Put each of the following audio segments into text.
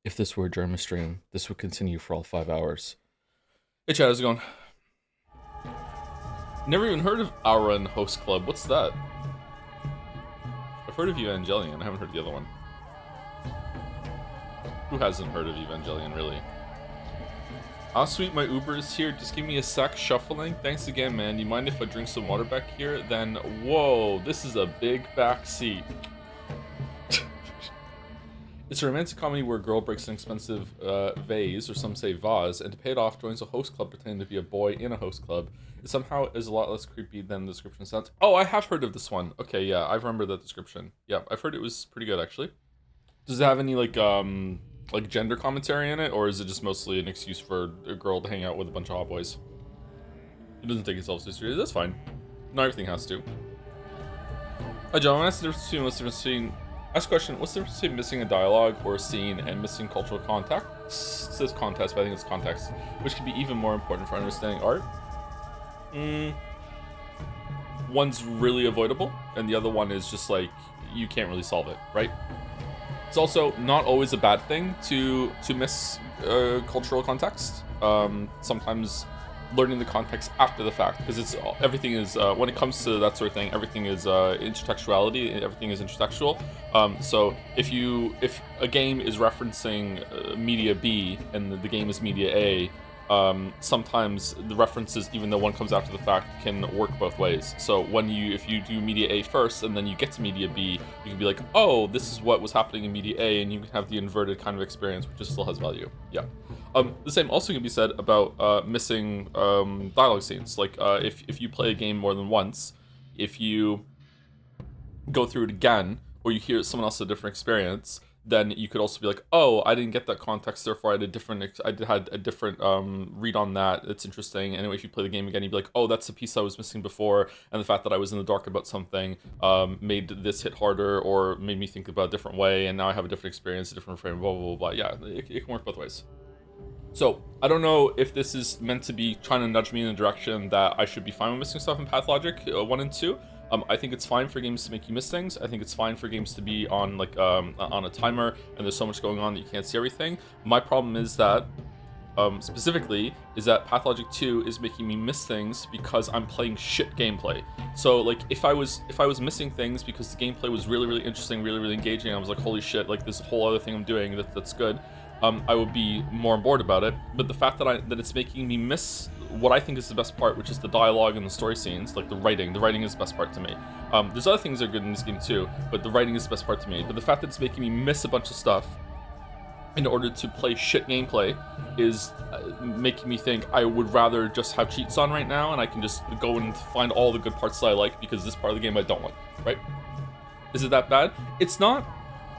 If this were a German stream, this would continue for all 5 hours. Hey chat, how's it going? Never even heard of Auran Host Club. What's that? I've heard of Evangelion. I haven't heard of the other one. Who hasn't heard of Evangelion, really? Ah, sweet, my Uber is here. Just give me a sec. Shuffling. Thanks again, man. You mind if I drink some water back here? Then, whoa, this is a big back seat. It's a romantic comedy where a girl breaks an expensive vase, or some say vase, and to pay it off joins a host club pretending to be a boy in a host club. It somehow is a lot less creepy than the description sounds. Oh, I have heard of this one. Okay, yeah, I remember that description. Yeah, I've heard it was pretty good, actually. Does it have any, like gender commentary in it, or is it just mostly an excuse for a girl to hang out with a bunch of hot boys? It doesn't take itself so seriously. That's fine. Not everything has to. Hi, John. What's the difference between... Ask a question, what's the difference between missing a dialogue or a scene and missing cultural context? It says context, but I think it's context, which can be even more important for understanding art. One's really avoidable, and the other one is just like, you can't really solve it, right? It's also not always a bad thing to miss cultural context. Sometimes learning the context after the fact, because it's everything is when it comes to that sort of thing, everything is intertextuality, everything is intertextual. So if a game is referencing media B and the game is media A, sometimes the references, even though one comes after the fact, can work both ways. So if you do media A first and then you get to media B, you can be like, oh, this is what was happening in media A, and you can have the inverted kind of experience, which just still has value. Yeah. The same also can be said about missing dialogue scenes. Like if you play a game more than once, if you go through it again, or you hear someone else a different experience, then you could also be like, oh, I didn't get that context, therefore I had a different read on that. It's interesting. Anyway, if you play the game again, you'd be like, oh, that's the piece I was missing before, and the fact that I was in the dark about something made this hit harder, or made me think about a different way, and now I have a different experience, a different frame, blah, blah, blah, blah. Yeah, it can work both ways. So, I don't know if this is meant to be trying to nudge me in the direction that I should be fine with missing stuff in Pathologic 1 and 2. I think it's fine for games to make you miss things. I think it's fine for games to be on on a timer, and there's so much going on that you can't see everything. My problem is that, specifically, is that Pathologic 2 is making me miss things because I'm playing shit gameplay. So like if I was missing things because the gameplay was really, really interesting, really, really engaging, I was like, holy shit, like this whole other thing I'm doing that's good, I would be more on board about it. But the fact that it's making me miss what I think is the best part, which is the dialogue and the story scenes, like the writing is the best part to me. There's other things that are good in this game too, but the writing is the best part to me. But the fact that it's making me miss a bunch of stuff in order to play shit gameplay is making me think I would rather just have cheats on right now, and I can just go and find all the good parts that I like, because this part of the game I don't like, right? Is it that bad? It's not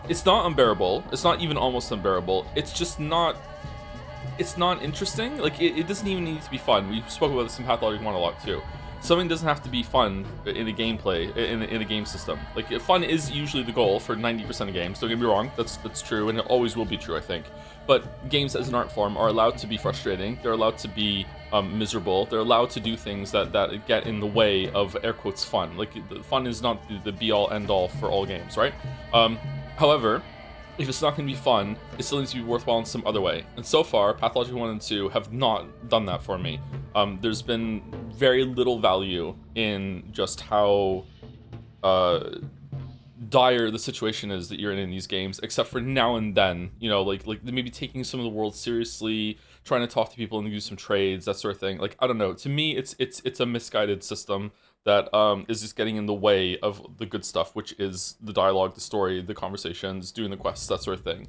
unbearable. It's not even almost unbearable. It's just not... It's not interesting. Like, it doesn't even need to be fun. We spoke about this in Pathologic 1 a lot, too. Something doesn't have to be fun in a gameplay, in a game system. Like, fun is usually the goal for 90% of games. Don't get me wrong, that's true, and it always will be true, I think. But games as an art form are allowed to be frustrating. They're allowed to be miserable. They're allowed to do things that get in the way of, air quotes, fun. Like, fun is not the be-all, end-all for all games, right? However, if it's not going to be fun, it still needs to be worthwhile in some other way. And so far, Pathologic 1 and 2 have not done that for me. There's been very little value in just how dire the situation is that you're in these games, except for now and then, you know, like maybe taking some of the world seriously, trying to talk to people and do some trades, that sort of thing. Like, I don't know. To me, it's a misguided system that is just getting in the way of the good stuff, which is the dialogue, the story, the conversations, doing the quests, that sort of thing.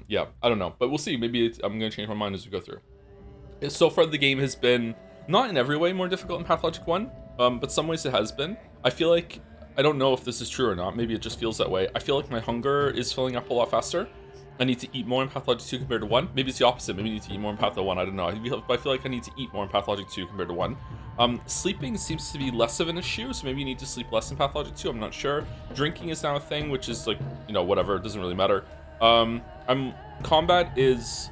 Yeah, I don't know, but we'll see. Maybe I'm going to change my mind as we go through. So far, the game has been, not in every way more difficult in Pathologic 1, but some ways it has been. I feel like, I don't know if this is true or not, maybe it just feels that way. I feel like my hunger is filling up a lot faster. I need to eat more in Pathologic 2 compared to 1. Maybe it's the opposite. Maybe I need to eat more in Patho 1. I don't know. I feel like I need to eat more in Pathologic 2 compared to 1. Sleeping seems to be less of an issue, so maybe you need to sleep less in Pathologic 2. I'm not sure. Drinking is now a thing, which is like, you know, whatever. It doesn't really matter. Combat is...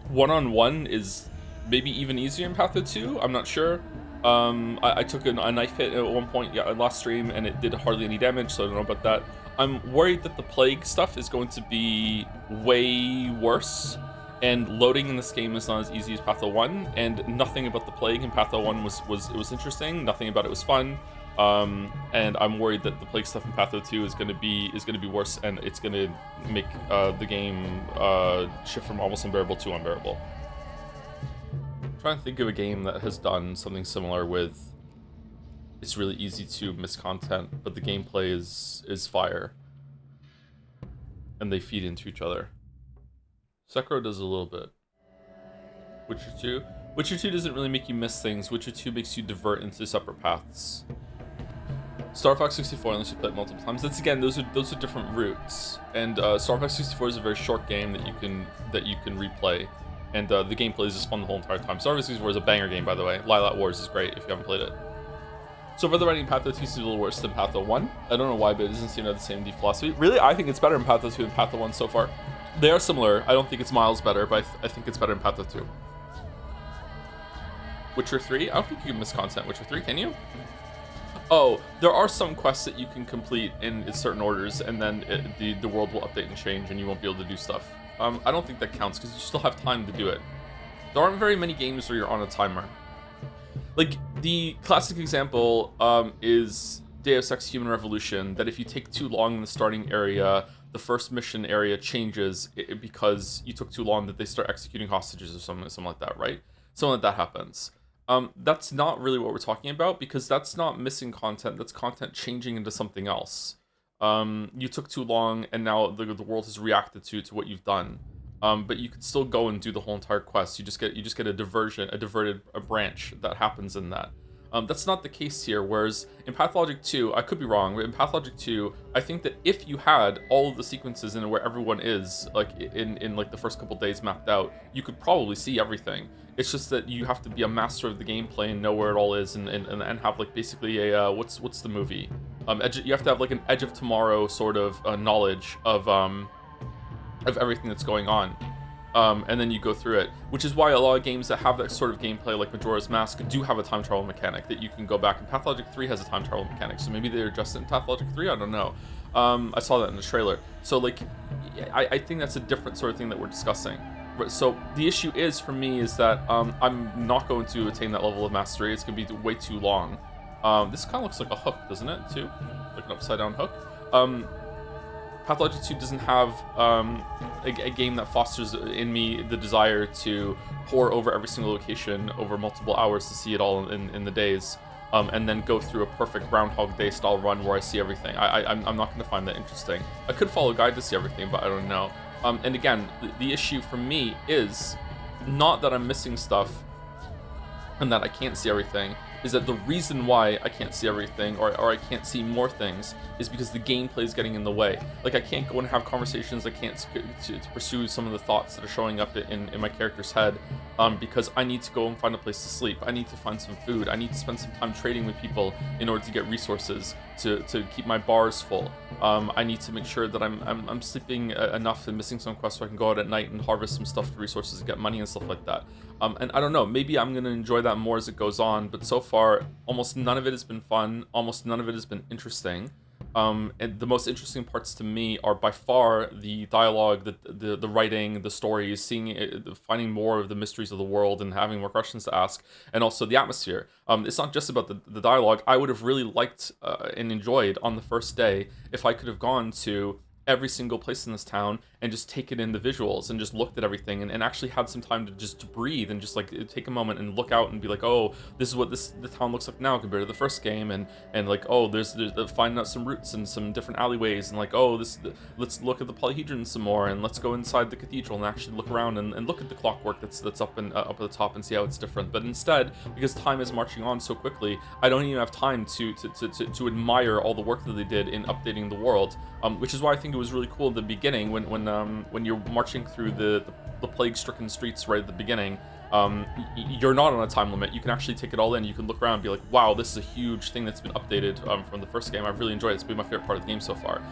One-on-one is maybe even easier in Patho 2. I'm not sure. I took a knife hit at one point, yeah, last stream, and it did hardly any damage, so I don't know about that. I'm worried that the plague stuff is going to be way worse, and loading in this game is not as easy as Patho 1, and nothing about the plague in Patho 1 was interesting, nothing about it was fun. And I'm worried that the plague stuff in Patho 2 is gonna be worse, and it's gonna make the game shift from almost unbearable to unbearable. I'm trying to think of a game that has done something similar with it's really easy to miss content, but the gameplay is fire, and they feed into each other. Sekiro does a little bit. Witcher 2? Witcher 2 doesn't really make you miss things. Witcher 2 makes you divert into separate paths. Star Fox 64, unless you play it multiple times. That's again, those are different routes. And Star Fox 64 is a very short game that you can replay, and the gameplay is just fun the whole entire time. Star Fox 64 is a banger game, by the way. Lilac Wars is great if you haven't played it. So far, the writing in Patho 2 is a little worse than Patho 1. I don't know why, but it doesn't seem to have the same deep philosophy. Really, I think it's better in Patho 2 than Patho 1 so far. They are similar. I don't think it's miles better, but I think it's better in Patho 2. Witcher 3? I don't think you can miss content Witcher 3, can you? Oh, there are some quests that you can complete in certain orders, and then the world will update and change, and you won't be able to do stuff. I don't think that counts, because you still have time to do it. There aren't very many games where you're on a timer. Like, the classic example is Deus Ex Human Revolution, that if you take too long in the starting area, the first mission area changes because you took too long, that they start executing hostages or something like that, right? Something like that happens. That's not really what we're talking about, because that's not missing content, that's content changing into something else. You took too long, and now the world has reacted to what you've done. But you could still go and do the whole entire quest. You just get a diverted branch that happens in that. That's not the case here, whereas in Pathologic 2, I could be wrong, but in Pathologic 2, I think that if you had all of the sequences in where everyone is, like in like the first couple days mapped out, you could probably see everything. It's just that you have to be a master of the gameplay and know where it all is, and have like basically a what's the movie? You have to have like an Edge of Tomorrow sort of knowledge of everything that's going on. And then you go through it, which is why a lot of games that have that sort of gameplay, like Majora's Mask, do have a time travel mechanic that you can go back. And Pathologic 3 has a time travel mechanic, so maybe they adjusted in Pathologic 3. I don't know. I saw that in the trailer. So like, I think that's a different sort of thing that we're discussing. So the issue is for me is that I'm not going to attain that level of mastery. It's going to be way too long. This kind of looks like a hook, doesn't it? Too, like an upside down hook. Pathologic 2 doesn't have a game that fosters in me the desire to pour over every single location over multiple hours to see it all in the days, and then go through a perfect Groundhog Day style run where I see everything. I'm not going to find that interesting. I could follow a guide to see everything, but I don't know. And again, the issue for me is not that I'm missing stuff and that I can't see everything, is that the reason why I can't see everything or I can't see more things is because the gameplay is getting in the way. Like, I can't go and have conversations, I can't to pursue some of the thoughts that are showing up in my character's head, because I need to go and find a place to sleep, I need to find some food, I need to spend some time trading with people in order to get resources to keep my bars full. I need to make sure that I'm sleeping enough and missing some quests so I can go out at night and harvest some stuff for resources and get money and stuff like that. And I don't know, maybe I'm going to enjoy that more as it goes on, but so far, almost none of it has been fun, almost none of it has been interesting. And the most interesting parts to me are by far the dialogue, the writing, the stories, finding more of the mysteries of the world and having more questions to ask, and also the atmosphere. It's not just about the dialogue. I would have really liked and enjoyed on the first day if I could have gone to every single place in this town and just taken in the visuals and just looked at everything and actually had some time to breathe and just like take a moment and look out and be like, oh, this is what the town looks like now compared to the first game, and like, oh, there's finding out some routes and some different alleyways, and like, oh, let's look at the polyhedron some more, and let's go inside the cathedral and actually look around and look at the clockwork that's up at the top and see how it's different. But instead, because time is marching on so quickly, I don't even have time to admire all the work that they did in updating the world, which is why I think it was really cool at the beginning when you're marching through the plague-stricken streets right at the beginning. You're not on a time limit. You can actually take it all in. You can look around and be like, wow, this is a huge thing that's been updated from the first game. I've really enjoyed it. It's been my favorite part of the game so far.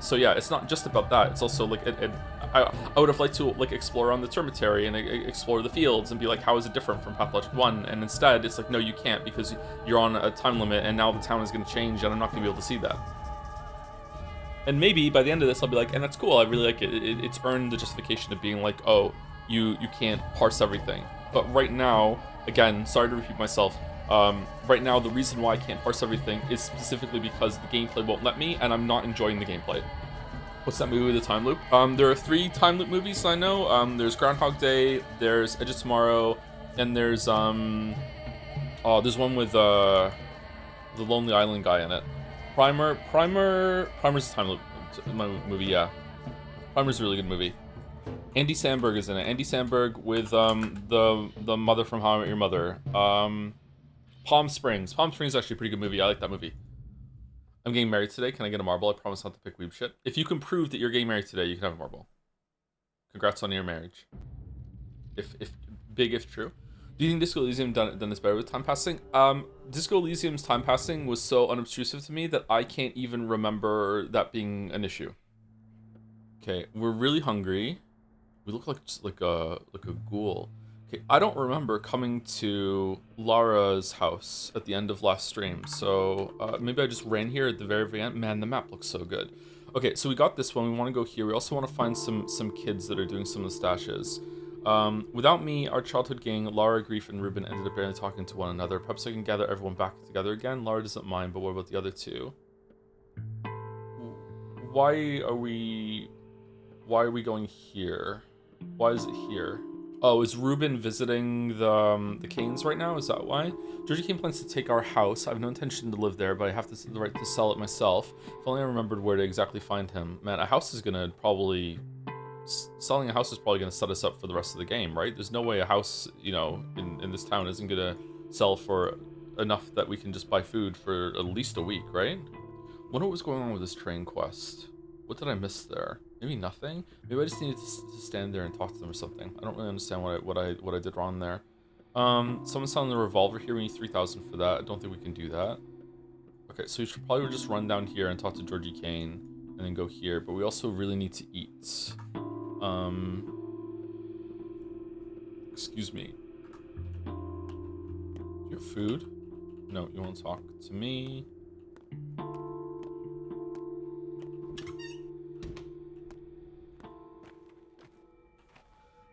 So yeah, it's not just about that. It's also like I would have liked to like explore around the Termitary and explore the fields and be like, how is it different from Pathologic 1? And instead, it's like, no, you can't, because you're on a time limit and now the town is going to change and I'm not going to be able to see that. And maybe by the end of this, I'll be like, and that's cool. I really like it. It's earned the justification of being like, oh, you can't parse everything. But right now, again, sorry to repeat myself. Right now, the reason why I can't parse everything is specifically because the gameplay won't let me, and I'm not enjoying the gameplay. What's that movie with the time loop? There are 3 time loop movies I know. There's Groundhog Day, there's Edge of Tomorrow, and there's there's one with the Lonely Island guy in it. Primer's a time loop movie, yeah. Primer's a really good movie. Andy Samberg is in it. Andy Samberg with the mother from How I Met Your Mother. Palm Springs. Palm Springs is actually a pretty good movie. I like that movie. I'm getting married today. Can I get a marble? I promise not to pick weeb shit. If you can prove that you're getting married today, you can have a marble. Congrats on your marriage. If true. Do you think Disco Elysium done this better with time passing? Disco Elysium's time passing was so unobtrusive to me that I can't even remember that being an issue. Okay, we're really hungry. We look like just like a ghoul. Okay, I don't remember coming to Lara's house at the end of last stream, so maybe I just ran here at the very end. Man, the map looks so good. Okay, so we got this one. We want to go here. We also want to find some kids that are doing some of the stashes. Without me, our childhood gang, Lara, Grief, and Rubin ended up barely talking to one another. Perhaps I can gather everyone back together again. Lara doesn't mind, but what about the other 2? Why are we going here? Why is it here? Oh, is Rubin visiting the Canes right now? Is that why? Georgiy Kane plans to take our house. I have no intention to live there, but I have the right to sell it myself. If only I remembered where to exactly find him. Man, a house is gonna probably... Selling a house is probably gonna set us up for the rest of the game, right? There's no way a house, you know, in this town isn't gonna sell for enough that we can just buy food for at least a week, right? Wonder what was going on with this train quest. What did I miss there? Maybe nothing? Maybe I just needed to stand there and talk to them or something. I don't really understand what I did wrong there. Someone's selling the revolver here. We need 3,000 for that. I don't think we can do that. Okay, so we should probably just run down here and talk to Georgiy Kane and then go here. But we also really need to eat. Excuse me. You have food? No, you won't talk to me.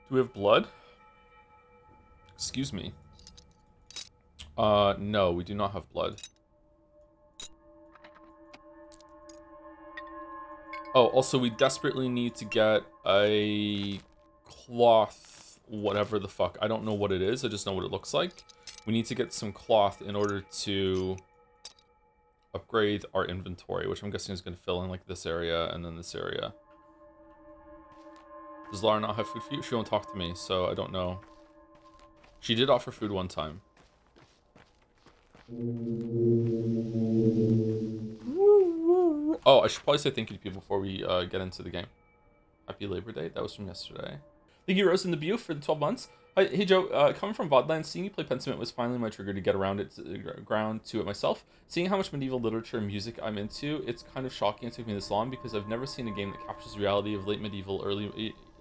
Do we have blood? Excuse me. No, we do not have blood. Oh, also we desperately need to get a cloth, whatever the fuck. I don't know what it is, I just know what it looks like. We need to get some cloth in order to upgrade our inventory, which I'm guessing is going to fill in like this area and then this area. Does Lara not have food for you? She won't talk to me, so I don't know. She did offer food one time. Oh, I should probably say thank you to people before we get into the game. Happy Labor Day. That was from yesterday. Thank you, Rose in the Beau, for the 12 months. Hey, Joe. Coming from Vodland, seeing you play Pentiment was finally my trigger to get around to it myself. Seeing how much medieval literature and music I'm into, it's kind of shocking it took me this long because I've never seen a game that captures the reality of late medieval,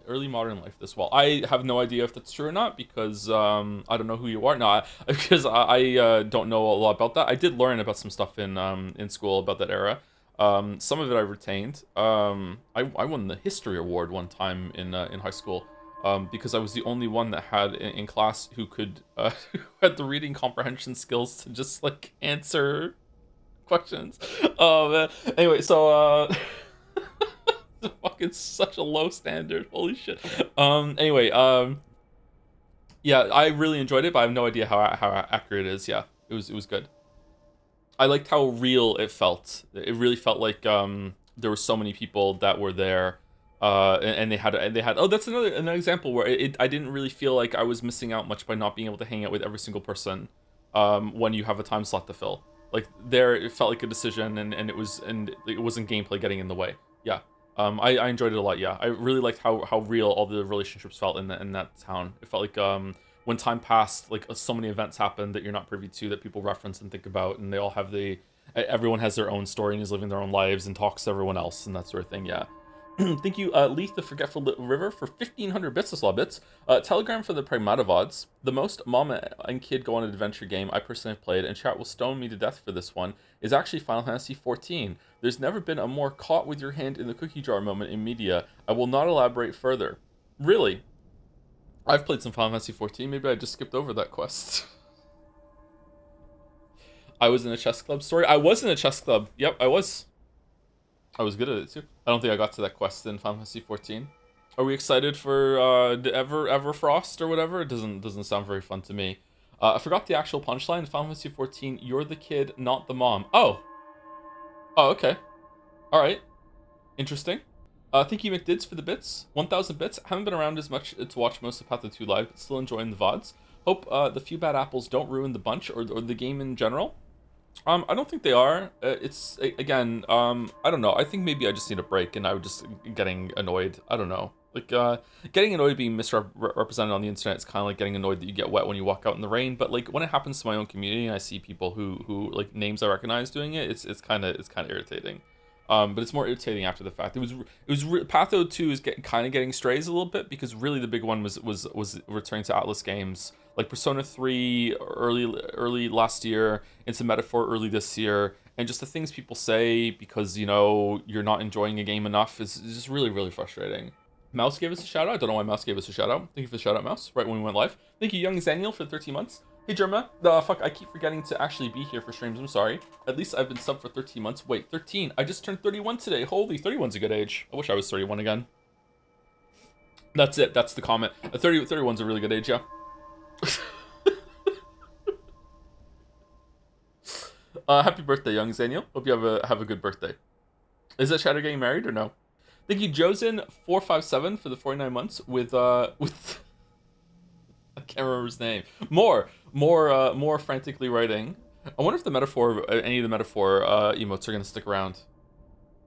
early modern life this well. I have no idea if that's true or not because I don't know who you are. No, because I don't know a lot about that. I did learn about some stuff in school about that era. Some of it I retained. I won the history award one time in high school because I was the only one that had in class who could who had the reading comprehension skills to just like answer questions. Anyway, so fucking such a low standard. Holy shit. Anyway, yeah, I really enjoyed it, but I have no idea how accurate it is. Yeah, it was good. I liked how real it felt. It really felt like there were so many people that were there, and they had. Oh, that's another example where I didn't really feel like I was missing out much by not being able to hang out with every single person when you have a time slot to fill. Like there, it felt like a decision, and it wasn't gameplay getting in the way. Yeah. I enjoyed it a lot. Yeah, I really liked how real all the relationships felt in that town. It felt like when time passed, like so many events happened that you're not privy to that people reference and think about, and they all have everyone has their own story and is living their own lives and talks to everyone else and that sort of thing. Yeah, Thank you, Leaf the Forgetful River, for 1,500 bits, slaw bits. Telegram for the Pragmatavods. The most mom and kid go on an adventure game I personally have played, and chat will stone me to death for this one, is actually Final Fantasy XIV. There's never been a more caught with your hand in the cookie jar moment in media. I will not elaborate further. Really? I've played some Final Fantasy XIV. Maybe I just skipped over that quest. I was in a chess club story. I was in a chess club. Yep, I was. I was good at it too. I don't think I got to that quest in Final Fantasy XIV. Are we excited for Everfrost or whatever? It doesn't sound very fun to me. I forgot the actual punchline in Final Fantasy XIV. You're the kid, not the mom. Oh. Oh, okay. All right. Interesting. Thank you, McDids, for the bits. 1,000 bits. Haven't been around as much to watch most of Patho 2 live, but still enjoying the VODs. Hope the few bad apples don't ruin the bunch or the game in general. I don't think they are. It's again, I don't know. I think maybe I just need a break, and I was just getting annoyed. I don't know. Like getting annoyed being misrepresented on the internet is kind of like getting annoyed that you get wet when you walk out in the rain. But like when it happens to my own community, and I see people who like names I recognize doing it, it's kind of irritating. But it's more irritating after the fact. Patho 2 is kind of getting strays a little bit, because really the big one was returning to Atlas games. Like Persona 3 early last year, into Metaphor early this year, and just the things people say because, you know, you're not enjoying a game enough is just really, really frustrating. Mouse gave us a shout out. I don't know why Mouse gave us a shout out. Thank you for the shout out, Mouse, right when we went live. Thank you, Young Zaniel, for 13 months. Hey, Germa. Fuck, I keep forgetting to actually be here for streams. I'm sorry. At least I've been subbed for 13 months. Wait, 13. I just turned 31 today. Holy, 31's a good age. I wish I was 31 again. That's it. That's the comment. 31's a really good age, yeah. Happy birthday, Young Zaniel. Hope you have a good birthday. Is that Shadow getting married or no? Thank you, Josen457, for the 49 months with I can't remember his name. More frantically writing. I wonder if any of the metaphor emotes are gonna stick around.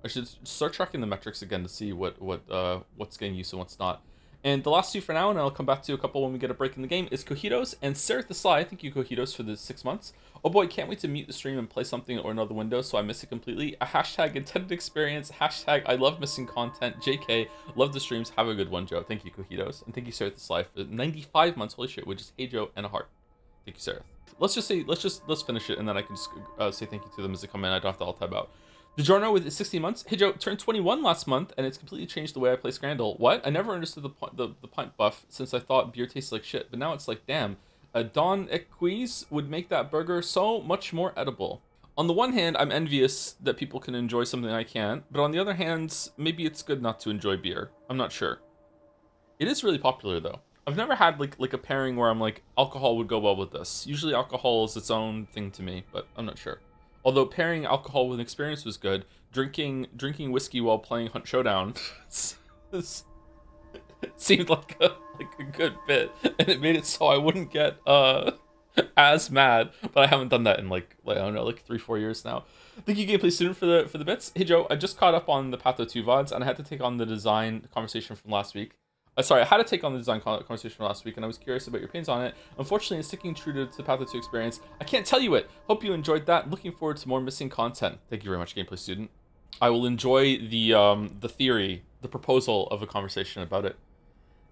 I should start tracking the metrics again to see what's getting used and what's not. And the last two for now, and I'll come back to a couple when we get a break in the game, is Cojitos and Sereth the Sly. Thank you, Cojitos, for the 6 months. Oh boy, can't wait to mute the stream and play something or another window so I miss it completely. A hashtag intended experience, hashtag I love missing content, JK, love the streams, have a good one, Joe. Thank you, Cojitos. And thank you, Sereth the Sly, for 95 months, holy shit, which is Hey Joe and a heart. Thank you, Sereth. Let's finish it, and then I can just say thank you to them as they come in. I don't have to all type out. DiGiorno with 16 months. Hey Joe, turned 21 last month, and it's completely changed the way I play Scrandle. What? I never understood the pint buff, since I thought beer tastes like shit, but now it's like, damn, a Don Equise would make that burger so much more edible. On the one hand, I'm envious that people can enjoy something I can't, but on the other hand, maybe it's good not to enjoy beer. I'm not sure. It is really popular though. I've never had like a pairing where I'm like, alcohol would go well with this. Usually alcohol is its own thing to me, but I'm not sure. Although pairing alcohol with an experience was good, drinking whiskey while playing Hunt Showdown seemed like a good bit, and it made it so I wouldn't get as mad. But I haven't done that in like I don't know, like 3-4 years now. Thank you, Gameplay Student, for the bits. Hey Joe, I just caught up on the Patho 2 VODs, and I had to take on the design conversation from last week. Sorry, I had to take on the design conversation from last week, and I was curious about your opinions on it. Unfortunately, in sticking true to the Patho 2 experience, I can't tell you it. Hope you enjoyed that. Looking forward to more missing content. Thank you very much, Gameplay Student. I will enjoy the theory, the proposal of a conversation about it.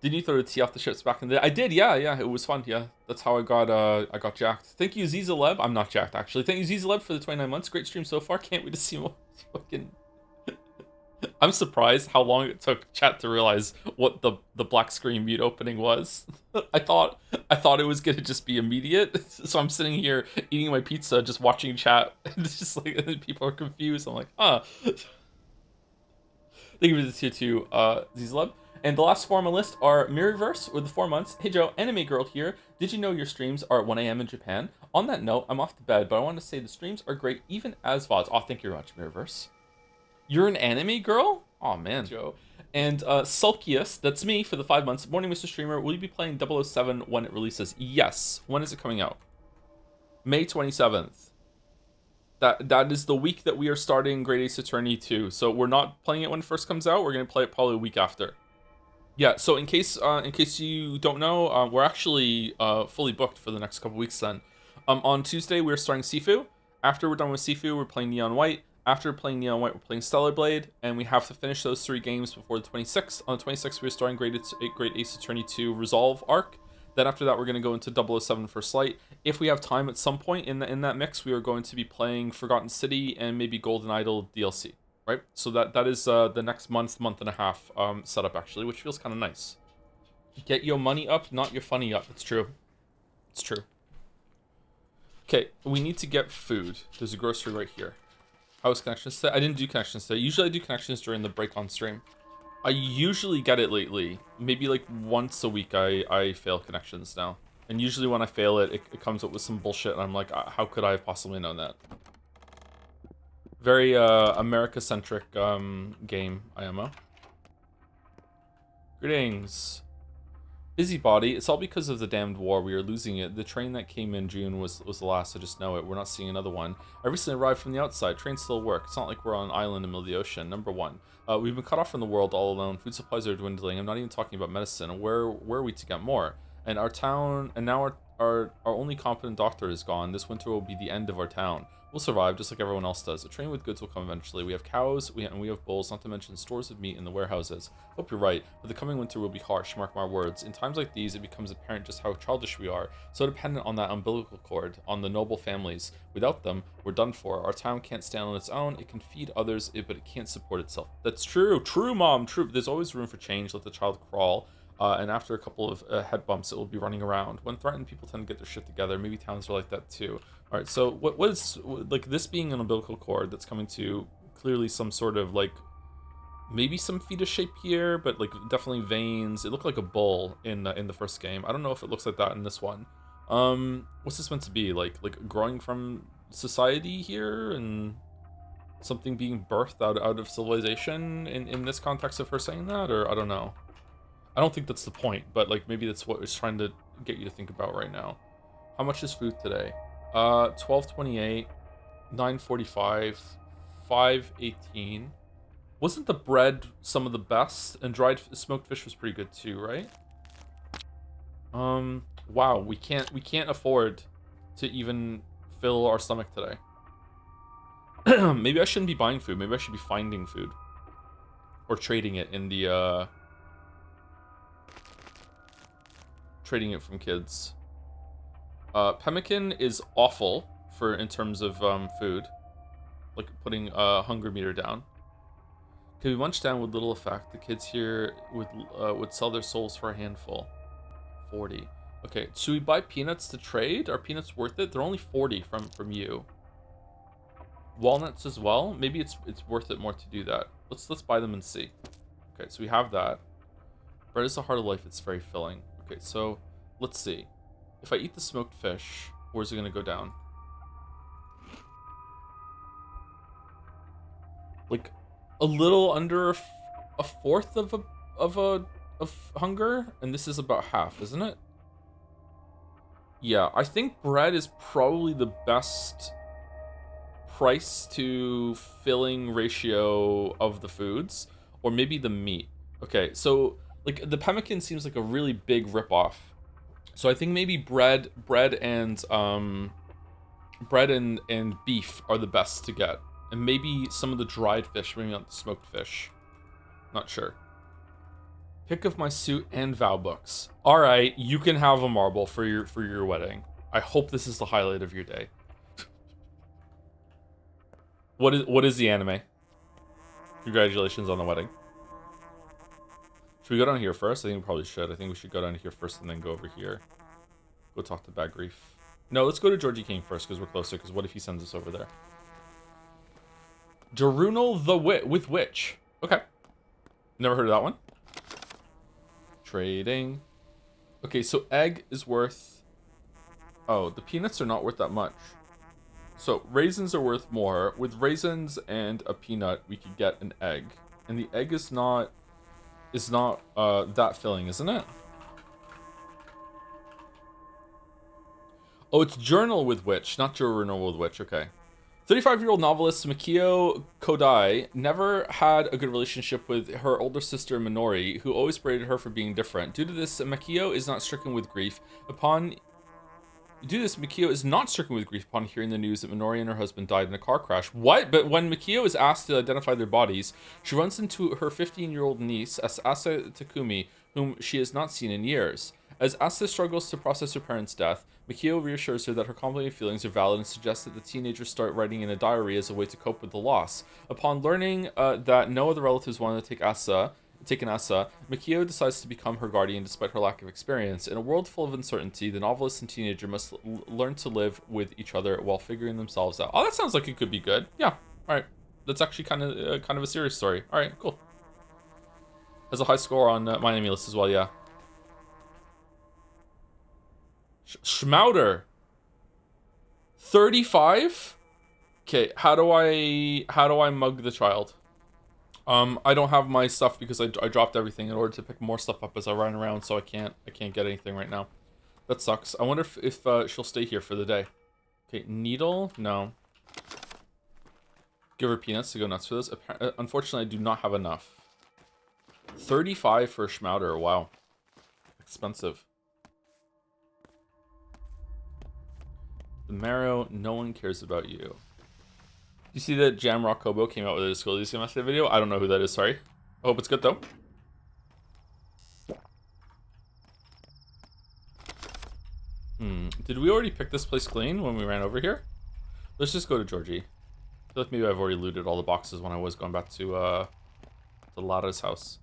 Did you throw the tea off the ships back in the day? I did, yeah, it was fun, yeah. That's how I got jacked. Thank you, Zizaleb. I'm not jacked, actually. Thank you, Zizaleb, for the 29 months. Great stream so far. Can't wait to see more fucking... I'm surprised how long it took chat to realize what the black screen mute opening was. I thought it was gonna just be immediate, so I'm sitting here eating my pizza, just watching chat, and it's just like, and people are confused. I'm like, Thank you for the tier 2, Zizlub. And the last 4 on my list are Mirrorverse with the 4 months. Hey Joe, Anime Girl here. Did you know your streams are at 1 a.m. in Japan? On that note, I'm off to bed, but I want to say the streams are great even as VODs. Oh, thank you very much, Mirrorverse. You're an anime girl? Oh man, Joe. And Sulkius, that's me, for the 5 months. Morning, Mr. Streamer. Will you be playing 007 when it releases? Yes. When is it coming out? May 27th. That is the week that we are starting Great Ace Attorney 2. So we're not playing it when it first comes out. We're gonna play it probably a week after. Yeah. So in case you don't know, we're actually fully booked for the next couple weeks. Then, on Tuesday we're starting Sifu. After we're done with Sifu, we're playing Neon White. After playing Neon White, we're playing Stellar Blade, and we have to finish those 3 games before the 26th. On the 26th, we're starting Great Ace Attorney 2 Resolve arc. Then after that, we're going to go into 007 First Light. If we have time at some point in that mix, we are going to be playing Forgotten City and maybe Golden Idol DLC, right? So that is the next month and a half setup, actually, which feels kind of nice. Get your money up, not your funny up. It's true. It's true. Okay, we need to get food. There's a grocery right here. How was connections today? I didn't do connections today. Usually I do connections during the break on stream. I usually get it lately. Maybe like once a week I fail connections now. And usually when I fail it comes up with some bullshit and I'm like, how could I have possibly known that? Very America-centric game, IMO. Greetings. Busybody, it's all because of the damned war. We are losing it. The train that came in June was the last. I just know it. We're not seeing another one. I recently arrived from the outside. Trains still work. It's not like we're on an island in the middle of the ocean. Number 1. We've been cut off from the world all alone. Food supplies are dwindling. I'm not even talking about medicine. Where are we to get more? And our town, and now our only competent doctor is gone. This winter will be the end of our town. We'll survive just like everyone else does. A train with goods will come eventually. We have cows, and we have bulls, not to mention stores of meat in the warehouses. Hope you're right, but the coming winter will be harsh, mark my words. In times like these, it becomes apparent just how childish we are, so dependent on that umbilical cord, on the noble families. Without them, we're done for. Our town can't stand on its own. It can feed others, but it can't support itself. That's true. True, Mom. True. There's always room for change. Let the child crawl. And after a couple of head bumps, it will be running around. When threatened, people tend to get their shit together. Maybe towns are like that too. All right, so what is, like, this being an umbilical cord that's coming to clearly some sort of, like, maybe some fetus shape here, but, like, definitely veins. It looked like a bull in the first game. I don't know if it looks like that in this one. What's this meant to be? Like growing from society here and something being birthed out of civilization in this context of her saying that? Or I don't know. I don't think that's the point, but, like, maybe that's what it's trying to get you to think about right now. How much is food today? 12.28, 9.45, 5.18. Wasn't the bread some of the best? And dried smoked fish was pretty good too, right? Wow, we can't afford to even fill our stomach today. Maybe I shouldn't be buying food. Maybe I should be finding food or trading it in the trading it from kids. Pemmican is awful in terms of food, like putting hunger meter down. Can be munched down with little effect. The kids here would sell their souls for a handful. 40. Okay, should we buy peanuts to trade? Are peanuts worth it? They're only 40 from you. Walnuts as well. Maybe it's worth it more to do that. Let's buy them and see. Okay, so we have that. Bread is the heart of life. It's very filling. Okay, so let's see. If I eat the smoked fish, where's it gonna go down? Like a little under a fourth of hunger, and this is about half, isn't it? Yeah, I think bread is probably the best price to filling ratio of the foods, or maybe the meat. Okay, so like the pemmican seems like a really big ripoff. So I think maybe bread and beef are the best to get, and maybe some of the dried fish, maybe not the smoked fish. Not sure. Pick of my suit and vow books. All right, you can have a marble for your wedding. I hope this is the highlight of your day. What is the anime? Congratulations on the wedding. Should we go down here first? I think we probably should. I think we should go down here first and then go over here. Go talk to Bad Grief. No, let's go to Georgiy King first because we're closer. Because what if he sends us over there? Darunal the with Witch. Okay. Never heard of that one. Trading. Okay, so egg is worth... Oh, the peanuts are not worth that much. So raisins are worth more. With raisins and a peanut, we could get an egg. And the egg is not that filling, isn't it? Oh, it's Journal with Witch, not Journal with Witch. Okay. 35-year-old novelist Mikio Kodai never had a good relationship with her older sister Minori, who always berated her for being different. Due to this, Mikio is not stricken with grief. Upon Do this, Mikio is not stricken with grief upon hearing the news that Minori and her husband died in a car crash. What? But when Mikio is asked to identify their bodies, she runs into her 15-year-old niece, Asa Takumi, whom she has not seen in years. As Asa struggles to process her parents' death, Mikio reassures her that her complicated feelings are valid and suggests that the teenager start writing in a diary as a way to cope with the loss. Upon learning that no other relatives wanted to take Asa, Mikio decides to become her guardian despite her lack of experience. In a world full of uncertainty, the novelist and teenager must learn to live with each other while figuring themselves out. Oh, that sounds like it could be good. Yeah, all right. That's actually kind of a serious story. All right, cool. Has a high score on my enemy list as well, yeah. Schmouder. 35? Okay, how do I mug the child? I don't have my stuff because I dropped everything in order to pick more stuff up as I ran around, so I can't get anything right now. That sucks. I wonder if she'll stay here for the day. Okay, needle? No. Give her peanuts to go nuts for this. Unfortunately, I do not have enough. 35 for a Schmouder. Wow. Expensive. The marrow, no one cares about you. You see that Jamrock Kobo came out with a Disco yesterday video? I don't know who that is, sorry. I hope it's good though. Did we already pick this place clean when we ran over here? Let's just go to Georgiy. I feel like maybe I've already looted all the boxes when I was going back to Lara's house.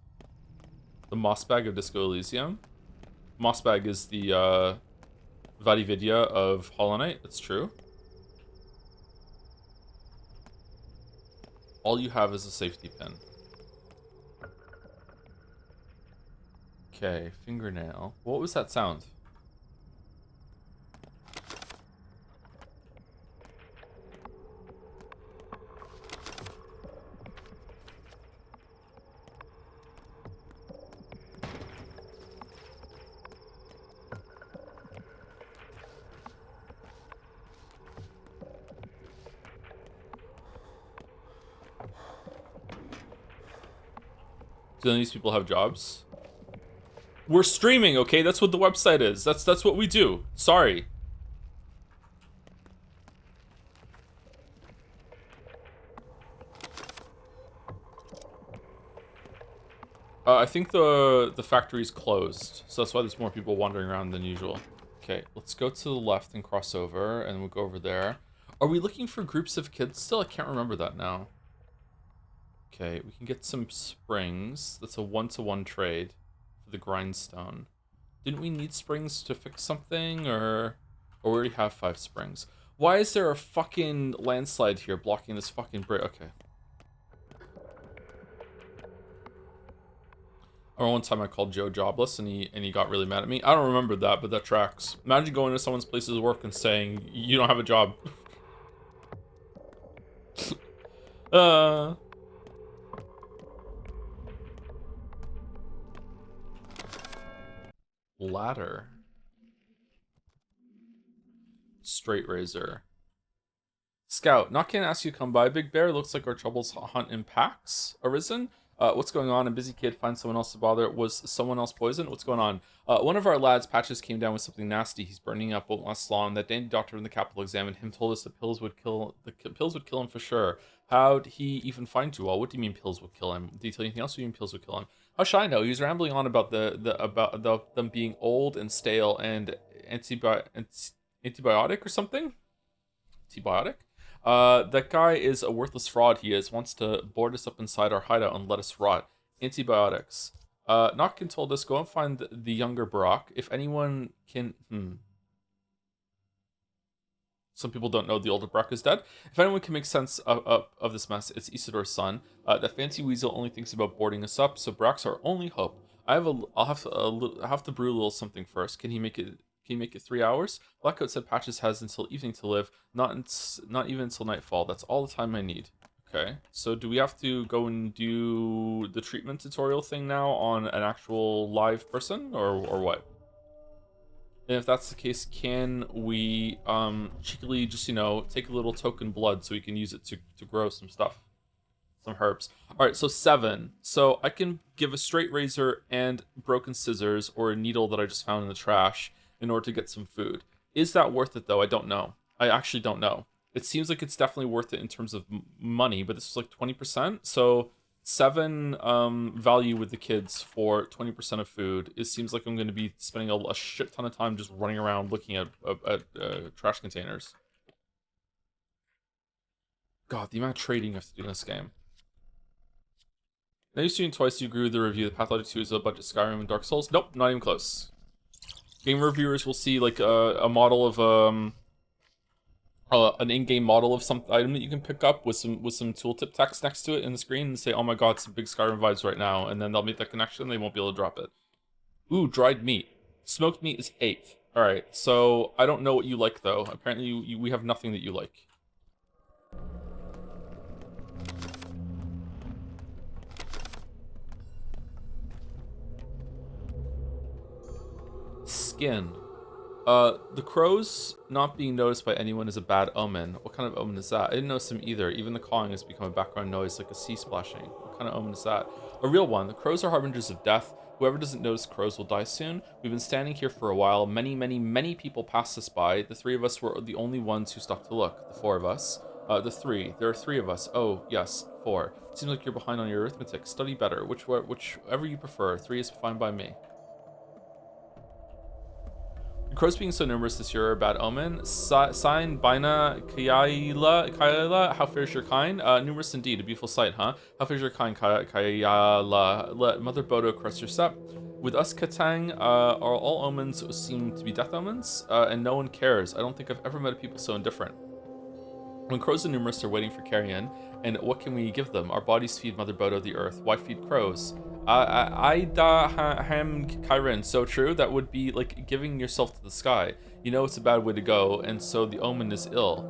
The Moss Bag of Disco Elysium. Moss Bag is the Vadividya of Hollow Knight, that's true. All you have is a safety pin. Okay, fingernail. What was that sound? Do any of these people have jobs? We're streaming, okay? That's what the website is. That's what we do. Sorry. I think the factory's closed, so that's why there's more people wandering around than usual. Okay, let's go to the left and cross over, and we'll go over there. Are we looking for groups of kids still? I can't remember that now. Okay, we can get some springs. That's a 1-to-1 trade for the grindstone. Didn't we need springs to fix something, or we already have 5 springs? Why is there a fucking landslide here blocking this fucking bridge? Okay. I remember one time I called Joe jobless and he got really mad at me. I don't remember that, but that tracks. Imagine going to someone's place of work and saying, you don't have a job. Ladder. Straight razor. Scout, Notkin asks you to come by. Big Bear, looks like our troubles hunt in packs arisen. What's going on? A busy kid finds someone else to bother. Was someone else poisoned? What's going on? One of our lads, Patches, came down with something nasty. He's burning up won't last long. That dandy doctor in the capital examined him, told us the pills would kill him for sure. How'd he even find you all? What do you mean pills would kill him? Did he tell you anything else? What do you mean pills would kill him? How should I know? He was rambling on about them being old and stale and antibiotic or something. Antibiotic. That guy is a worthless fraud. He wants to board us up inside our hideout and let us rot. Antibiotics. Notkin told us, go and find the younger Barack. If anyone can... Some people don't know the older Barack is dead. If anyone can make sense of this mess, it's Isidore's son. That fancy weasel only thinks about boarding us up, so Barack's our only hope. I'll have to brew a little something first. Can he make it 3 hours? Blackcoat said Patches has until evening to live, not even until nightfall. That's all the time I need. Okay, so do we have to go and do the treatment tutorial thing now on an actual live person, or what? And if that's the case, can we cheekily just, take a little token blood so we can use it to grow some stuff? Some herbs. All right, so 7. So I can give a straight razor and broken scissors or a needle that I just found in the trash in order to get some food. Is that worth it though? I don't know. I actually don't know. It seems like it's definitely worth it in terms of money, but this is like 20%. So 7 value with the kids for 20% of food. It seems like I'm going to be spending a shit ton of time just running around looking at trash containers. God, the amount of trading you have to do in this game. Now you've seen twice, you agree with the review that Pathologic 2 is a budget Skyrim and Dark Souls? Nope, not even close. Game reviewers will see like a model of an in-game model of some item that you can pick up with some tooltip text next to it in the screen and say, oh my god, some big Skyrim vibes right now, and then they'll make that connection, they won't be able to drop it. Ooh, dried meat. Smoked meat is hate. Alright, so I don't know what you like though. Apparently we have nothing that you like. Skin. The crows not being noticed by anyone is a bad omen. What kind of omen is that? I didn't notice them either. Even the cawing has become a background noise like a sea splashing. What kind of omen is that? A real one. The crows are harbingers of death. Whoever doesn't notice crows will die soon. We've been standing here for a while. Many people passed us by. The 3 of us were the only ones who stopped to look. The 4 of us. The 3. There are 3 of us. Oh, yes, 4. Seems like you're behind on your arithmetic. Study better. Whichever you prefer. 3 is fine by me. The crows being so numerous this year are a bad omen. Sign Bina Kaila, how fares your kind? Numerous indeed, a beautiful sight, huh? How fares your kind, Kaila? Let Mother Bodo caress your step. With us, Katang, are all omens seem to be death omens, and no one cares. I don't think I've ever met people so indifferent. When crows are numerous, they're waiting for carrion, and what can we give them? Our bodies feed Mother Bodo the earth. Why feed crows? Ida ham Kyren, so true. That would be like giving yourself to the sky. You know it's a bad way to go, and so the omen is ill.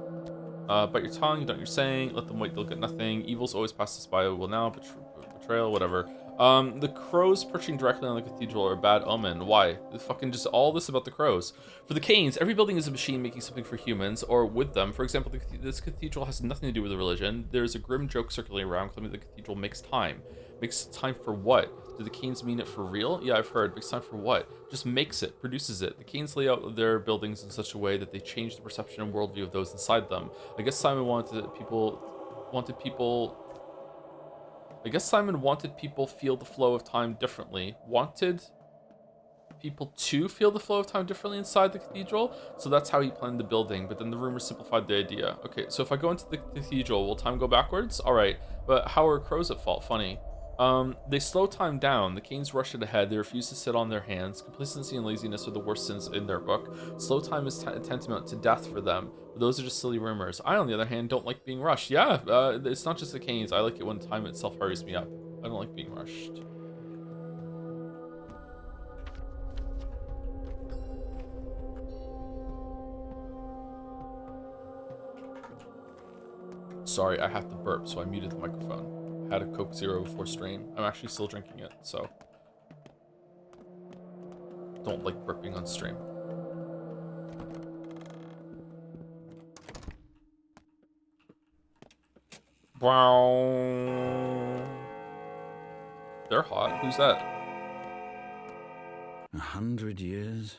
Bite your tongue, don't your saying. Let them wait, they'll get nothing. Evils always pass us by. Will now, betrayal, whatever. The crows perching directly on the cathedral are a bad omen. Why? Fucking just all this about the crows. For the Canes, every building is a machine making something for humans, or with them. For example, this cathedral has nothing to do with the religion. There's a grim joke circulating around claiming the cathedral makes time. Makes time for what? Do the Canes mean it for real? Yeah, I've heard. Makes time for what? Just makes it, produces it. The Canes lay out their buildings in such a way that they change the perception and worldview of those inside them. I guess Simon wanted people feel the flow of time differently. Wanted people to feel the flow of time differently inside the cathedral, so that's how he planned the building, but then the rumor simplified the idea. Okay, so if I go into the cathedral, will time go backwards? Alright, but how are crows at fault? Funny. They slow time down. The Canes rush it ahead. They refuse to sit on their hands. Complacency and laziness are the worst sins in their book. Slow time is tantamount to death for them. But those are just silly rumors. I, on the other hand, don't like being rushed. Yeah, it's not just the Canes. I like it when time itself hurries me up. I don't like being rushed. Sorry, I have to burp, so I muted the microphone. Had a Coke Zero before stream. I'm actually still drinking it, so don't like burping on stream. Wow. They're hot. Who's that? 100 years?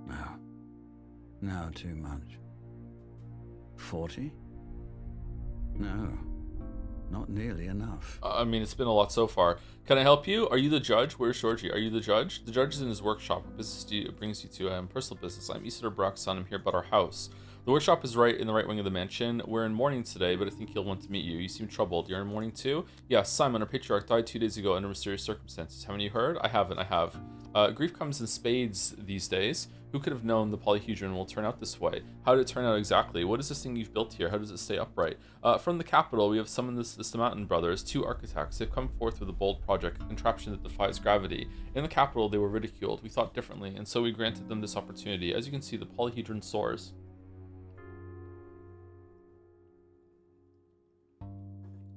No. No, too much. 40? No. Not nearly enough. I mean, it's been a lot so far. Can I help you? Are you the judge? Where's Georgiy? Are you the judge? The judge is in his workshop. What business brings you to? Personal business. I'm Isidore Brock's son. I'm here about our house. The workshop is right in the right wing of the mansion. We're in mourning today, but I think he'll want to meet you. You seem troubled. You're in mourning too? Yes, Simon, our patriarch, died 2 days ago under mysterious circumstances. Haven't you heard? I haven't. I have. Grief comes in spades these days. Who could have known the polyhedron will turn out this way? How did it turn out exactly? What is this thing you've built here? How does it stay upright? From the capital, we have summoned the Mountain Brothers, 2 architects. They've come forth with a bold project, a contraption that defies gravity. In the capital, they were ridiculed. We thought differently, and so we granted them this opportunity. As you can see, the polyhedron soars.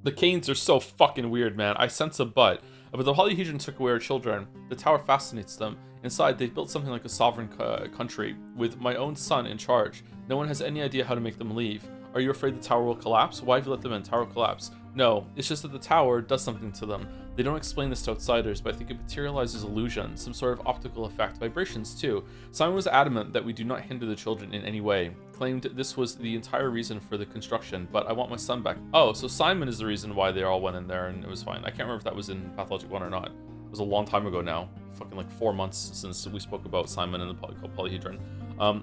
The Canes are so fucking weird, man. I sense a butt. But the polyhedron took away our children. The tower fascinates them. Inside, they've built something like a sovereign country, with my own son in charge. No one has any idea how to make them leave. Are you afraid the tower will collapse? Why have you let them in? Tower collapse. No, it's just that the tower does something to them. They don't explain this to outsiders, but I think it materializes illusion, some sort of optical effect, vibrations too. Simon was adamant that we do not hinder the children in any way, claimed this was the entire reason for the construction, but I want my son back. Oh, so Simon is the reason why they all went in there and it was fine. I can't remember if that was in Pathologic 1 or not. It was a long time ago now. Fucking like 4 months since we spoke about Simon and the polyhedron.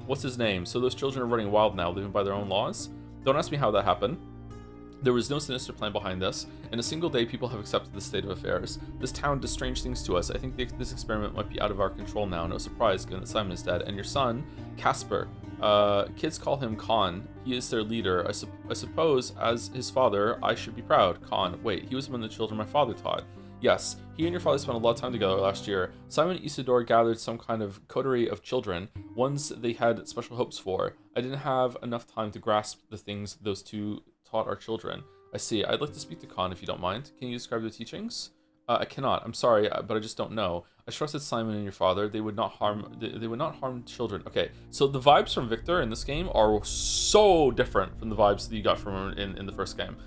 What's his name? So those children are running wild now, living by their own laws? Don't ask me how that happened. There was no sinister plan behind this. In a single day, people have accepted this state of affairs. This town does strange things to us. I think this experiment might be out of our control now. No surprise, given that Simon is dead. And your son, Casper. Kids call him Khan. He is their leader. I suppose, as his father, I should be proud. Khan. Wait, he was one of the children my father taught. Yes, he and your father spent a lot of time together last year. Simon and Isidore gathered some kind of coterie of children, ones they had special hopes for. I didn't have enough time to grasp the things those two taught our children. I see. I'd like to speak to Khan if you don't mind. Can you describe the teachings? I cannot. I'm sorry, but I just don't know. I trusted Simon and your father. They would not harm. They would not harm children. Okay, so the vibes from Victor in this game are so different from the vibes that you got from him in the first game.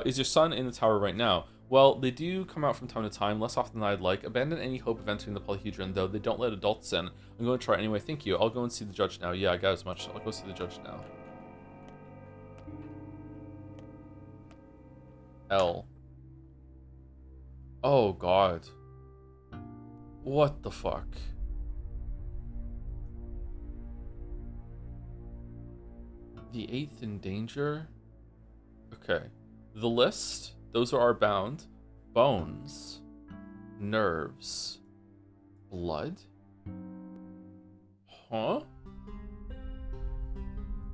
Is your son in the tower right now? Well, they do come out from time to time, less often than I'd like. Abandon any hope of entering the polyhedron, though. They don't let adults in. I'm going to try anyway. Thank you. I'll go and see the judge now. Yeah, I got as much. I'll go see the judge now. L. Oh, God. What the fuck? The 8th in danger? Okay. The list, those are our bound. Bones. Nerves. Blood? Huh?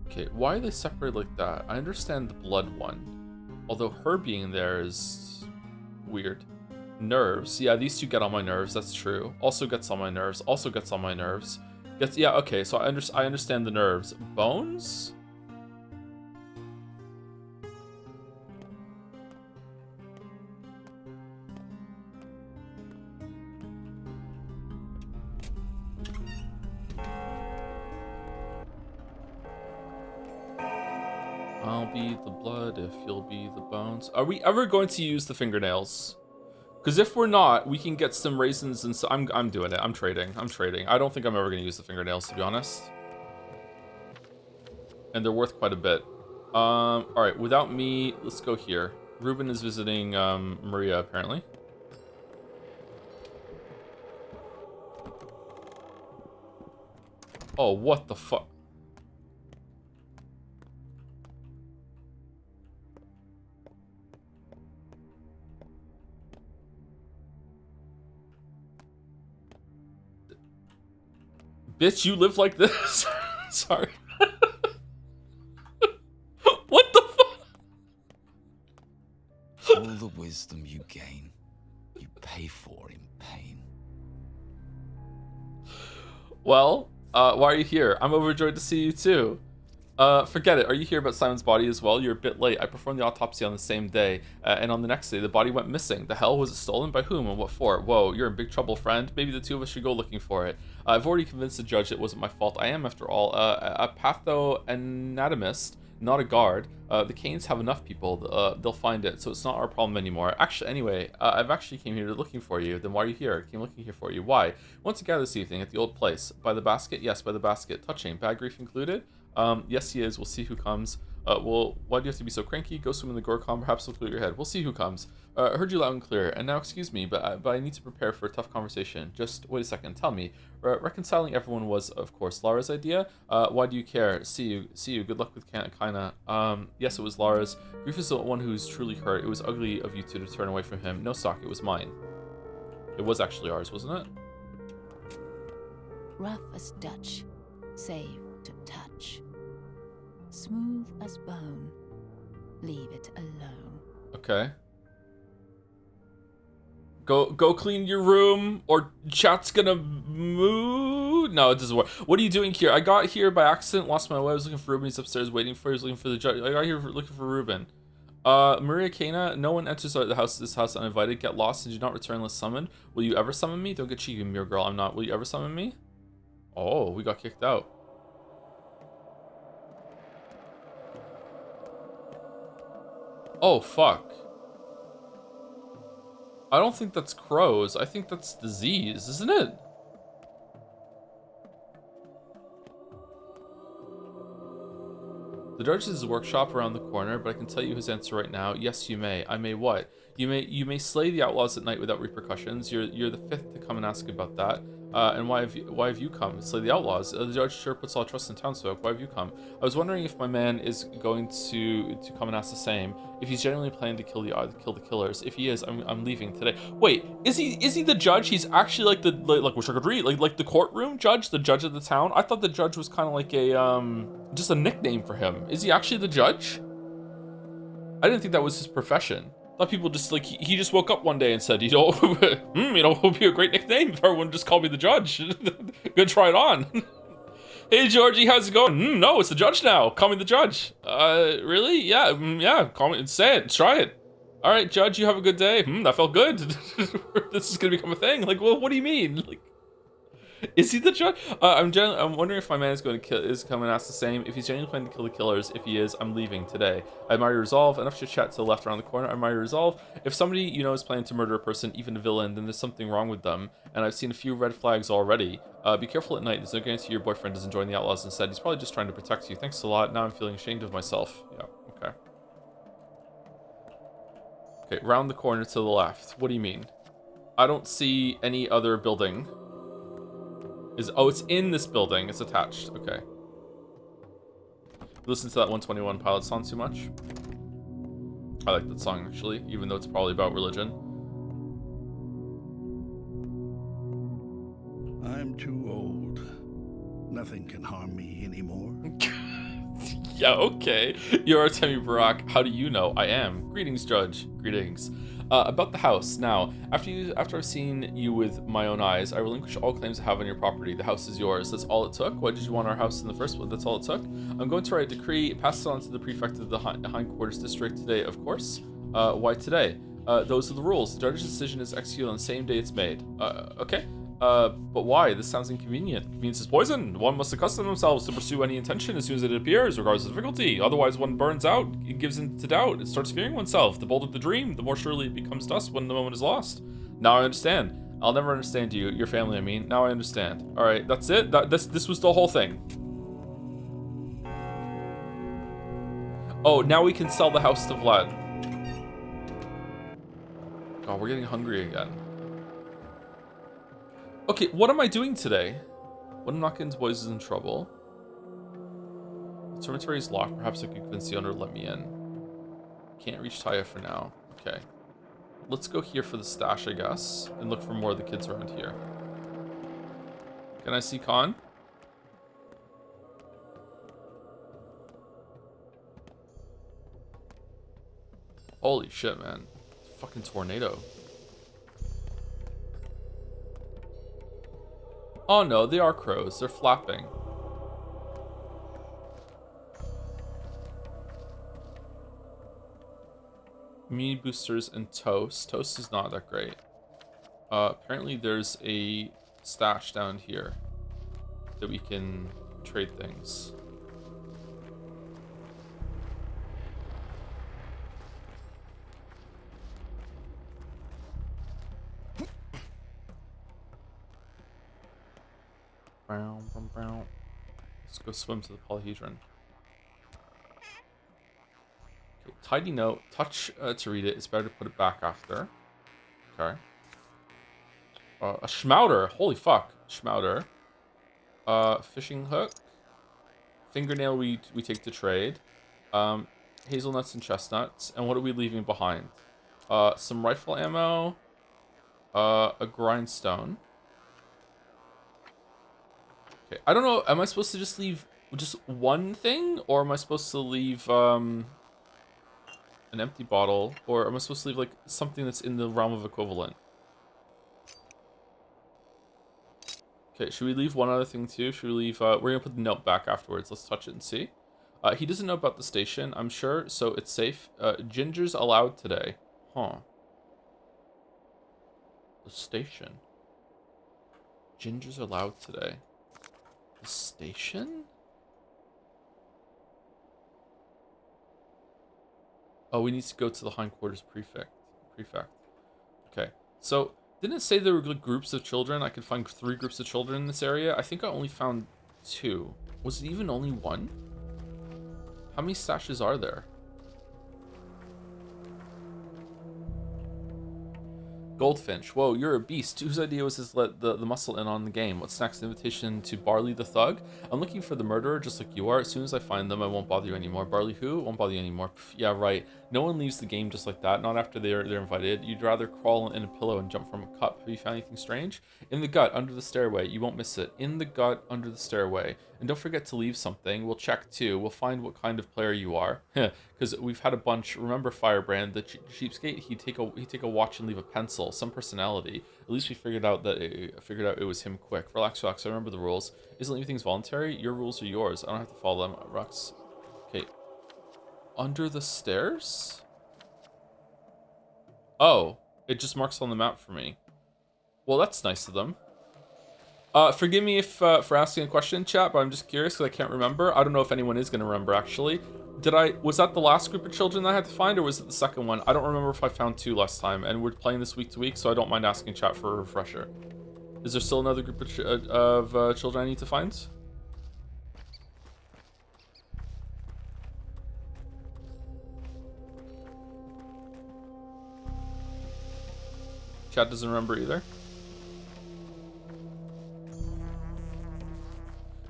Okay, why are they separated like that? I understand the blood one. Although her being there is weird. Nerves. Yeah, these two get on my nerves. That's true. Also gets on my nerves. Also gets on my nerves. Gets. Yeah, okay. So I understand the nerves. Bones? I'll be the blood if you'll be the bones. Are we ever going to use the fingernails? Because if we're not, we can get some raisins and so I'm doing it. I'm trading. I don't think I'm ever going to use the fingernails, to be honest. And they're worth quite a bit. All right, without me, let's go here. Rubin is visiting Maria, apparently. Oh, what the fuck? Bitch, you live like this? Sorry. What the fuck? All the wisdom you gain, you pay for in pain. Well, why are you here? I'm overjoyed to see you too. Forget it. Are you here about Simon's body as well? You're a bit late. I performed the autopsy on the same day, and on the next day, the body went missing. The hell? Was it stolen? By whom and what for? Whoa, you're in big trouble, friend. Maybe the two of us should go looking for it. I've already convinced the judge it wasn't my fault. I am, after all, a pathoanatomist, not a guard. The Canes have enough people. They'll find it, so it's not our problem anymore. Actually, anyway, I've actually came here looking for you. Then why are you here? I came looking here for you. Why? Want to gather this evening at the old place. By the basket? Yes, by the basket. Touching. Bad grief included? Yes, he is. We'll see who comes. Well, why do you have to be so cranky? Go swim in the Gorkon. Perhaps it'll clear your head. We'll see who comes. I heard you loud and clear. And now, excuse me, but I need to prepare for a tough conversation. Just wait a second. Tell me. Reconciling everyone was, of course, Lara's idea. Why do you care? See you. Good luck with Kaina. Yes, it was Lara's. Grief is the one who's truly hurt. It was ugly of you two to turn away from him. No stock. It was mine. It was actually ours, wasn't it? Rough as Dutch, safe to touch. Smooth as bone, leave it alone. Okay. Go clean your room, or chat's gonna move. No, it doesn't work. What are you doing here? I got here by accident, lost my way. I was looking for Rubin. He's upstairs waiting for you. I was looking for the judge. I got here looking for Rubin. Maria Kana, no one enters this house uninvited. Get lost and do not return unless summoned. Will you ever summon me? Don't get cheeky, mere girl. I'm not. Will you ever summon me? Oh, we got kicked out. Oh, fuck. I don't think that's crows. I think that's disease, isn't it? The judge's workshop around the corner, but I can tell you his answer right now. Yes, you may. I may what? You may slay the outlaws at night without repercussions. You're the fifth to come and ask about that. And why have you come? Slay the outlaws. The judge sure puts all trust in townsfolk. Why have you come? I was wondering if my man is going to come and ask the same. If he's genuinely planning to kill the killers. If he is, I'm leaving today. Wait, is he the judge? He's actually like wish I could read like the courtroom judge, the judge of the town. I thought the judge was kind of like a just a nickname for him. Is he actually the judge? I didn't think that was his profession. I thought people just like he just woke up one day and said, you know, it would be a great nickname if everyone just called me the judge. Gonna try it on. Hey Georgie, how's it going? No, it's the judge now. Call me the judge. Really? Yeah, yeah. Call me. Say it. Try it. All right, judge. You have a good day. That felt good. This is gonna become a thing. Like, well, what do you mean? Like, is he the judge? I'm wondering if my man is going to come and ask the same. If he's genuinely planning to kill the killers. If he is, I'm leaving today. I admire your resolve. Enough to chat to the left around the corner. I admire your resolve. If somebody you know is planning to murder a person, even a villain, then there's something wrong with them. And I've seen a few red flags already. Be careful at night. There's no guarantee your boyfriend isn't joining the outlaws instead. He's probably just trying to protect you. Thanks a lot. Now I'm feeling ashamed of myself. Yeah. Okay. Okay. Round the corner to the left. What do you mean? I don't see any other building. Oh, it's in this building. It's attached. Okay. Listen to that 121 Pilot song too much. I like that song, actually, even though it's probably about religion. I'm too old. Nothing can harm me anymore. Yeah, okay. You're Artemi Barak. How do you know? I am. Greetings, Judge. Greetings. About the house. Now, after I've seen you with my own eyes, I relinquish all claims I have on your property. The house is yours. That's all it took. Why did you want our house in the first place? That's all it took. I'm going to write a decree, pass it on to the prefect of the hindquarters district today, of course. Why today? Those are the rules. The judge's decision is executed on the same day it's made. Okay. But why? This sounds inconvenient. Convenience is poison. One must accustom themselves to pursue any intention as soon as it appears, regardless of difficulty. Otherwise, one burns out, it gives in to doubt, it starts fearing oneself. The bolder the dream, the more surely it becomes dust when the moment is lost. Now I understand. I'll never understand you, your family, I mean. Now I understand. Alright, that's it? This was the whole thing. Oh, now we can sell the house to Vlad. Oh, we're getting hungry again. Okay, what am I doing today? One of Notkin's boys is in trouble. The dormitory is locked. Perhaps I could convince the owner to let me in. Can't reach Taya for now. Okay. Let's go here for the stash, I guess, and look for more of the kids around here. Can I see Khan? Holy shit, man. Fucking tornado. Oh no, they are crows. They're flapping. Immunity boosters and toast. Toast is not that great. Apparently there's a stash down here that we can trade things. Let's go swim to the polyhedron. Okay, tidy note. Touch to read it. It's better to put it back after. Okay. A schmouder. Holy fuck. Schmouder. Fishing hook. Fingernail we take to trade. Hazelnuts and chestnuts. And what are we leaving behind? Some rifle ammo. A grindstone. Okay, I don't know. Am I supposed to just leave just one thing, or am I supposed to leave an empty bottle, or am I supposed to leave like something that's in the realm of equivalent? Okay, should we leave one other thing too? Should we leave? We're gonna put the note back afterwards. Let's touch it and see. He doesn't know about the station, I'm sure, so it's safe. Gingers allowed today, huh? The station. Gingers allowed today. The station? Oh, we need to go to the hindquarters prefect. Okay. So, didn't it say there were like groups of children? I could find 3 groups of children in this area. I think I only found 2. Was it even only 1? How many stashes are there? Goldfinch. Whoa, you're a beast. Whose idea was this let the muscle in on the game? What's next? Invitation to Barley the Thug? I'm looking for the murderer just like you are. As soon as I find them, I won't bother you anymore. Barley who? Won't bother you anymore. Pff, yeah, right. No one leaves the game just like that. Not after they're invited. You'd rather crawl in a pillow and jump from a cup. Have you found anything strange? In the gut, under the stairway. You won't miss it. In the gut, under the stairway. And don't forget to leave something. We'll check too. We'll find what kind of player you are. Because we've had a bunch. Remember Firebrand, the cheapskate? He'd take a watch and leave a pencil. Some personality. At least we figured out it was him quick. Relax. I remember the rules. Isn't leaving things voluntary? Your rules are yours. I don't have to follow them. Rux. Okay. Under the stairs? Oh, it just marks on the map for me. Well, that's nice of them. Forgive me if for asking a question, chat, but I'm just curious because I can't remember. I don't know if anyone is going to remember, actually. Was that the last group of children that I had to find, or was it the second one? I don't remember if I found 2 last time, and we're playing this week to week, so I don't mind asking chat for a refresher. Is there still another group of children I need to find? Chat doesn't remember either.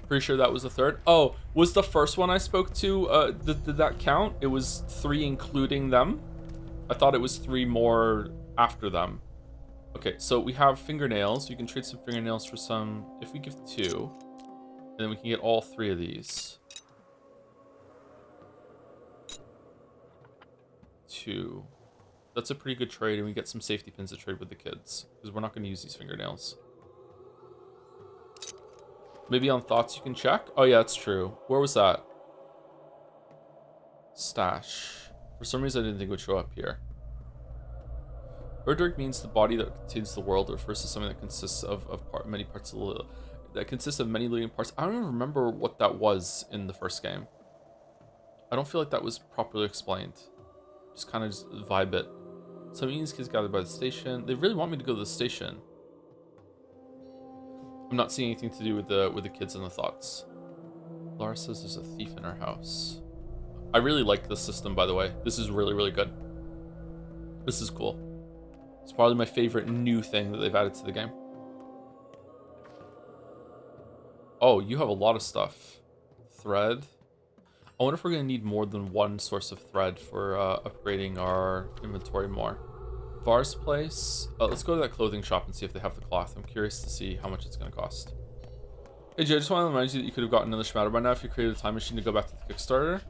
Pretty sure that was the third. Oh, was the first one I spoke to, did that count? It was 3 including them? I thought it was 3 more after them. Okay, so we have fingernails. We can trade some fingernails for some, if we give 2, and then we can get all 3 of these. 2. That's a pretty good trade, and we get some safety pins to trade with the kids, because we're not going to use these fingernails. Maybe on thoughts you can check? Oh yeah, that's true. Where was that? Stash. For some reason I didn't think it would show up here. Erdrig means the body that contains the world. It refers to something that consists of many parts of the... that consists of many living parts. I don't even remember what that was in the first game. I don't feel like that was properly explained. Just kind of just vibe it. Some Eden's kids gathered by the station. They really want me to go to the station. I'm not seeing anything to do with the kids and the thoughts. Lara says there's a thief in our house. I really like this system, by the way. This is really, really good. This is cool. It's probably my favorite new thing that they've added to the game. Oh, you have a lot of stuff. Thread. I wonder if we're going to need more than 1 source of thread for upgrading our inventory more. Var's place. Let's go to that clothing shop and see if they have the cloth. I'm curious to see how much it's going to cost. Hey, Jay, I just want to remind you that you could have gotten another Schmatter by now if you created a time machine to go back to the Kickstarter.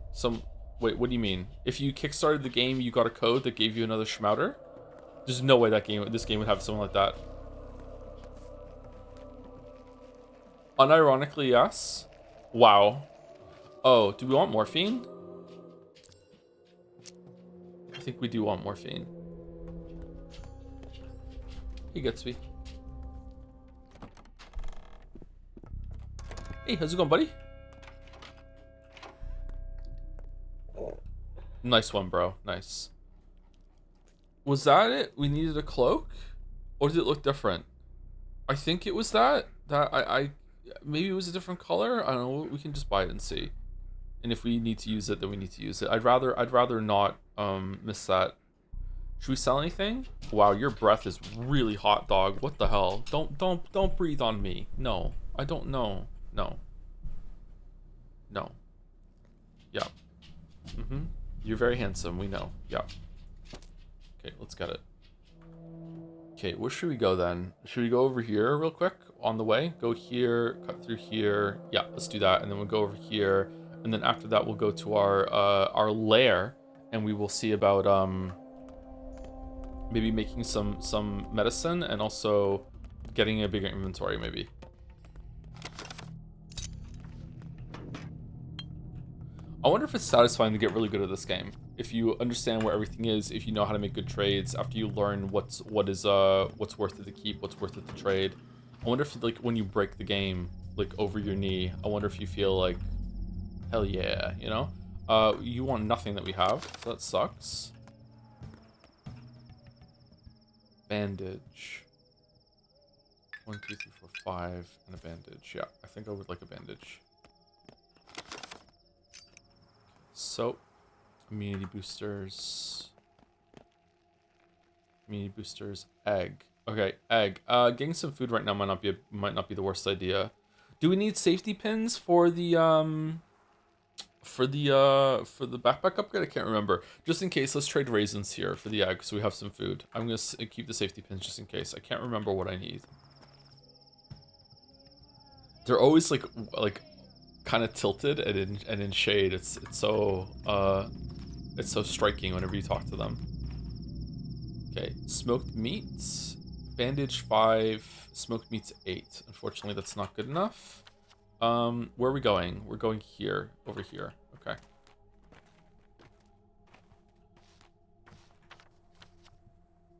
Wait, what do you mean? If you kickstarted the game, you got a code that gave you another Schmatter? There's no way this game would have something like that. Unironically, yes. Wow. Oh, do we want morphine? I think we do want morphine. Hey, Gutsby. Hey, how's it going, buddy? Nice one, bro. Nice. Was that it? We needed a cloak? Or did it look different? I think it was that. Maybe it was a different color? I don't know. We can just buy it and see. And if we need to use it, then we need to use it. I'd rather not miss that. Should we sell anything? Wow, your breath is really hot, dog. What the hell? Don't breathe on me. No, I don't know. No. Yeah. You're very handsome. We know. Yeah. Okay, let's get it. Okay, where should we go then? Should we go over here real quick on the way? Go here, cut through here. Yeah, let's do that, and then we'll go over here, and then after that we'll go to our lair, and we will see about maybe making some medicine and also getting a bigger inventory maybe. I wonder if it's satisfying to get really good at this game. If you understand where everything is, if you know how to make good trades, after you learn what's worth it to keep, what's worth it to trade. I wonder if like when you break the game like over your knee, I wonder if you feel like hell yeah, you know? You want nothing that we have, so that sucks. bandage. 1, 2, 3, 4, 5, and a bandage. Yeah, I think I would like a bandage. Soap, immunity boosters, egg. Okay, egg. Getting some food right now might not be the worst idea. Do we need safety pins for the backpack upgrade? I can't remember. Just in case, let's trade raisins here for the egg so we have some food. I'm gonna keep the safety pins just in case. I can't remember what I need. They're always like kind of tilted and in shade. It's so striking whenever you talk to them. Okay, smoked meats, bandage 5, smoked meats 8. Unfortunately, that's not good enough. Where are we going? We're going here, over here. Okay.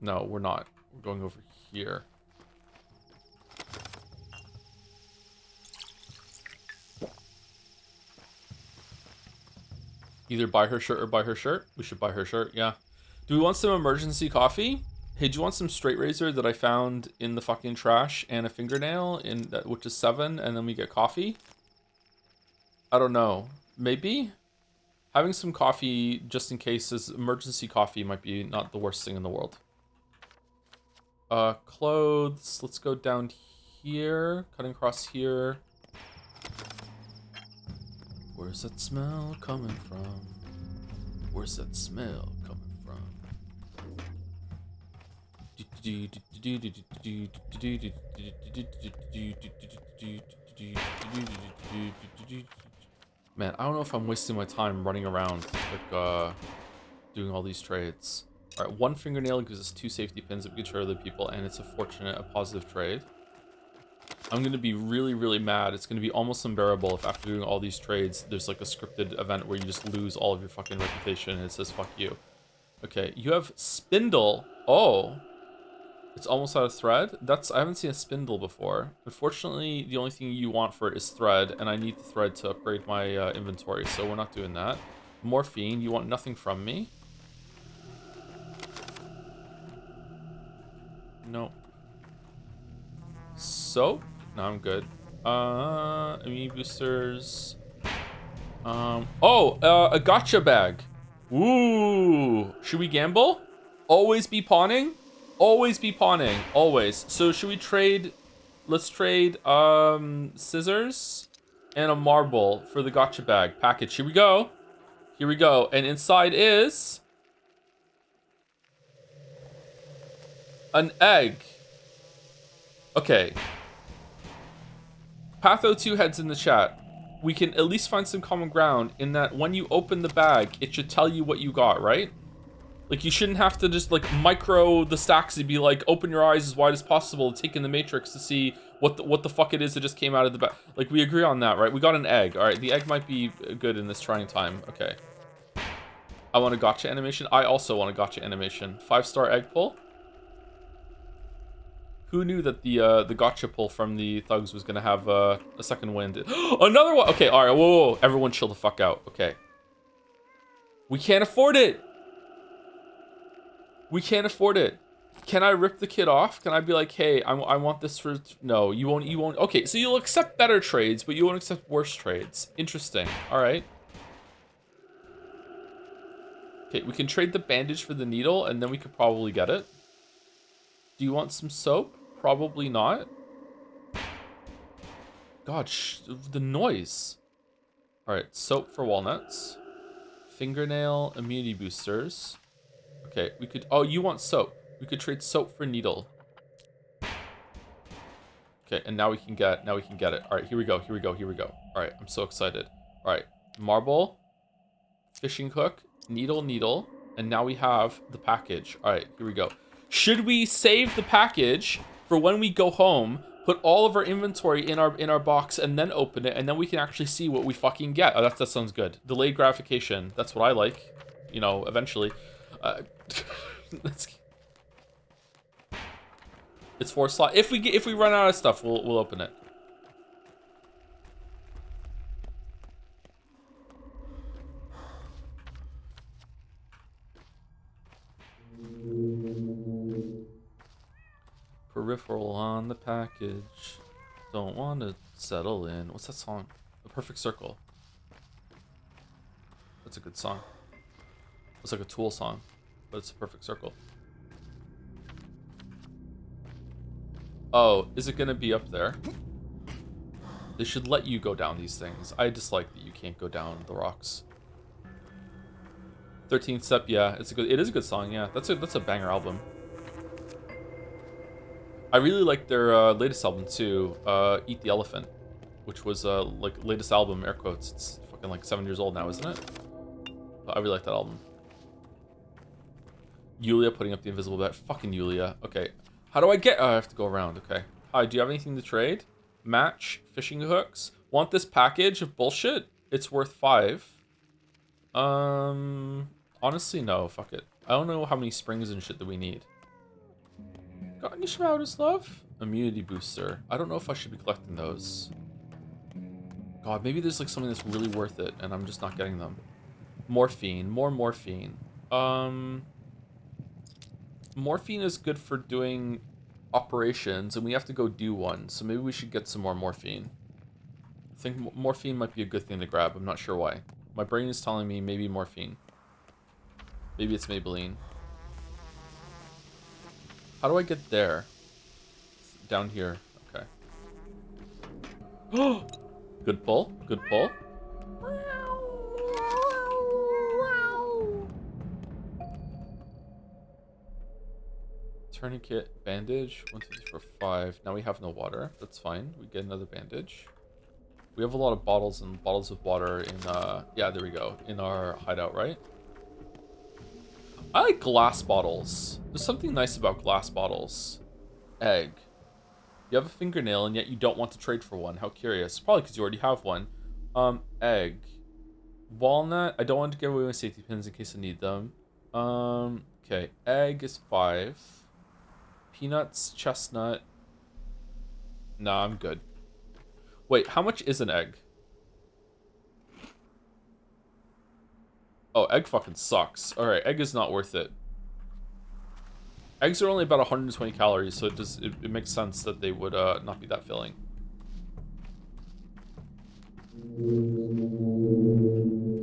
No, we're not. We're going over here. Either buy her shirt or buy her shirt. We should buy her shirt, yeah. Do we want some emergency coffee? Hey, do you want some straight razor that I found in the fucking trash and a fingernail, which is 7, and then we get coffee? I don't know. Maybe? Having some coffee just in case is emergency coffee might be not the worst thing in the world. Clothes. Let's go down here. Cutting across here. Where's that smell coming from? Where's that smell coming from? Man, I don't know if I'm wasting my time running around, like, doing all these trades. All right, 1 fingernail gives us 2 safety pins that we can share with other people, and it's a positive trade. I'm going to be really, really mad. It's going to be almost unbearable if after doing all these trades, there's like a scripted event where you just lose all of your fucking reputation and it says, fuck you. Okay, you have spindle. Oh, it's almost out of thread. I haven't seen a spindle before. Unfortunately, the only thing you want for it is thread, and I need the thread to upgrade my inventory, so we're not doing that. Morphine, you want nothing from me? No. Soap? No, I'm good. Immune boosters. A gotcha bag. Ooh. Should we gamble? Always be pawning? Always be pawning. Always. So should we trade? Let's trade scissors and a marble for the gotcha bag package. Here we go. Here we go. And inside is an egg. Okay. Patho2 heads in the chat. We can at least find some common ground in that when you open the bag, it should tell you what you got, right? Like, you shouldn't have to just, like, micro the stacks and be like, open your eyes as wide as possible, take in the matrix to see what the fuck it is that just came out of the bag. Like, we agree on that, right? We got an egg. All right, the egg might be good in this trying time. Okay. I want a gotcha animation. I also want a gotcha animation. 5-star egg pull. Who knew that the gotcha pull from the thugs was gonna have a second wind? Another one. Okay, all right. Whoa. Everyone, chill the fuck out. Okay. We can't afford it. We can't afford it. Can I rip the kid off? Can I be like, hey, I want this for... No, you won't. You won't. Okay, so you'll accept better trades, but you won't accept worse trades. Interesting. All right. Okay, we can trade the bandage for the needle, and then we could probably get it. Do you want some soap? Probably not. God, the noise. All right, soap for walnuts. Fingernail immunity boosters. Okay, we could... Oh, you want soap. We could trade soap for needle. Okay, and now we can get it. All right, here we go. All right, I'm so excited. All right, marble, fishing hook, needle, and now we have the package. All right, here we go. Should we save the package for when we go home, put all of our inventory in our box, and then open it, and then we can actually see what we fucking get? Oh, that sounds good. Delayed gratification. That's what I like. You know, eventually. It's 4 slot. If we run out of stuff, we'll open it. peripheral on the package. Don't want to settle in. What's that song? The Perfect Circle. That's a good song. It's like a Tool song, but it's a perfect circle. Oh, is it gonna be up there? They should let you go down these things. I dislike that you can't go down the rocks. 13th Step, yeah, it is a good song, yeah. That's a banger album. I really like their latest album too, Eat the Elephant, which was like latest album, air quotes. It's fucking like 7 years old now, isn't it? But I really like that album. Yulia putting up the invisible bet. Fucking Yulia. Okay. How do I get... Oh, I have to go around. Okay. Hi, do you have anything to trade? Match. Fishing hooks. Want this package of bullshit? It's worth 5. Honestly, no. Fuck it. I don't know how many springs and shit that we need. Got any shrouders, love? Immunity booster. I don't know if I should be collecting those. God, maybe there's like something that's really worth it and I'm just not getting them. Morphine. More morphine. Morphine is good for doing operations, and we have to go do one, so maybe we should get some more morphine. I think morphine might be a good thing to grab. I'm not sure why. My brain is telling me maybe morphine. Maybe it's Maybelline. How do I get there? Down here. Okay. Oh! Good pull. Good pull. Tourniquet, bandage, 1, 2, 3, 4, 5. Now we have no water. That's fine. We get another bandage. We have a lot of bottles and bottles of water in, yeah, there we go. In our hideout, right? I like glass bottles. There's something nice about glass bottles. Egg. You have a fingernail and yet you don't want to trade for one. How curious. Probably because you already have one. Egg. Walnut. I don't want to give away my safety pins in case I need them. Okay. Egg is 5. Peanuts, chestnut. Nah, I'm good. Wait, how much is an egg? Oh, egg fucking sucks. Alright, egg is not worth it. Eggs are only about 120 calories, so it makes sense that they would not be that filling.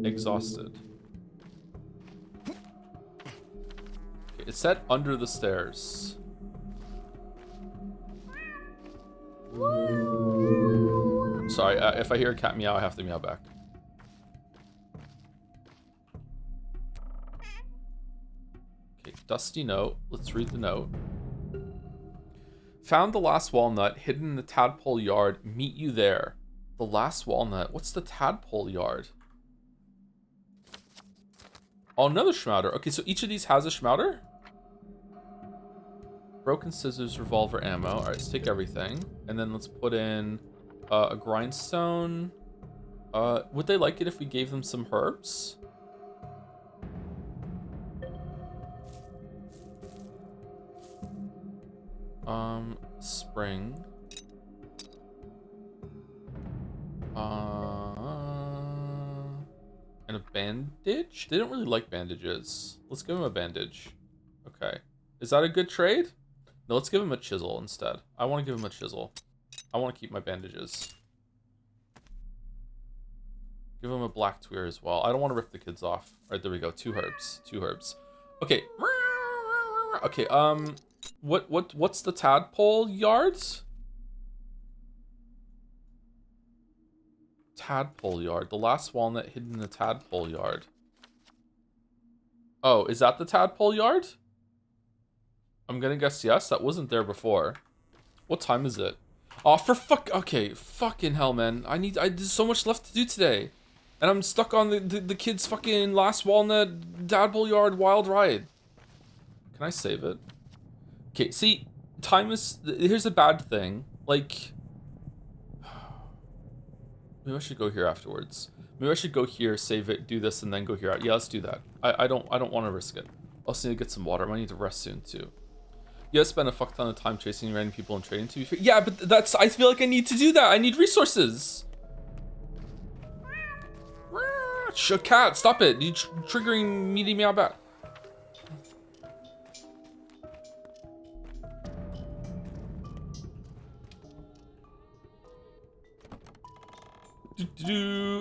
Exhausted. Okay, it's set under the stairs. Sorry, if I hear a cat meow, I have to meow back. Okay, dusty note. Let's read the note. Found the last walnut hidden in the tadpole yard. Meet you there. The last walnut. What's the tadpole yard? Oh, another schmouder. Okay, so each of these has a schmouder? Broken scissors, revolver ammo. All right, let's take everything. And then let's put in a grindstone. Would they like it if we gave them some herbs? Spring. And a bandage? They don't really like bandages. Let's give them a bandage. Okay. Is that a good trade? No, let's give him a chisel instead. I want to give him a chisel. I want to keep my bandages. Give him a black tweer as well. I don't want to rip the kids off. All right, there we go. 2 herbs. 2 herbs. Okay. Okay, what's the tadpole yards? Tadpole yard. The last walnut hidden in the tadpole yard. Oh, is that the tadpole yard? I'm gonna guess yes. That wasn't there before. What time is it? Oh, for fuck. Okay, fucking hell, man. There's so much left to do today, and I'm stuck on the kid's fucking last walnut tadpole yard wild ride. Can I save it? Okay. See, time is. Here's a bad thing. Like, maybe I should go here afterwards. Maybe I should go here, save it, do this, and then go here. Yeah, let's do that. I don't want to risk it. I also need to get some water. I might need to rest soon too. Yeah, spend a fuck ton of time chasing random people and trading to be fair. Yeah, but that's, I feel like I need to do that. I need resources. Cat, stop it. You're triggering me to meow back.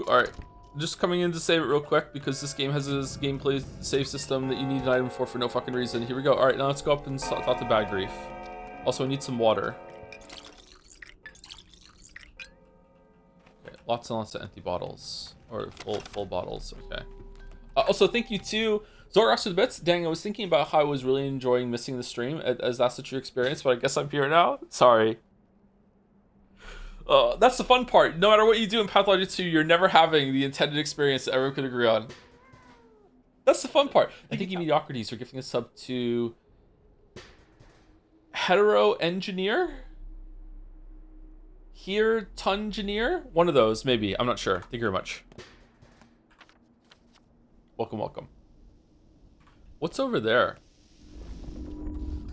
Alright. Just coming in to save it real quick because this game has this gameplay save system that you need an item for no fucking reason. Here we go. Alright, now let's go up and talk to Bad Grief. Also, I need some water. Okay, lots and lots of empty bottles. Or full bottles, okay. Also, thank you to Zorrox with the bits. Dang, I was thinking about how I was really enjoying missing the stream, as that's such your experience, but I guess I'm here now. Sorry. That's the fun part. No matter what you do in Pathologic 2, you're never having the intended experience that everyone could agree on. That's the fun part. I think you mediocrities are giving a sub to Hetero Engineer? Here Tungineer? One of those, maybe. I'm not sure. Thank you very much. Welcome, welcome. What's over there?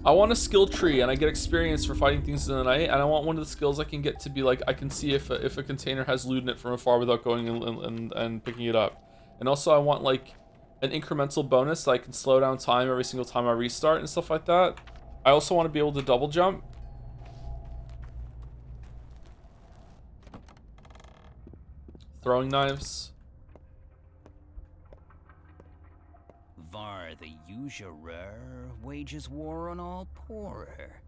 I want a skill tree and I get experience for fighting things in the night, and I want one of the skills I can get to be like, I can see if a container has loot in it from afar without going and picking it up. And also I want like an incremental bonus so I can slow down time every single time I restart and stuff like that. I also want to be able to double jump. Throwing knives. Var the usurer wages war on all poorer.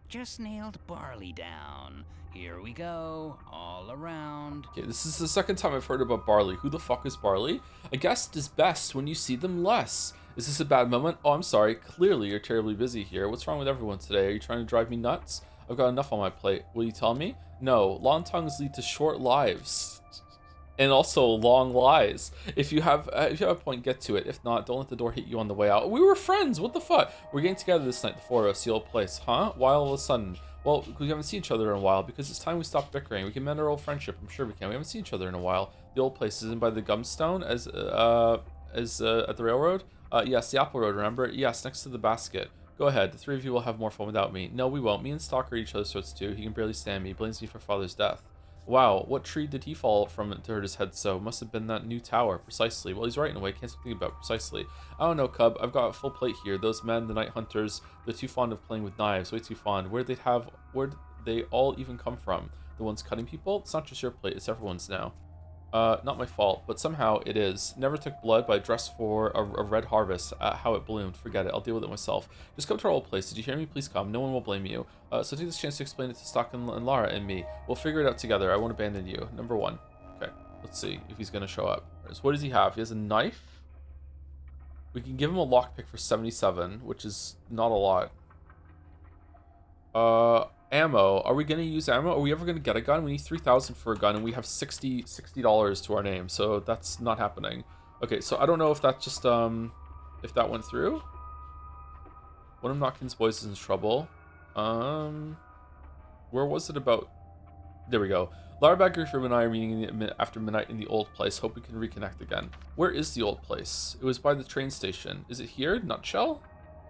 Just nailed barley down. Here we go, all around. Okay, this is the second time I've heard about barley. Who the fuck is barley? A guest is best when you see them less. Is this a bad moment? Oh, I'm sorry. Clearly you're terribly busy here. What's wrong with everyone today? Are you trying to drive me nuts? I've got enough on my plate. Will you tell me? No, long tongues lead to short lives. And also long lies. If you have a point, get to it. If not, don't let the door hit you on the way out. We were friends. What the fuck? We're getting together this night, the four of us, the old place, huh? Why all of a sudden? Well, we haven't seen each other in a while. Because it's time we stop bickering. We can mend our old friendship. I'm sure we can. We haven't seen each other in a while. The old place isn't by the Gumstone as at the railroad. Yes, the Apple Road. Remember? Yes, next to the basket. Go ahead. The three of you will have more fun without me. No, we won't. Me and Stalker are each other's throats too. He can barely stand me. Blames me for father's death. Wow, what tree did he fall from to hurt his head so? Must have been that new tower. Precisely. Well, he's right in a way. Can't stop thinking about precisely. I don't know, Cub. I've got a full plate here. Those men, the night hunters, they're too fond of playing with knives. Way too fond. Where'd they all even come from? The ones cutting people? It's not just your plate. It's everyone's now. Not my fault, but somehow it is. Never took blood, but I dressed for a red harvest. How it bloomed. Forget it. I'll deal with it myself. Just come to our old place. Did you hear me? Please come. No one will blame you. So take this chance to explain it to Stock and Lara and me. We'll figure it out together. I won't abandon you. Number one. Okay, let's see if he's gonna show up. So what does he have? He has a knife. We can give him a lockpick for 77, which is not a lot. Ammo. Are we gonna use ammo? Are we ever gonna get a gun? We need 3,000 for a gun, and we have $60 to our name, so that's not happening. Okay, so I don't know if that just if that went through. One of Notkin's boys is in trouble. Where was it about? There we go. Lara, Bad Grief, Rubin, and I are meeting after midnight in the old place. Hope we can reconnect again. Where is the old place? It was by the train station. Is it here? Nutshell?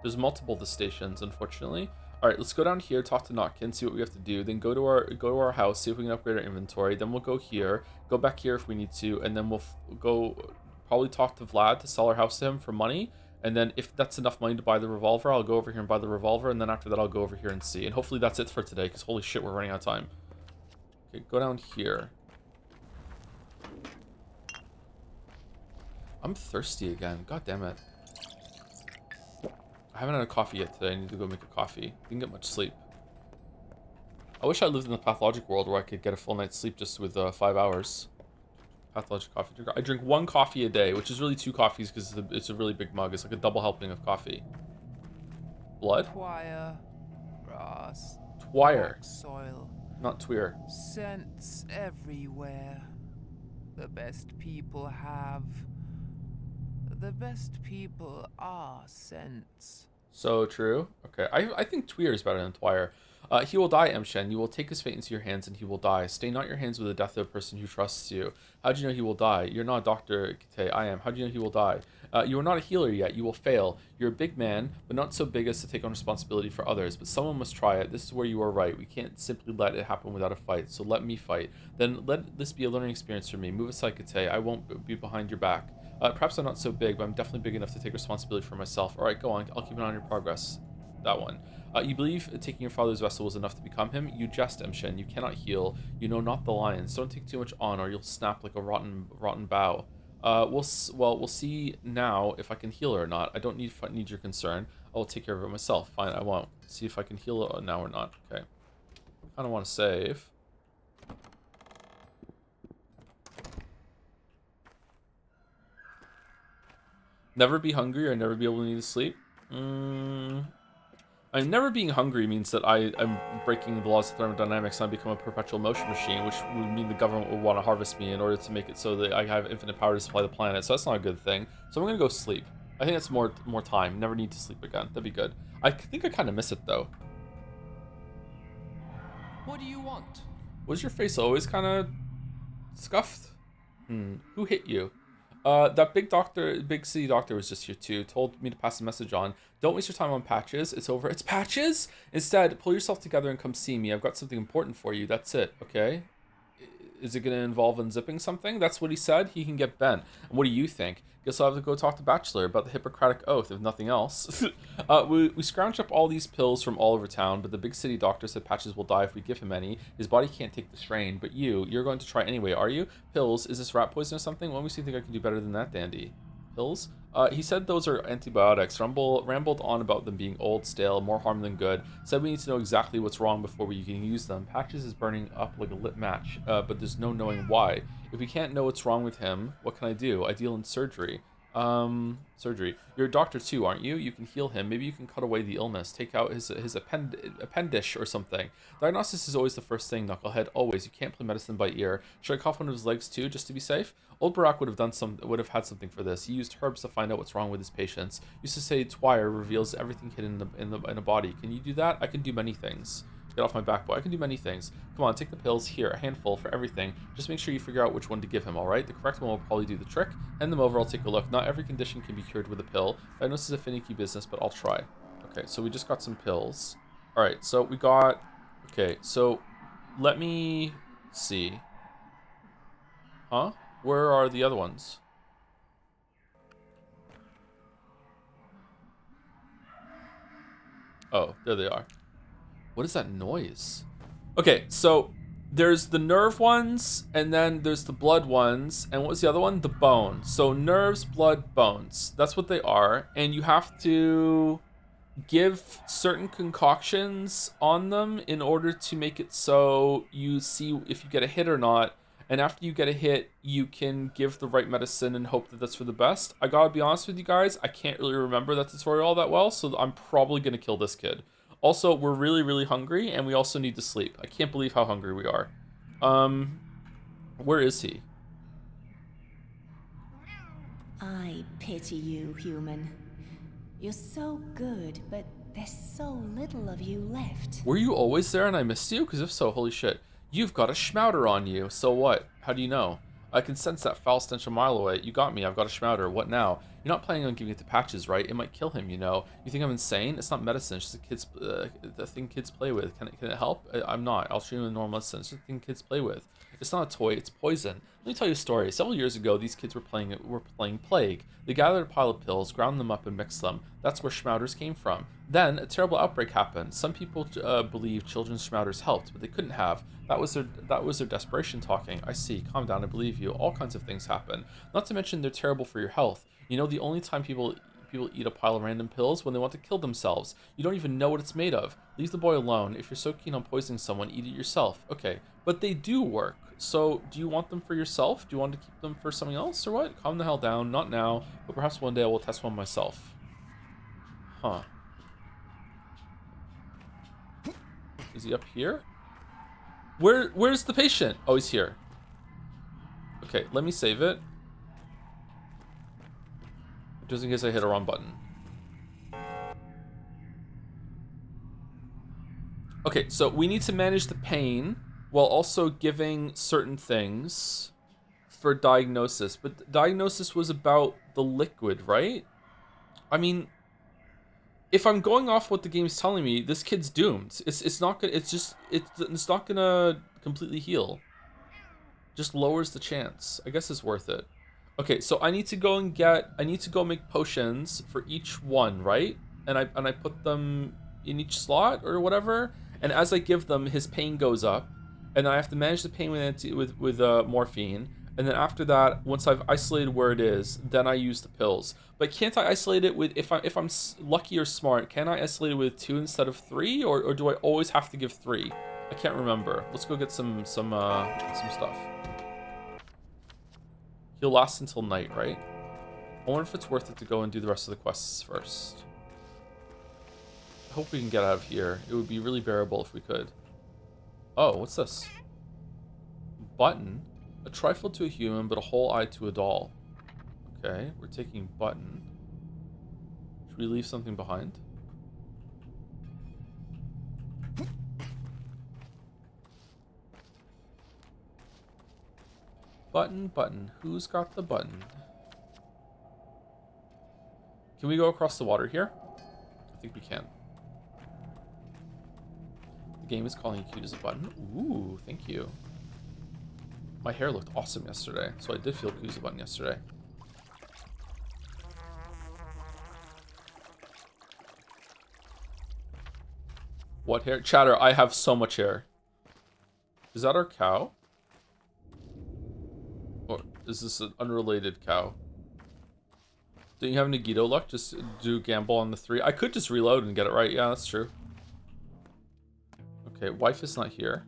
There's multiple the stations, unfortunately. All right, let's go down here, talk to Notkin, see what we have to do. Then go to our house, see if we can upgrade our inventory. Then we'll go here, go back here if we need to, and then we'll go probably talk to Vlad to sell our house to him for money. And then if that's enough money to buy the revolver, I'll go over here and buy the revolver. And then after that, I'll go over here and see. And hopefully that's it for today, because holy shit, we're running out of time. Okay, go down here. I'm thirsty again. God damn it. I haven't had a coffee yet today. I need to go make a coffee. Didn't get much sleep. I wish I lived in the Pathologic world where I could get a full night's sleep just with 5 hours. Pathologic coffee drinker. I drink 1 coffee a day, which is really 2 coffees because it's a really big mug. It's like a double helping of coffee. Blood? Twire, grass, Twire. soil, Not Tweer. scents everywhere. The best people have. The best people are scents. So true. Okay, I think Tweer is better than Twire. He will die, Emshen. You will take his fate into your hands and he will die. Stain not your hands with the death of a person who trusts you. How do you know he will die? You're not a doctor, Kite. I am. How do you know he will die? You are not a healer yet. You will fail. You're a big man, but not so big as to take on responsibility for others. But someone must try it. This is where you are right. We can't simply let it happen without a fight. So let me fight. Then let this be a learning experience for me. Move aside, Kite. I won't be behind your back. Perhaps I'm not so big, but I'm definitely big enough to take responsibility for myself. All right, go on. I'll keep an eye on your progress. that one. You believe taking your father's vessel was enough to become him? You jest, Emshin. You cannot heal. You know not the lions. Don't take too much on, or you'll snap like a rotten bough. We'll see now if I can heal her or not. I don't need your concern. I will take care of it myself. Fine, I won't. See if I can heal her now or not. Okay. I kind of want to save. Never be hungry or never be able to need to sleep. Never being hungry means that I'm breaking the laws of thermodynamics and I become a perpetual motion machine, which would mean the government would want to harvest me in order to make it so that I have infinite power to supply the planet. So that's not a good thing. So I'm gonna go sleep. I think that's more time. Never need to sleep again. That'd be good. I think I kind of miss it though. What do you want? Was your face always kind of scuffed? Who hit you? That big city doctor was just here too. Told me to pass the message on. Don't waste your time on Patches. It's over. It's Patches? Instead, pull yourself together and come see me. I've got something important for you. That's it, okay? Is it going to involve unzipping something? That's what he said. He can get bent. And what do you think? Guess I'll have to go talk to Bachelor about the Hippocratic Oath, if nothing else. We scrounged up all these pills from all over town, but the big city doctor said Patches will die if we give him any. His body can't take the strain, but you're going to try anyway, are you? Pills? Is this rat poison or something? Let me see if I can do better than that, Dandy. Pills? He said those are antibiotics. Rambled on about them being old, stale, more harm than good. Said we need to know exactly what's wrong before we can use them. Patches is burning up like a lit match, but there's no knowing why. If we can't know what's wrong with him, what can I do? I deal in surgery. Surgery. You're a doctor too, aren't you? You can heal him. Maybe you can cut away the illness. Take out his appendage or something. Diagnosis is always the first thing, Knucklehead. Always. You can't play medicine by ear. Should I cough one of his legs too, just to be safe? Old Barack would have had something for this. He used herbs to find out what's wrong with his patients. Used to say Twire reveals everything hidden in a body. Can you do that? I can do many things. Get off my back, boy. I can do many things. Come on, take the pills. Here, a handful for everything. Just make sure you figure out which one to give him, alright? The correct one will probably do the trick. Hand them over, I'll take a look. Not every condition can be cured with a pill. I know this is a finicky business, but I'll try. Okay, so we just got some pills. Alright, so we got... Okay, so let me see. Huh? Where are the other ones? Oh, there they are. What is that noise? Okay, so there's the nerve ones, and then there's the blood ones, and what was the other one? The bone. So nerves, blood, bones. That's what they are, and you have to give certain concoctions on them in order to make it so you see if you get a hit or not. And after you get a hit, you can give the right medicine and hope that that's for the best. I gotta be honest with you guys, I can't really remember that tutorial all that well, so I'm probably gonna kill this kid. Also, we're really, really hungry, and we also need to sleep. I can't believe how hungry we are. Where is he? I pity you, human. You're so good, but there's so little of you left. Were you always there and I missed you? Because if so, holy shit. You've got a schmouter on you. So what? How do you know? I can sense that foul stench a mile away. You got me. I've got a schmouter. What now? You're not planning on giving it to Patches, right? It might kill him, you know. You think I'm insane? It's not medicine. It's just the thing kids play with. Can it help? I'm not. I'll show you in normal medicine. It's just the thing kids play with. It's not a toy. It's poison. Let me tell you a story. Several years ago, these kids were playing Plague. They gathered a pile of pills, ground them up, and mixed them. That's where schmouters came from. Then a terrible outbreak happened. Some people believe children's schmouters helped, but they couldn't have. That was their desperation talking. I see. Calm down. I believe you. All kinds of things happen. Not to mention they're terrible for your health. You know, the only time people eat a pile of random pills when they want to kill themselves. You don't even know what it's made of. Leave the boy alone. If you're so keen on poisoning someone, eat it yourself. Okay, but they do work. So, do you want them for yourself? Do you want to keep them for something else, or what? Calm the hell down. Not now, but perhaps one day I will test one myself. Huh. Is he up here? Where's the patient? Oh, he's here. Okay, let me save it. Just in case I hit a wrong button. Okay, so we need to manage the pain while also giving certain things for diagnosis. But diagnosis was about the liquid, right? I mean, if I'm going off what the game's telling me, this kid's doomed. It's not gonna. It's not gonna completely heal. Just lowers the chance. I guess it's worth it. Okay, so I need to go make potions for each one, right? And I put them in each slot or whatever. And as I give them, his pain goes up, and I have to manage the pain with morphine. And then after that, once I've isolated where it is, then I use the pills. But can't I isolate it with, if I'm lucky or smart, can I isolate it with 2 instead of 3, or do I always have to give 3? I can't remember. Let's go get some stuff. He'll last until night, right? I wonder if it's worth it to go and do the rest of the quests first. I hope we can get out of here. It would be really bearable if we could. Oh, what's this? Button. A trifle to a human, but a whole eye to a doll. Okay, we're taking button. Should we leave something behind? Button, button. Who's got the button? Can we go across the water here? I think we can. The game is calling you cute as a button. Ooh, thank you. My hair looked awesome yesterday, so I did feel cute as a button yesterday. What hair? Chatter, I have so much hair. Is that our cow? Or is this an unrelated cow? Don't you have Nagito luck? Just do gamble on the 3. I could just reload and get it right. Yeah, that's true. Okay, wife is not here.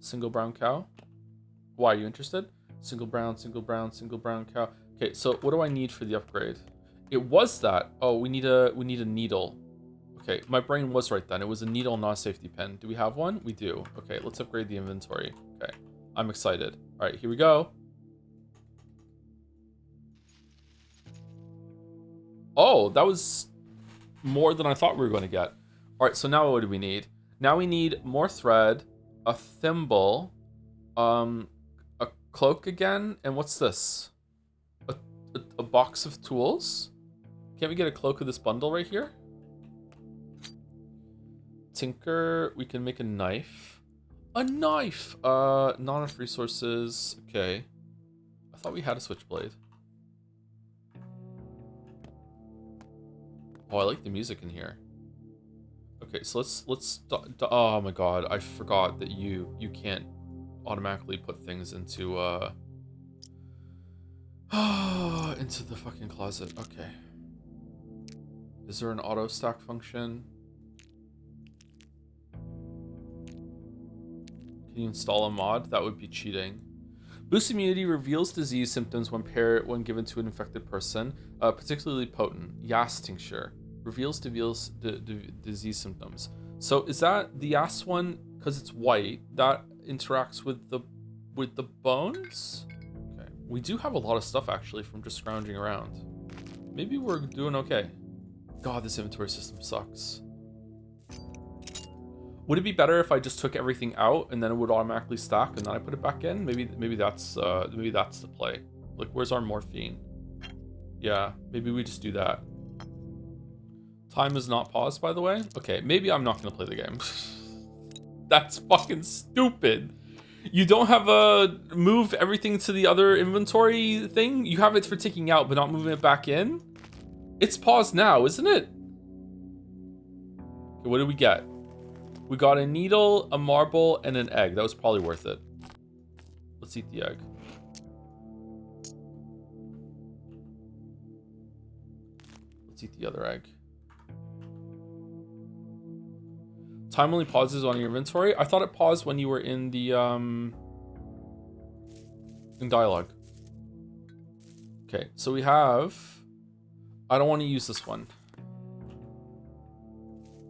Single brown cow. Why, are you interested? Single brown cow. Okay, so what do I need for the upgrade? It was that. Oh, we need a needle. Okay, my brain was right then. It was a needle, not a safety pin. Do we have one? We do. Okay, let's upgrade the inventory. Okay, I'm excited. All right, here we go. Oh, that was more than I thought we were going to get. All right, so now what do we need? Now we need more thread, a thimble, a cloak again, and what's this? A box of tools? Can't we get a cloak of this bundle right here? Tinker, we can make a knife. A knife! Not enough resources. Okay. I thought we had a switchblade. Oh, I like the music in here. Okay, so let's oh my god, I forgot that you can't automatically put things into into the fucking closet. Okay. Is there an auto stack function? Can you install a mod? That would be cheating. Boost immunity reveals disease symptoms when given to an infected person, particularly potent. Yas tincture reveals disease symptoms. So is that the Yas one? Because it's white, that interacts with the bones. Okay, we do have a lot of stuff actually from just scrounging around. Maybe we're doing okay. God, this inventory system sucks. Would it be better if I just took everything out and then it would automatically stack and then I put it back in? Maybe that's the play. Like, where's our morphine? Yeah, maybe we just do that. Time is not paused, by the way. Okay, maybe I'm not gonna play the game. That's fucking stupid. You don't have a move everything to the other inventory thing? You have it for taking out, but not moving it back in? It's paused now, isn't it? Okay, what did we get? We got a needle, a marble, and an egg. That was probably worth it. Let's eat the egg. Let's eat the other egg. Time only pauses on your inventory. I thought it paused when you were in the in dialogue. Okay, so we have. I don't want to use this one.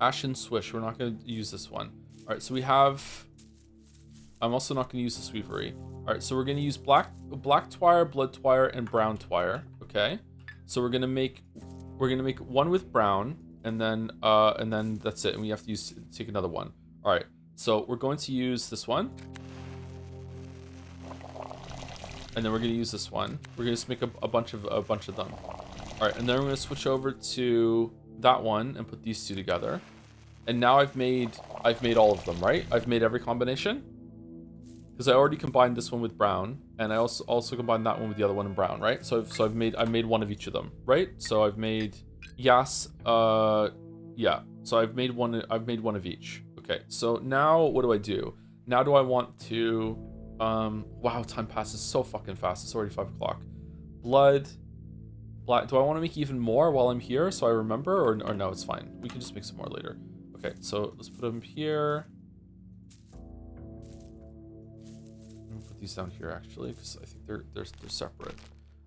Ashen Swish. We're not going to use this one. All right, so we have. I'm also not going to use the Sweevery. All right, so we're going to use black twire, blood twire, and brown twire. Okay, so we're going to make one with brown. And then that's it. And we have to take another one. All right. So we're going to use this one. And then we're going to use this one. We're going to make a bunch of them. All right. And then we're going to switch over to that one and put these two together. And now I've made all of them, right? I've made every combination. Because I already combined this one with brown, and I also combined that one with the other one in brown, right? So I've made one of each of them, right? So I've made Yas, Yeah, so I've made one of each. Okay, so now what do I do? Now do I want to wow, time passes so fucking fast. It's already 5 o'clock. Blood. Black. Do I want to make even more while I'm here so I remember, or no, it's fine. We can just make some more later. Okay, so let's put them here. I'm gonna put these down here actually, because I think they're separate.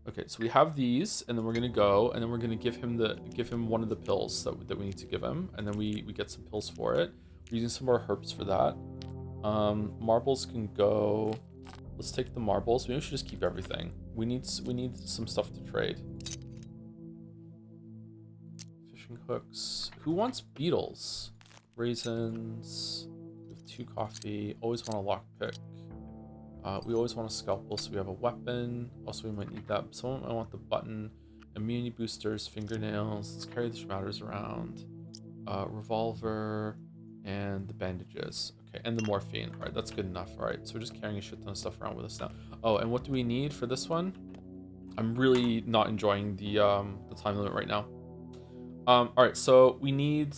Okay, so we have these, and then we're gonna go, and then we're gonna give him one of the pills that we need to give him, and then we get some pills for it. We're using some more herbs for that. Marbles can go. Let's take the marbles. Maybe we should just keep everything. We need some stuff to trade. Fishing hooks. Who wants beetles? Raisins. We have 2 coffee. Always want a lockpick. We always want a scalpel, so we have a weapon. Also, we might need that. Someone might want the button. Immunity boosters, fingernails. Let's carry the schmatters around. Revolver, and the bandages. Okay, and the morphine. All right, that's good enough. All right, so we're just carrying a shit ton of stuff around with us now. Oh, and what do we need for this one? I'm really not enjoying the time limit right now. All right, so we need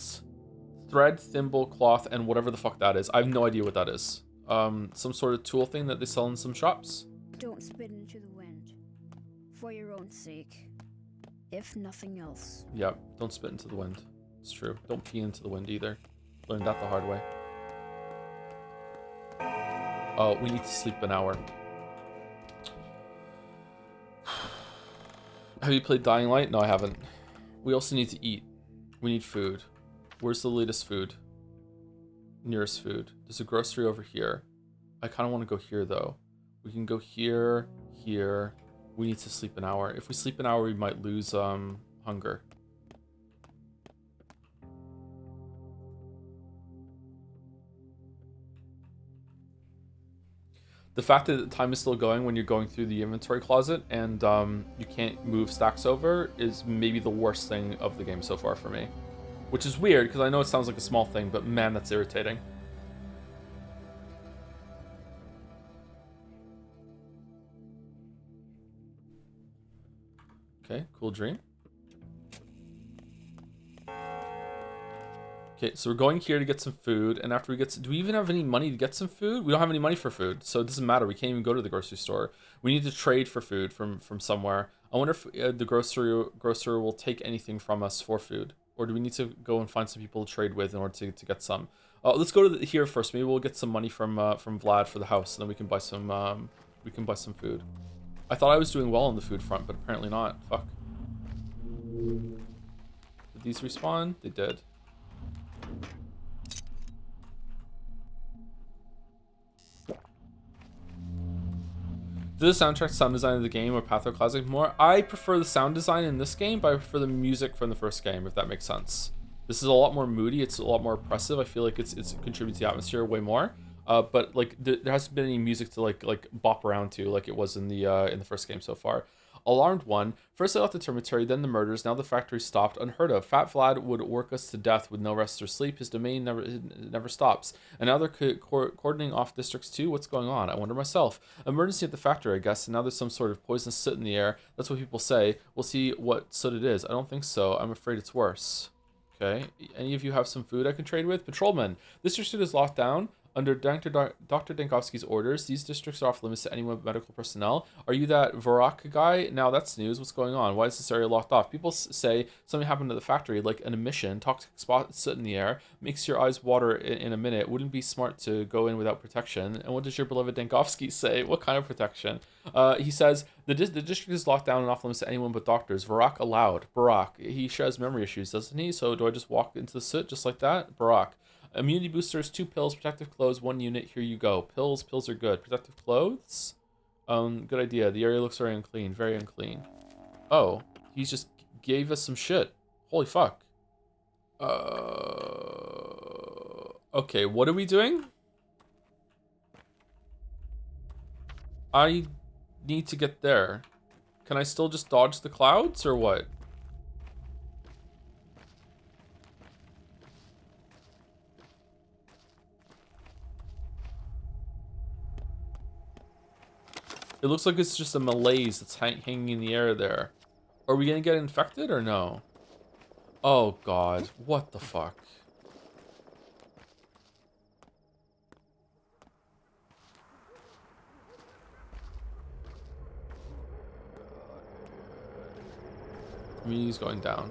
thread, thimble, cloth, and whatever the fuck that is. I have no idea what that is. Some sort of tool thing that they sell in some shops. Don't spit into the wind. For your own sake. If nothing else. Yeah, don't spit into the wind. It's true. Don't pee into the wind either. Learned that the hard way. Oh, we need to sleep an hour. Have you played Dying Light? No, I haven't. We also need to eat. We need food. Where's the latest food? Nearest food. There's a grocery over here. I kind of want to go here though. We can go here, here. We need to sleep an hour. If we sleep an hour, we might lose hunger. The fact that the time is still going when you're going through the inventory closet and you can't move stacks over is maybe the worst thing of the game so far for me. Which is weird, because I know it sounds like a small thing, but man, that's irritating. Okay, cool dream. Okay, so we're going here to get some food, and after we get do we even have any money to get some food? We don't have any money for food, so it doesn't matter. We can't even go to the grocery store. We need to trade for food from somewhere. I wonder if the grocer will take anything from us for food, or do we need to go and find some people to trade with in order to get some? Let's go to here first. Maybe we'll get some money from Vlad for the house, and then we can buy some food. I thought I was doing well on the food front, but apparently not. Fuck. Did these respawn? They did. Does the soundtrack sound design of the game or Pathologic more? I prefer the sound design in this game, but I prefer the music from the first game, if that makes sense. This is a lot more moody. It's a lot more oppressive. I feel like it's contributing to the atmosphere way more. But like there hasn't been any music to like bop around to like it was in the first game so far. Alarmed one. First I left the dormitory, then the murders, now the factory stopped. Unheard of. Fat Vlad would work us to death with no rest or sleep. His domain never stops. And now they're cordoning off districts too? What's going on? I wonder myself. Emergency at the factory, I guess, and now there's some sort of poisonous soot in the air. That's what people say. We'll see what soot it is. I don't think so. I'm afraid it's worse. Okay. Any of you have some food I can trade with? Patrolman. This district is locked down. Under Dr. Dankovsky's orders, these districts are off limits to anyone with medical personnel. Are you that Varrock guy? Now that's news. What's going on? Why is this area locked off? People say something happened at the factory, like an emission, toxic spot soot in the air, makes your eyes water in a minute. Wouldn't it be smart to go in without protection? And what does your beloved Dankovsky say? What kind of protection? He says, the district is locked down and off limits to anyone but doctors. Varrock allowed. Barack. He has memory issues, doesn't he? So do I just walk into the soot just like that? Barack. Immunity boosters, 2 pills, protective clothes, 1 unit. Here you go. Pills are good. Protective clothes? Good idea. The area looks very unclean. Very unclean. Oh, he just gave us some shit. Holy fuck. Okay, what are we doing? I need to get there. Can I still just dodge the clouds or what? It looks like it's just a malaise that's hanging in the air there. Are we gonna get infected or no? Oh god, what the fuck? He's going down.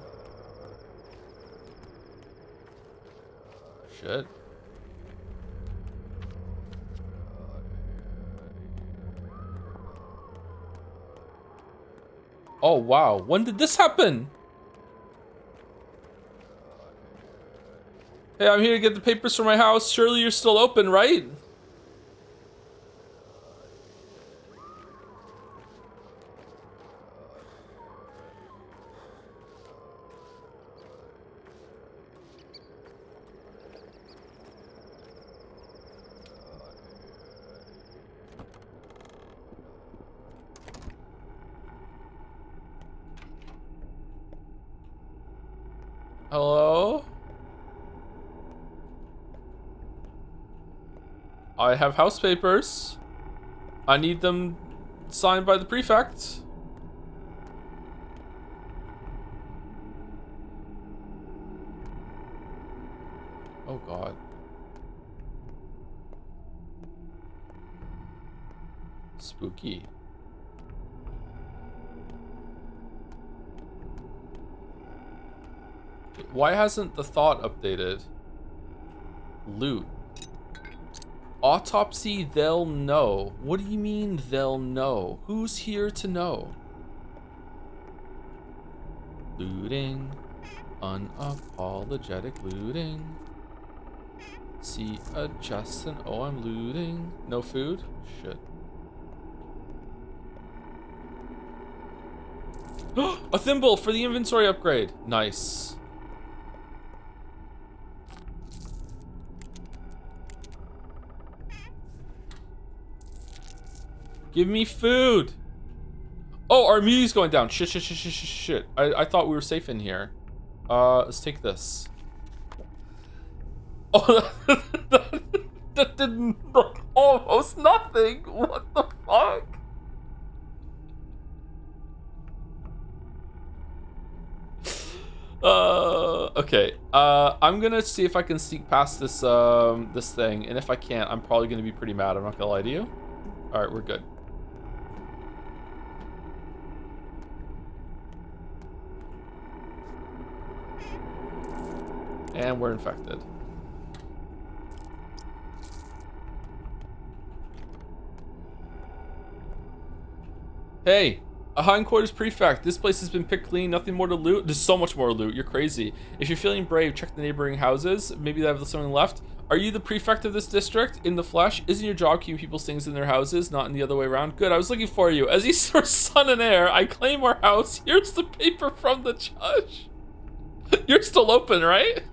Shit. Oh wow, when did this happen? Hey, I'm here to get the papers for my house. Surely you're still open, right? Hello? I have house papers. I need them signed by the prefect. Oh god. Spooky. Why hasn't the thought updated? Loot. Autopsy, they'll know. What do you mean they'll know? Who's here to know? Looting. Unapologetic looting. See a chest and oh, I'm looting. No food? Shit. A thimble for the inventory upgrade. Nice. Give me food. Oh, our immunity's going down. Shit. I thought we were safe in here. Let's take this. Oh, that didn't look almost nothing. What the fuck? Okay. I'm gonna see if I can sneak past this this thing, and if I can't, I'm probably gonna be pretty mad. I'm not gonna lie to you. All right, we're good. And we're infected. Hey, a hindquarters prefect. This place has been picked clean. Nothing more to loot. There's so much more to loot. You're crazy. If you're feeling brave, check the neighboring houses. Maybe they have something left. Are you the prefect of this district in the flesh? Isn't your job keeping people's things in their houses, not in the other way around? Good. I was looking for you. As Easter's son and heir, I claim our house. Here's the paper from the judge. You're still open, right?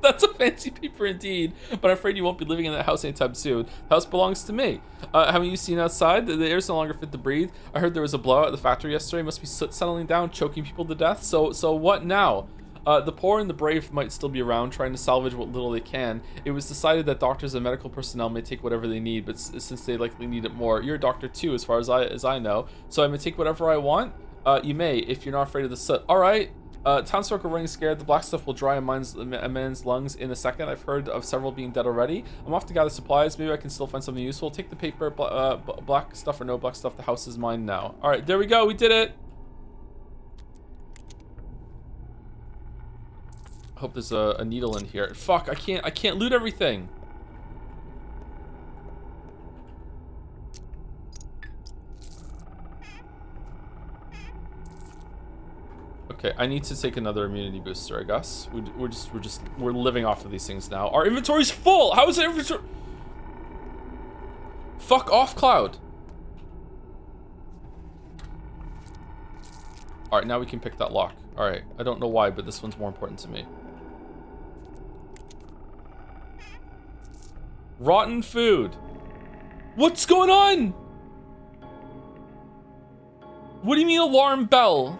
That's a fancy paper indeed, but I'm afraid you won't be living in that house anytime soon. The house belongs to me. Haven't you seen outside? The air's no longer fit to breathe. I heard there was a blowout at the factory yesterday. Must be soot settling down, choking people to death. So what now? The poor and the brave might still be around, trying to salvage what little they can. It was decided that doctors and medical personnel may take whatever they need, but since they likely need it more, you're a doctor too, as far as I know. So I may take whatever I want. You may, if you're not afraid of the soot. All right. Townsfolk are running scared. The black stuff will dry a man's lungs in a second. I've heard of several being dead already. I'm off to gather supplies. Maybe I can still find something useful. Take the paper, black stuff or no black stuff. The house is mine now. All right, there we go. We did it. I hope there's a needle in here. Fuck, I can't loot everything. Okay, I need to take another immunity booster, I guess. We're living off of these things now. Our inventory's full. How is our inventory? Fuck off, Cloud. All right, now we can pick that lock. All right, I don't know why, but this one's more important to me. Rotten food. What's going on? What do you mean alarm bell?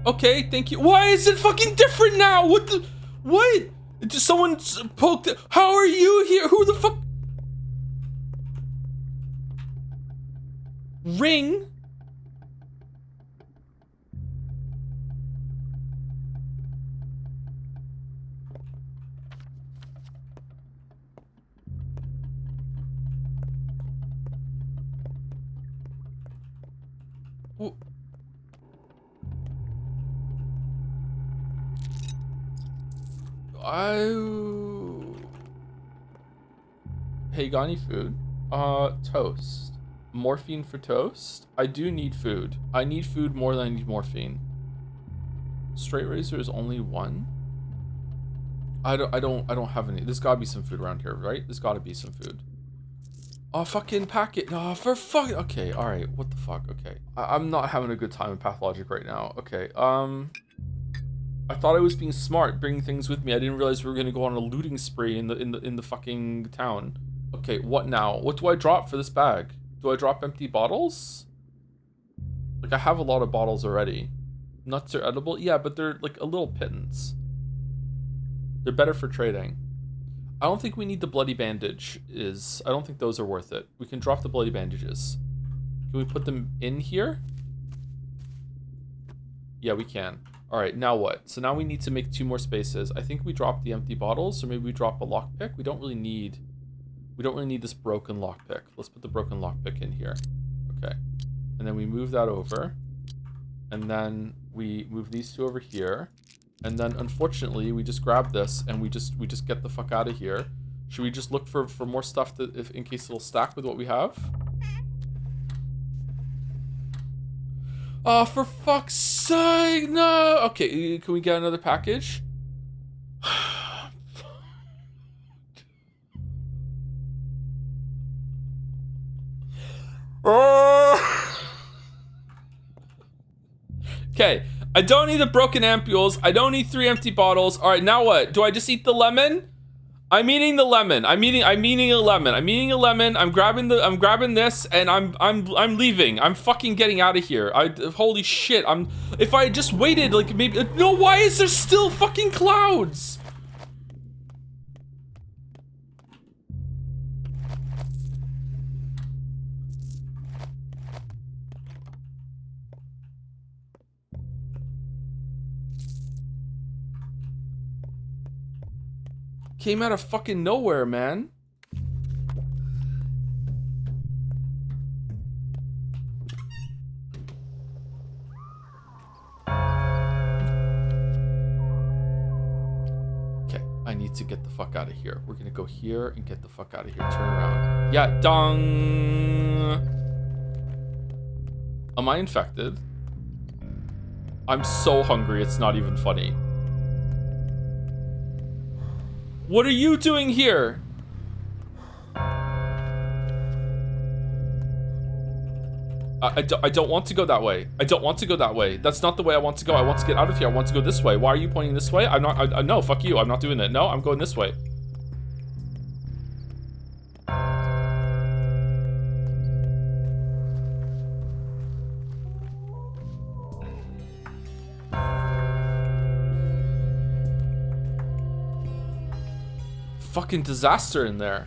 Okay, thank you. Why is it fucking different now? What the? What? Just someone poked it. How are you here? Who the fuck? Ring? Hey, got any food? Toast. Morphine for toast? I do need food. I need food more than I need morphine. Straight razor is only one? I don't have any. There's gotta be some food around here, right? There's gotta be some food. Oh, fucking packet. Oh, for fuck. Okay, alright. What the fuck? Okay. I'm not having a good time in Pathologic right now. Okay, I thought I was being smart, bringing things with me. I didn't realize we were gonna go on a looting spree in the fucking town. Okay, what now? What do I drop for this bag? Do I drop empty bottles? Like, I have a lot of bottles already. Nuts are edible? Yeah, but they're like a little pittance. They're better for trading. I don't think we need the bloody bandage. I don't think those are worth it. We can drop the bloody bandages. Can we put them in here? Yeah, we can. All right, now what? So now we need to make 2 more spaces. I think we drop the empty bottles, or maybe we drop a lockpick. We don't really need this broken lockpick. Let's put the broken lockpick in here. Okay. And then we move that over. And then we move these 2 over here. And then unfortunately, we just grab this and we just get the fuck out of here. Should we just look for more stuff in case it'll stack with what we have? Oh, for fuck's sake, no! Okay, can we get another package? Okay, I don't need the broken ampules. I don't need 3 empty bottles. All right, now what? Do I just eat the lemon? I'm eating the lemon. I'm eating a lemon. I'm eating a lemon. I'm grabbing this, and I'm leaving. I'm fucking getting out of here. Holy shit. If I just waited, like maybe. No, why is there still fucking clouds? Came out of fucking nowhere, man. Okay, I need to get the fuck out of here. We're gonna go here and get the fuck out of here. Turn around. Yeah, dong. Am I infected? I'm so hungry, it's not even funny. What are you doing here? I don't want to go that way. I don't want to go that way. That's not the way I want to go. I want to get out of here. I want to go this way. Why are you pointing this way? I'm not. No, fuck you. I'm not doing it. No, I'm going this way. Fucking disaster in there.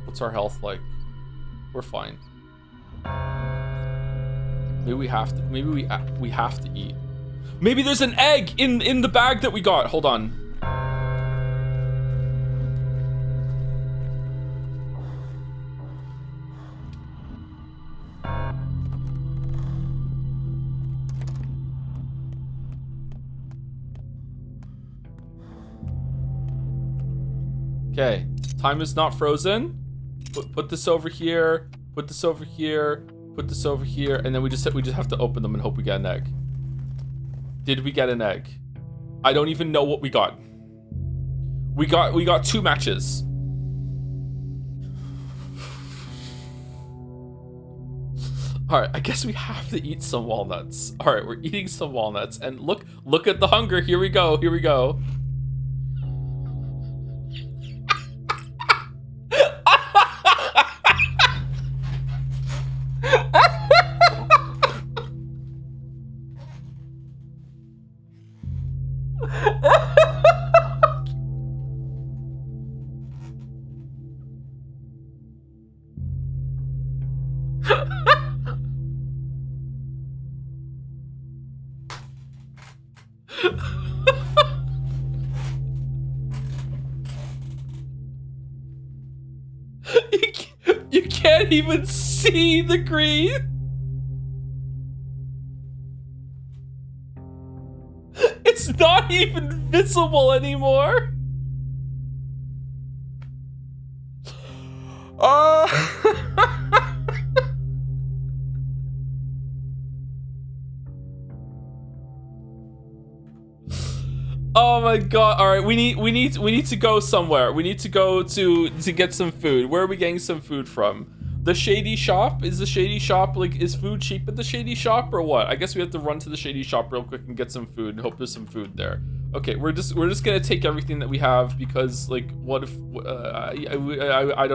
What's our health like? We're fine. Maybe we have to. Maybe we have to eat. Maybe there's an egg in the bag that we got. Hold on. Okay, time is not frozen. Put this over here. Put this over here. Put this over here, and then we just have to open them and hope we get an egg. Did we get an egg? I don't even know what we got. We got 2 matches. All right, I guess we have to eat some walnuts. All right, we're eating some walnuts, and look at the hunger. Here we go. Here we go. You can't even see the green. It's not even visible anymore. Oh my god. All right, we need to go somewhere. We need to go to get some food. Where are we getting some food from? The shady shop? Is the shady shop, like, is food cheap at the shady shop or what? I guess we have to run to the shady shop real quick and get some food and hope there's some food there. Okay, we're just gonna take everything that we have because, like, what if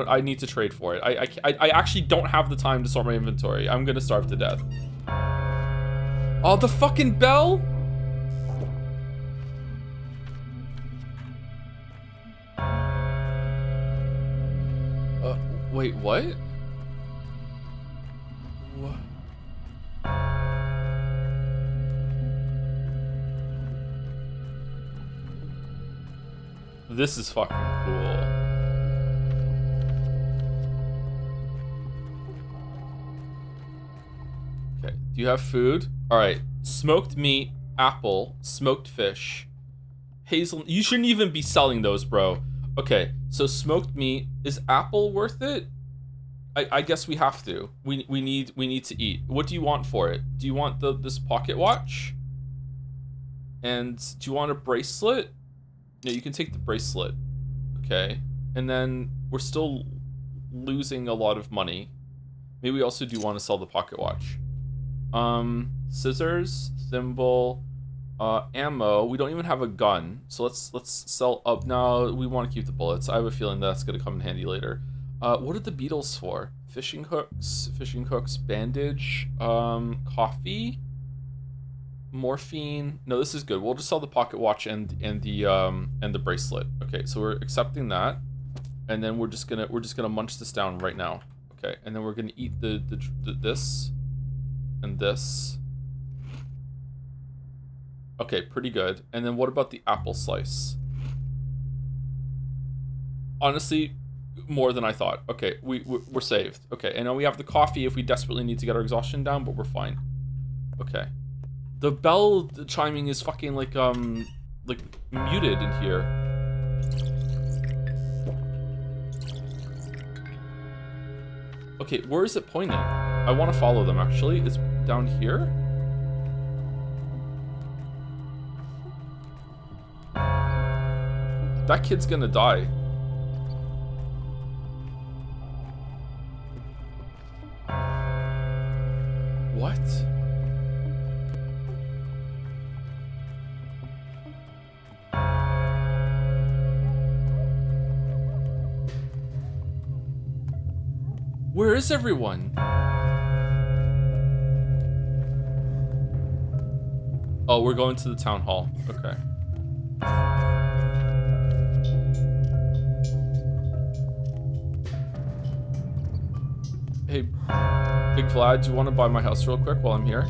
I need to trade for it. I actually don't have the time to sort my inventory. I'm gonna starve to death. Oh, the fucking bell. Wait, what? What? This is fucking cool. Okay, do you have food? All right, smoked meat, apple, smoked fish, hazel. You shouldn't even be selling those, bro. Okay, so smoked meat. Is apple worth it? I guess we have to. We need to eat. What do you want for it? Do you want this pocket watch? And do you want a bracelet? No, you can take the bracelet. Okay. And then we're still losing a lot of money. Maybe we also do want to sell the pocket watch. Scissors, thimble, ammo. We don't even have a gun, so let's sell up. No, we want to keep the bullets. I have a feeling that's gonna come in handy later. What are the beetles for? Fishing hooks, bandage, coffee, morphine. No, this is good. We'll just sell the pocket watch and the bracelet. Okay, so we're accepting that, and then we're just gonna munch this down right now. Okay, and then we're gonna eat the this and this. Okay, pretty good. And then what about the apple slice? Honestly, more than I thought. Okay, we're saved. Okay, and now we have the coffee if we desperately need to get our exhaustion down, but we're fine. Okay. The bell chiming is fucking like muted in here. Okay, where is it pointing? I want to follow them actually. It's down here. That kid's gonna die. What? Where is everyone? Oh, we're going to the town hall. Okay. Hey, Big Vlad, do you want to buy my house real quick while I'm here?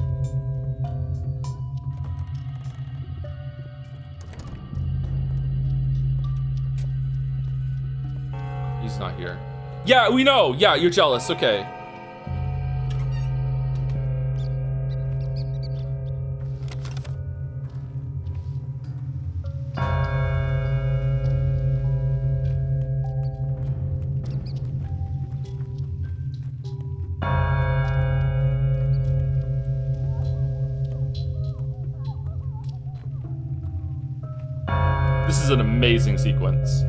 He's not here. Yeah, we know. Yeah, you're jealous. Okay. This is an amazing sequence.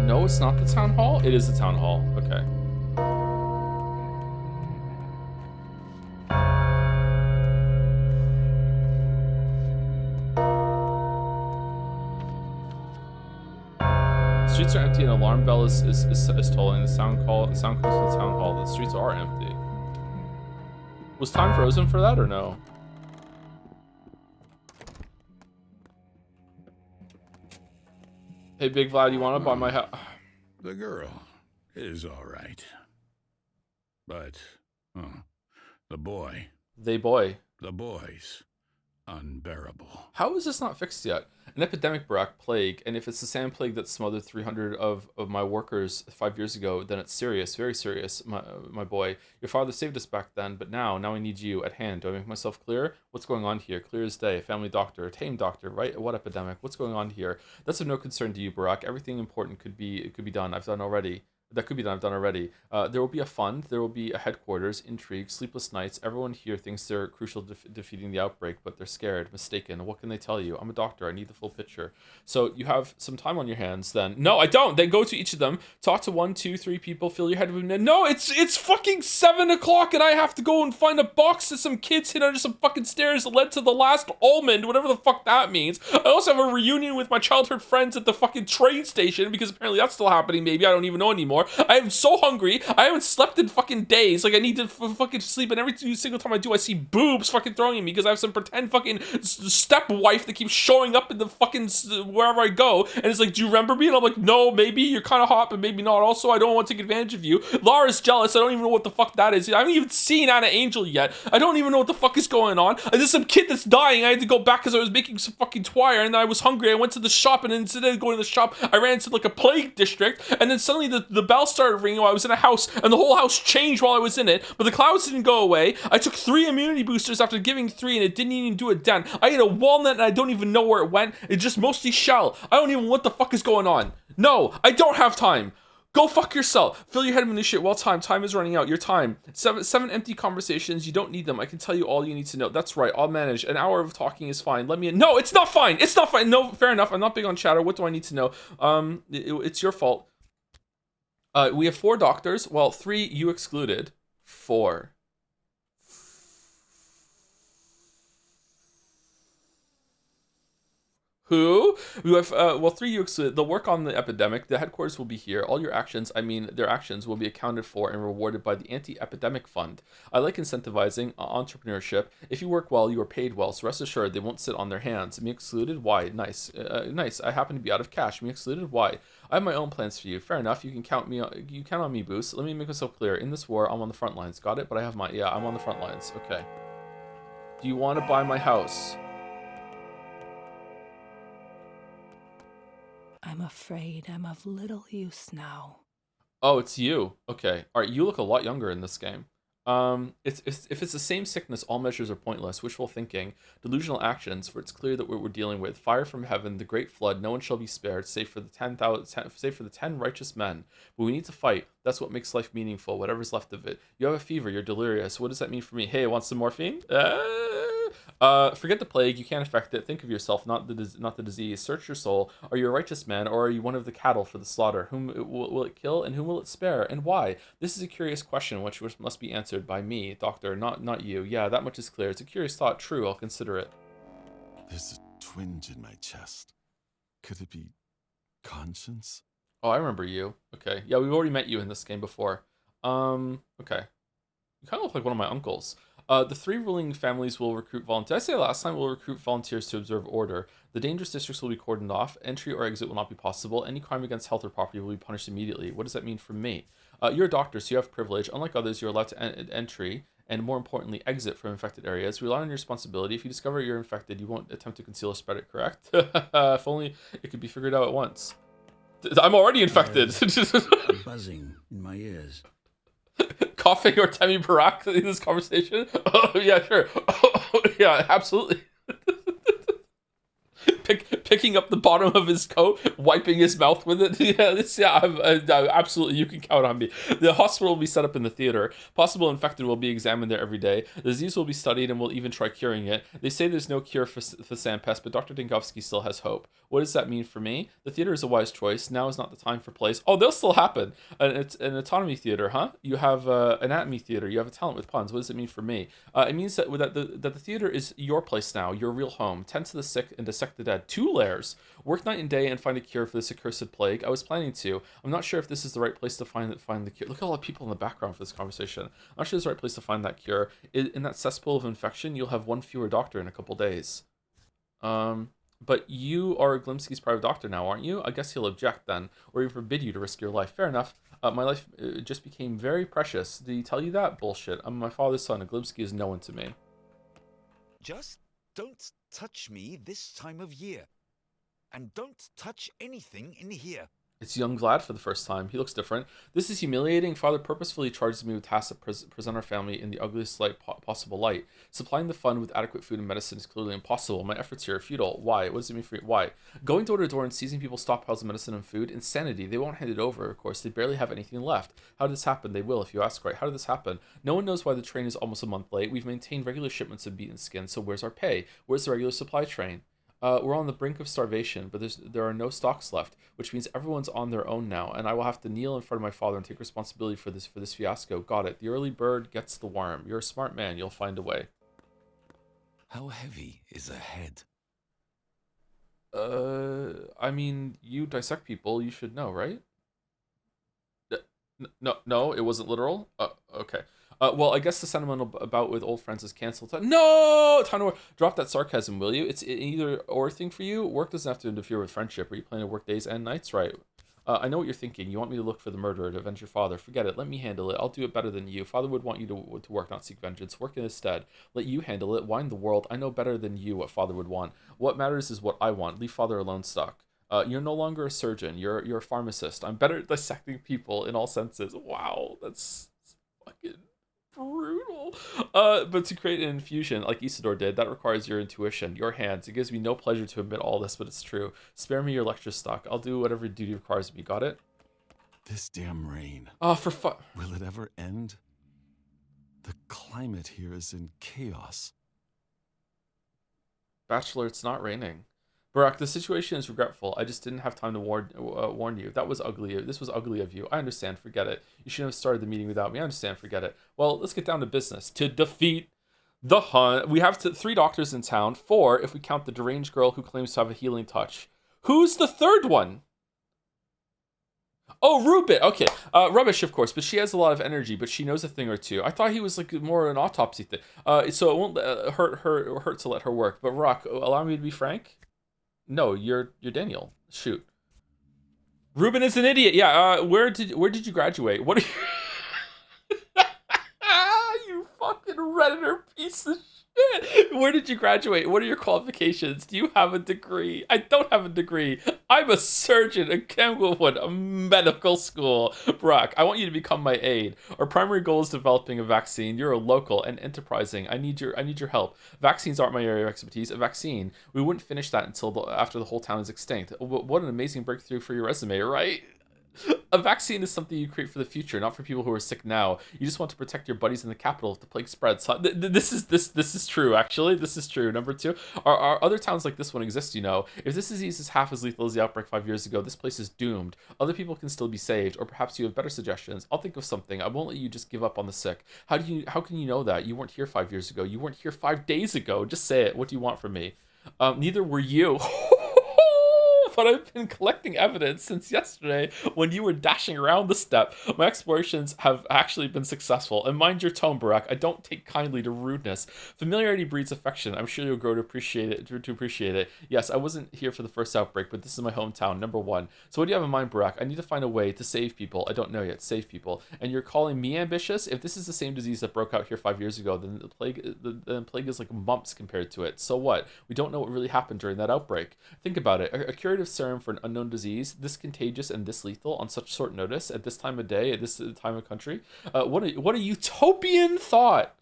No, it's not the town hall? It is the town hall. Okay. streets are empty. An alarm bell is tolling. The sound comes from the town hall. The streets are empty. Was time frozen for that or no? Hey, Big Vlad, you want to buy my house? The girl is all right. But, the boy. The boy's unbearable. How is this not fixed yet? An epidemic, Barack, plague, and if it's the same plague that smothered 300 of my workers 5 years ago, then it's serious, very serious, my boy. Your father saved us back then, but now I need you at hand. Do I make myself clear? What's going on here? Clear as day. Family doctor, tame doctor, right? What epidemic? What's going on here? That's of no concern to you, Barack. Everything important could be done. I've done already. That could be done. I've done already. There will be a fund. There will be a headquarters, intrigue, sleepless nights. Everyone here thinks they're crucial to defeating the outbreak, but they're scared, mistaken. What can they tell you? I'm a doctor. I need the full picture. So you have some time on your hands then. No, I don't. Then go to each of them. Talk to 1, 2, 3 people. Fill your head with... No, it's fucking 7 o'clock and I have to go and find a box that some kids hid under some fucking stairs that led to the last almond, whatever the fuck that means. I also have a reunion with my childhood friends at the fucking train station because apparently that's still happening. Maybe I don't even know anymore. I am so hungry. I haven't slept in fucking days. Like, I need to fucking sleep, and every single time I do, I see boobs fucking throwing at me because I have some pretend fucking stepwife that keeps showing up in the fucking wherever I go, and it's like, do you remember me? And I'm like, no, maybe you're kind of hot, but maybe not. Also, I don't want to take advantage of you. Lara's jealous. I don't even know what the fuck that is. I haven't even seen Anna Angel yet. I don't even know what the fuck is going on. And there's some kid that's dying. I had to go back because I was making some fucking twire, and then I was hungry. I went to the shop, and instead of going to the shop, I ran into like a plague district, and then suddenly the bell started ringing while I was in a house, and the whole house changed while I was in it, but the clouds didn't go away. I took 3 immunity boosters after giving 3, and it didn't even do a dent. I ate a walnut, and I don't even know where it went. It's just mostly shell. I don't even know what the fuck is going on. No, I don't have time. Go fuck yourself. Fill your head with new shit. Well, time is running out. Your time. 7 empty conversations. You don't need them. I can tell you all you need to know. That's right. I'll manage. An hour of talking is fine. Let me in. No, it's not fine. It's not fine. No, fair enough. I'm not big on chatter. What do I need to know? It's your fault. We have 4 doctors. Well, 3 you excluded. 4. Who? We have, 3 you excluded. They'll work on the epidemic. The headquarters will be here. All your actions, their actions will be accounted for and rewarded by the Anti-Epidemic Fund. I like incentivizing entrepreneurship. If you work well, you are paid well, so rest assured they won't sit on their hands. Me excluded? Why? Nice. Nice. I happen to be out of cash. Me excluded? Why? I have my own plans for you. Fair enough. You can count on me, Boost. Let me make myself clear. In this war, I'm on the front lines. Got it? But I have I'm on the front lines. Okay. Do you want to buy my house? I'm afraid I'm of little use now. Oh, it's you. Okay. All right. You look a lot younger in this game. If it's the same sickness, all measures are pointless. Wishful thinking, delusional actions. For it's clear that what we're dealing with: fire from heaven, the great flood. No one shall be spared, save for the 10 righteous men. But we need to fight. That's what makes life meaningful. Whatever's left of it. You have a fever. You're delirious. What does that mean for me? Hey, want some morphine? Forget the plague. You can't affect it. Think of yourself, not the disease. Search your soul. Are you a righteous man, or are you one of the cattle for the slaughter? Whom will it kill, and whom will it spare, and why? This is a curious question, which must be answered by me, doctor, not you. Yeah, that much is clear. It's a curious thought. True, I'll consider it. There's a twinge in my chest. Could it be conscience? Oh, I remember you. Okay, yeah, we've already met you in this game before. Okay. You kind of look like one of my uncles. The 3 ruling families will recruit volunteers. Did I say last time we'll recruit volunteers to observe order? The dangerous districts will be cordoned off. Entry or exit will not be possible. Any crime against health or property will be punished immediately. What does that mean for me? You're a doctor, so you have privilege. Unlike others, you're allowed to entry and, more importantly, exit from infected areas. Rely on your responsibility. If you discover you're infected, you won't attempt to conceal or spread it, correct? If only it could be figured out at once. I'm already infected. A buzzing in my ears. Coughing or Temi Barak in this conversation? Oh, yeah, sure. Oh, yeah, absolutely. Picking up the bottom of his coat, wiping his mouth with it. Absolutely, you can count on me. The hospital will be set up in the theater. Possible infected will be examined there every day. The disease will be studied and we'll even try curing it. They say there's no cure for Sandpest, but Dr. Dinkovsky still has hope. What does that mean for me? The theater is a wise choice. Now is not the time for plays. Oh, they'll still happen. And it's an autonomy theater, huh? You have anatomy theater. You have a talent with puns. What does it mean for me? It means that the theater is your place now, your real home. Tend to the sick and dissect the dead. Too late. flares. Work night and day and find a cure for this accursed plague. I was planning to. I'm not sure if this is the right place to find the cure. Look at all the people in the background for this conversation. I'm not sure it's the right place to find that cure. In that cesspool of infection, you'll have one fewer doctor in a couple days. But you are Glimsky's private doctor now, aren't you? I guess he'll object then, or even forbid you to risk your life. Fair enough. My life just became very precious. Did he tell you that? Bullshit. I'm my father's son, and Glimsky is no one to me. Just don't touch me this time of year. And don't touch anything in here. It's young Vlad for the first time. He looks different. This is humiliating. Father purposefully charges me with tasks that present our family in the ugliest possible light. Supplying the fund with adequate food and medicine is clearly impossible. My efforts here are futile. Why? What does it mean for you? Why? Going door to door and seizing people's stockpiles of medicine and food? Insanity. They won't hand it over, of course. They barely have anything left. How did this happen? They will, if you ask right. How did this happen? No one knows why the train is almost a month late. We've maintained regular shipments of beaten skin, so where's our pay? Where's the regular supply train? We're on the brink of starvation, but there are no stocks left, which means everyone's on their own now, and I will have to kneel in front of my father and take responsibility for this fiasco. Got it. The early bird gets the worm. You're a smart man. You'll find a way. How heavy is a head? I mean, you dissect people. You should know, right? No, it wasn't literal. Okay. Well, I guess the sentimental bout with old friends is canceled. No! Time to work. Drop that sarcasm, will you? It's an either or thing for you. Work doesn't have to interfere with friendship. Are you planning to work days and nights? Right. I know what you're thinking. You want me to look for the murderer to avenge your father. Forget it. Let me handle it. I'll do it better than you. Father would want you to work, not seek vengeance. Work instead. Let you handle it. Wind the world. I know better than you what father would want. What matters is what I want. Leave father alone, Stock. You're no longer a surgeon. You're a pharmacist. I'm better at dissecting people in all senses. Wow, that's fucking brutal. But to create an infusion like Isidore did, that requires your intuition, your hands. It gives me no pleasure to admit all this, but it's true. Spare me your lecture, Stock. I'll do whatever duty requires me. Got it? This damn rain. Oh, for fuck. Will it ever end? The climate here is in chaos. Bachelor, it's not raining. Barack, the situation is regretful. I just didn't have time to warn you. That was ugly. This was ugly of you. I understand. Forget it. You shouldn't have started the meeting without me. I understand. Forget it. Well, let's get down to business. To defeat the Hun, we have 3 doctors in town. 4 if we count the deranged girl who claims to have a healing touch. Who's the third one? Oh, Rubin. Okay. Rubbish, of course, but she has a lot of energy, but she knows a thing or two. I thought he was like more an autopsy thing. So it won't hurt to let her work. But Rock, allow me to be frank. No, you're Daniel. Shoot. Rubin is an idiot. Yeah. Where did you graduate? What are you? You fucking Redditor piece of shit. Where did you graduate? What are your qualifications? Do you have a degree? I don't have a degree. I'm a surgeon in Kemwood, a medical school. Brock, I want you to become my aide. Our primary goal is developing a vaccine. You're a local and enterprising. I need your help. Vaccines aren't my area of expertise. A vaccine. We wouldn't finish that until after the whole town is extinct. What an amazing breakthrough for your resume, right? A vaccine is something you create for the future, not for people who are sick now. You just want to protect your buddies in the capital if the plague spreads. This is true, actually. This is true. Number 2, are other towns like this one exist, you know? If this disease is half as lethal as the outbreak 5 years ago, this place is doomed. Other people can still be saved, or perhaps you have better suggestions. I'll think of something. I won't let you just give up on the sick. How can you know that? You weren't here 5 years ago. You weren't here 5 days ago. Just say it. What do you want from me? Neither were you. But I've been collecting evidence since yesterday when you were dashing around the steppe. My explorations have actually been successful. And mind your tone, Barack. I don't take kindly to rudeness. Familiarity breeds affection. I'm sure you'll grow to appreciate it. Yes, I wasn't here for the first outbreak, but this is my hometown, number 1. So what do you have in mind, Barack? I need to find a way to save people. I don't know yet. Save people. And you're calling me ambitious? If this is the same disease that broke out here 5 years ago, then the plague is like mumps compared to it. So what? We don't know what really happened during that outbreak. Think about it. A curative serum for an unknown disease, this contagious and this lethal on such short notice at this time of day, at this time of country. What a utopian thought.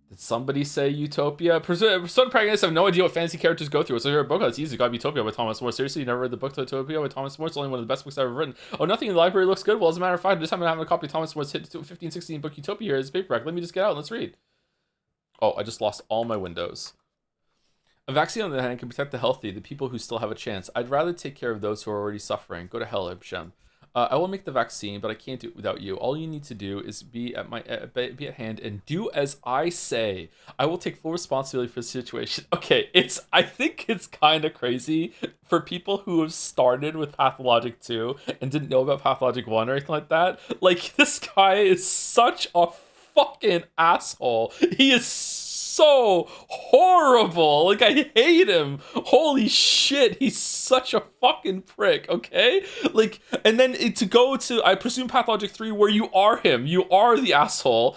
Did somebody say utopia? Persona protagonists have no idea what fantasy characters go through. So here a book that's easy. Got Utopia by Thomas More. Seriously, you never read the book Utopia by Thomas More? It's only one of the best books I've ever written. Oh, nothing in the library looks good. Well, as a matter of fact, I just haven't having a copy of Thomas More's hit 1516 book Utopia here as paperback. Let me just get out and let's read. Oh, I just lost all my windows. A vaccine, on the other hand, can protect the healthy, the people who still have a chance. I'd rather take care of those who are already suffering. Go to hell, Ibshem. I will make the vaccine, but I can't do it without you. All you need to do is be at hand and do as I say. I will take full responsibility for the situation. Okay, I think it's kind of crazy for people who have started with Pathologic 2 and didn't know about Pathologic 1 or anything like that. Like, this guy is such a fucking asshole. He is so horrible. Like, I hate him. Holy shit, he's such a fucking prick, okay? Like, and then to go to, I presume, Pathologic 3, where you are him. You are the asshole.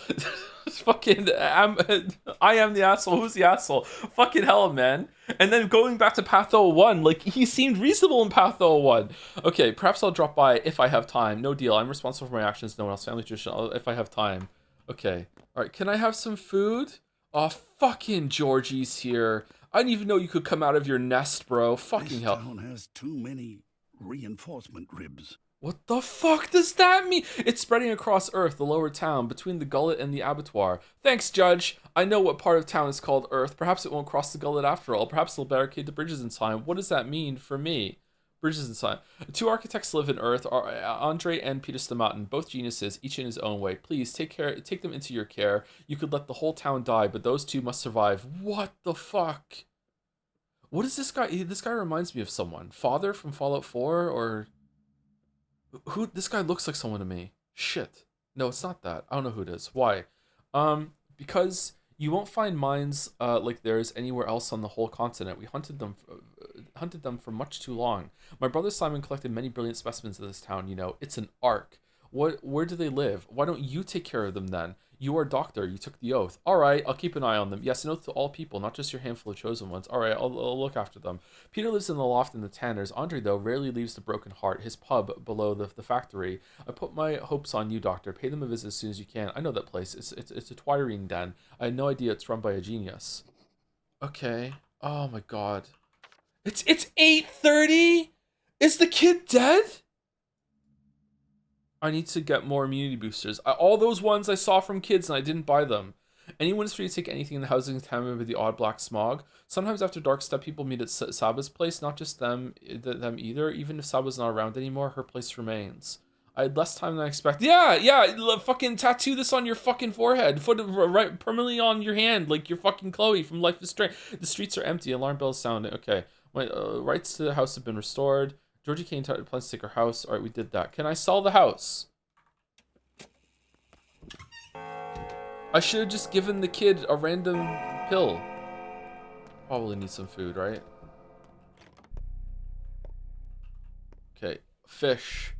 Fucking, I am the asshole. Who's the asshole? Fucking hell, man. And then going back to Patho 1, like, he seemed reasonable in Patho 1. Okay, perhaps I'll drop by if I have time. No deal. I'm responsible for my actions. No one else. Family tradition. If I have time. Okay. All right. Can I have some food? Oh, fucking Georgiy's here. I didn't even know you could come out of your nest, bro. Fucking hell. This town has too many reinforcement ribs. What the fuck does that mean? It's spreading across Earth, the lower town, between the gullet and the abattoir. Thanks, Judge. I know what part of town is called Earth. Perhaps it won't cross the gullet after all. Perhaps they'll barricade the bridges in time. What does that mean for me? Bridges in time. 2 architects live in Earth, are Andre and Peter Stomatin, both geniuses, each in his own way. Please, take them into your care. You could let the whole town die, but those 2 must survive. What the fuck? What is this guy? This guy reminds me of someone. Father from Fallout 4, or... Who? This guy looks like someone to me. Shit. No, it's not that. I don't know who it is. Why? Because you won't find mines like theirs anywhere else on the whole continent. We hunted them for much too long. My brother Simon collected many brilliant specimens of this town. You know, it's an ark. Where do they live? Why don't you take care of them then? You are a doctor. You took the oath. All right, I'll keep an eye on them. Yes, an oath to all people, not just your handful of chosen ones. All right, I'll look after them. Peter lives in the loft in the Tanners. Andre, though, rarely leaves the Broken Heart, his pub below the factory. I put my hopes on you, Doctor. Pay them a visit as soon as you can. I know that place. It's a twirine den. I had no idea it's run by a genius. Okay. Oh my god. It's 8:30? Is the kid dead? I need to get more immunity boosters. All those ones I saw from kids and I didn't buy them. Anyone is free to take anything in the housing contaminated with the odd black smog. Sometimes after dark step, people meet at Saba's place. Not just them either. Even if Saba's not around anymore, her place remains. I had less time than I expected. Yeah, fucking tattoo this on your fucking forehead. Put it right permanently on your hand, like you're fucking Chloe from Life is Strange. The streets are empty. Alarm bells sounding. Okay, my rights to the house have been restored. Georgiy Kane plans to take her house. All right, we did that. Can I sell the house? I should have just given the kid a random pill. Probably need some food, right? Okay, fish.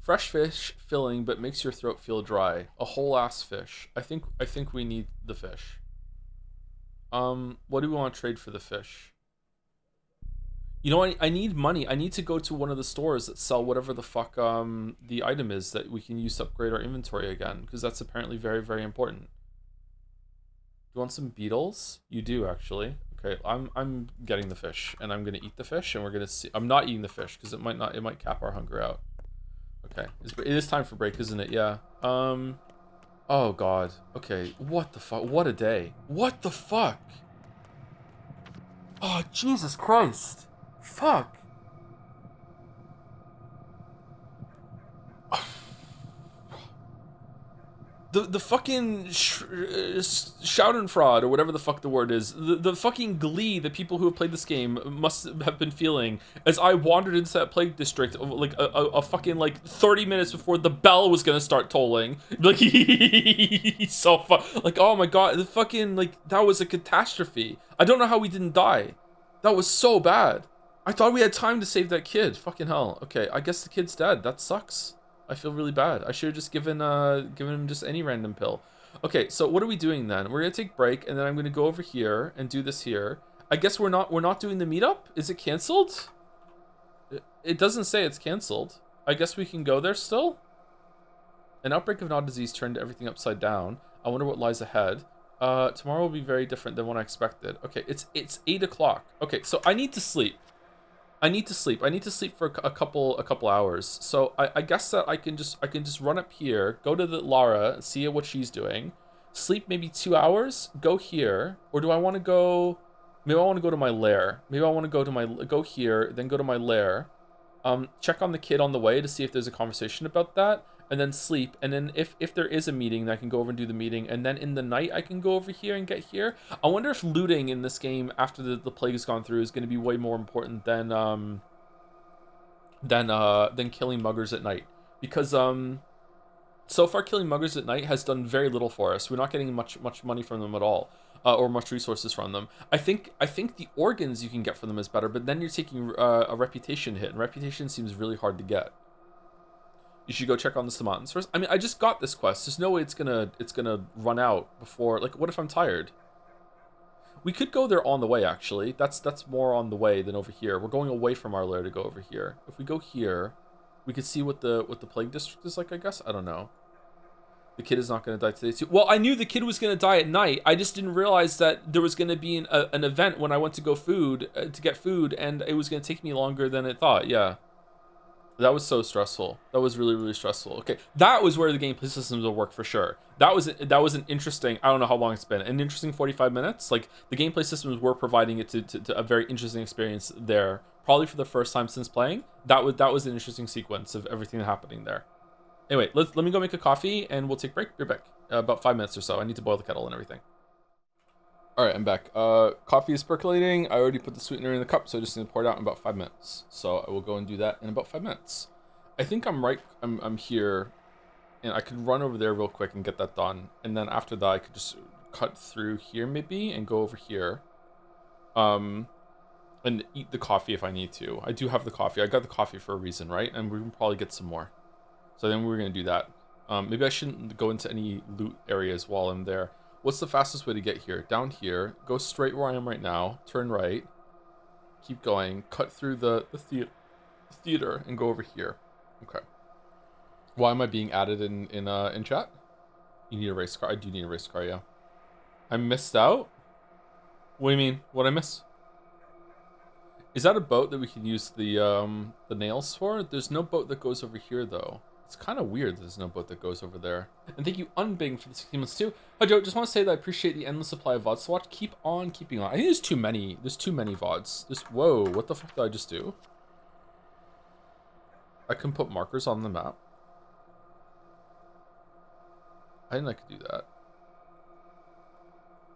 Fresh fish, filling, but makes your throat feel dry. A whole ass fish. I think we need the fish. What do we want to trade for the fish? You know, I need money. I need to go to one of the stores that sell whatever the fuck the item is that we can use to upgrade our inventory again, because that's apparently very, very important. Do you want some beetles? You do, actually. Okay, I'm getting the fish, and I'm gonna eat the fish, and we're gonna see. I'm not eating the fish because it might cap our hunger out. Okay, it is time for break, isn't it? Yeah. Oh god. Okay. What the fuck? What a day. What the fuck? Oh Jesus Christ. Fuck. The fucking Schadenfreude, or whatever the fuck the word is, the fucking glee that people who have played this game must have been feeling as I wandered into that plague district like a fucking like 30 minutes before the bell was gonna start tolling. Like, so like, oh my god, the fucking, like, that was a catastrophe. I don't know how we didn't die. That was so bad. I thought we had time to save that kid. Fucking hell. Okay, I guess the kid's dead. That sucks. I feel really bad. I should have just given him just any random pill. Okay, so what are we doing then? We're gonna take break, and then I'm gonna go over here and do this here. I guess we're not doing the meetup? Is it canceled? It doesn't say it's canceled. I guess we can go there still? An outbreak of Nod disease turned everything upside down. I wonder what lies ahead. Tomorrow will be very different than what I expected. Okay, it's 8 o'clock. Okay, so I need to sleep. I need to sleep for a couple hours. So I guess that I can just run up here, go to the Lara, see what she's doing, sleep maybe 2 hours, go here, or do I want to go? Maybe I want to go to my lair. Maybe I want to go here, then go to my lair, check on the kid on the way to see if there's a conversation about that, and then sleep. And then if there is a meeting, then I can go over and do the meeting. And then in the night, I can go over here and get here. I wonder if looting in this game after the plague has gone through is going to be way more important than killing muggers at night. Because so far killing muggers at night has done very little for us. We're not getting much money from them at all. Or much resources from them. I think the organs you can get from them is better, but then you're taking a reputation hit, and reputation seems really hard to get. You should go check on the Samatans first. I mean, I just got this quest. There's no way it's gonna run out before. Like, what if I'm tired? We could go there on the way. Actually, that's more on the way than over here. We're going away from our lair to go over here. If we go here, we could see what the plague district is like. I guess I don't know. The kid is not going to die today too. Well, I knew the kid was going to die at night. I just didn't realize that there was going to be an event when I went to go to get food, and it was going to take me longer than it thought. Yeah, that was so stressful. That was really, really stressful. Okay, that was where the gameplay systems will work for sure. That was an interesting. I don't know how long it's been. An interesting 45 minutes. Like, the gameplay systems were providing it to a very interesting experience there. Probably for the first time since playing. That was an interesting sequence of everything happening there. Anyway, let me go make a coffee and we'll take a break. You're back. About 5 minutes or so. I need to boil the kettle and everything. All right, I'm back. Coffee is percolating. I already put the sweetener in the cup, so I just need to pour it out in about 5 minutes. So I will go and do that in about 5 minutes. I think I'm right. I'm here, and I could run over there real quick and get that done. And then after that, I could just cut through here maybe and go over here. And eat the coffee if I need to. I do have the coffee. I got the coffee for a reason, right? And we can probably get some more. So then we're going to do that. Maybe I shouldn't go into any loot areas while I'm there. What's the fastest way to get here? Down here. Go straight where I am right now. Turn right. Keep going. Cut through the theater and go over here. Okay. Why am I being added in chat? You need a race car? I do need a race car, yeah. I missed out? What do you mean? What'd I miss? Is that a boat that we can use the nails for? There's no boat that goes over here, though. It's kind of weird that there's no boat that goes over there. And thank you, Unbing, for the 16 months too. Hi, Joe. Just want to say that I appreciate the endless supply of VODs to watch. Keep on keeping on. I think there's too many. There's too many VODs. Whoa, what the fuck did I just do? I can put markers on the map. I didn't know I could do that.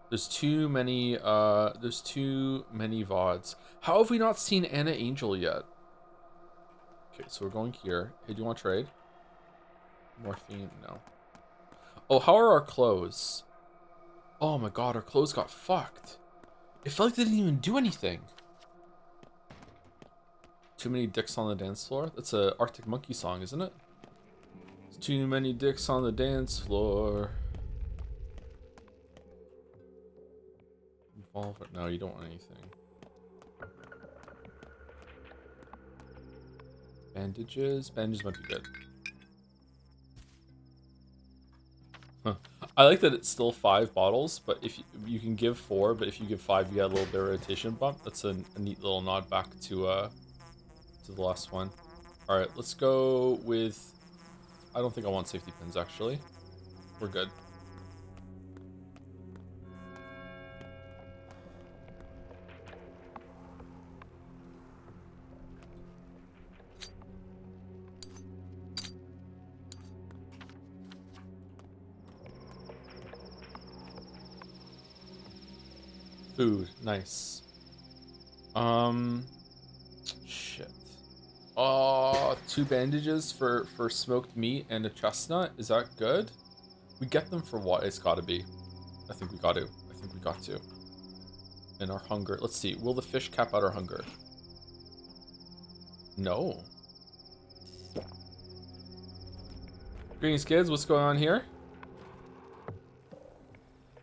There's too many VODs. How have we not seen Anna Angel yet? Okay, so we're going here. Hey, do you want to trade? Morphine? No. Oh, how are our clothes? Oh my god, our clothes got fucked. It felt like they didn't even do anything. Too many dicks on the dance floor? That's a Arctic Monkey song, isn't it? There's too many dicks on the dance floor. Involve it. No, you don't want anything. Bandages? Bandages might be good. Huh. I like that it's still 5 bottles, but if you can give 4, but if you give 5, you get a little bit of rotation bump. That's a neat little nod back to the last one. All right, let's go with. I don't think I want safety pins actually. We're good. Food, nice. Shit. 2 bandages for smoked meat and a chestnut. Is that good? We get them for what? It's gotta be. I think we got to. And our hunger. Let's see. Will the fish cap out our hunger? No. Greetings, kids. What's going on here?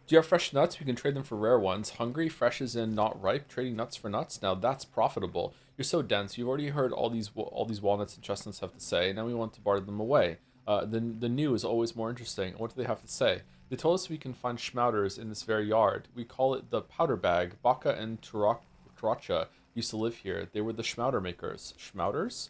Do you have fresh nuts? We can trade them for rare ones. Hungry, fresh as in not ripe. Trading nuts for nuts. Now that's profitable. You're so dense. You've already heard all these walnuts and chestnuts have to say. Now we want to barter them away. The new is always more interesting. What do they have to say? They told us we can find schmouters in this very yard. We call it the powder bag. Baka and Turacha used to live here. They were the schmouter makers. Schmouters?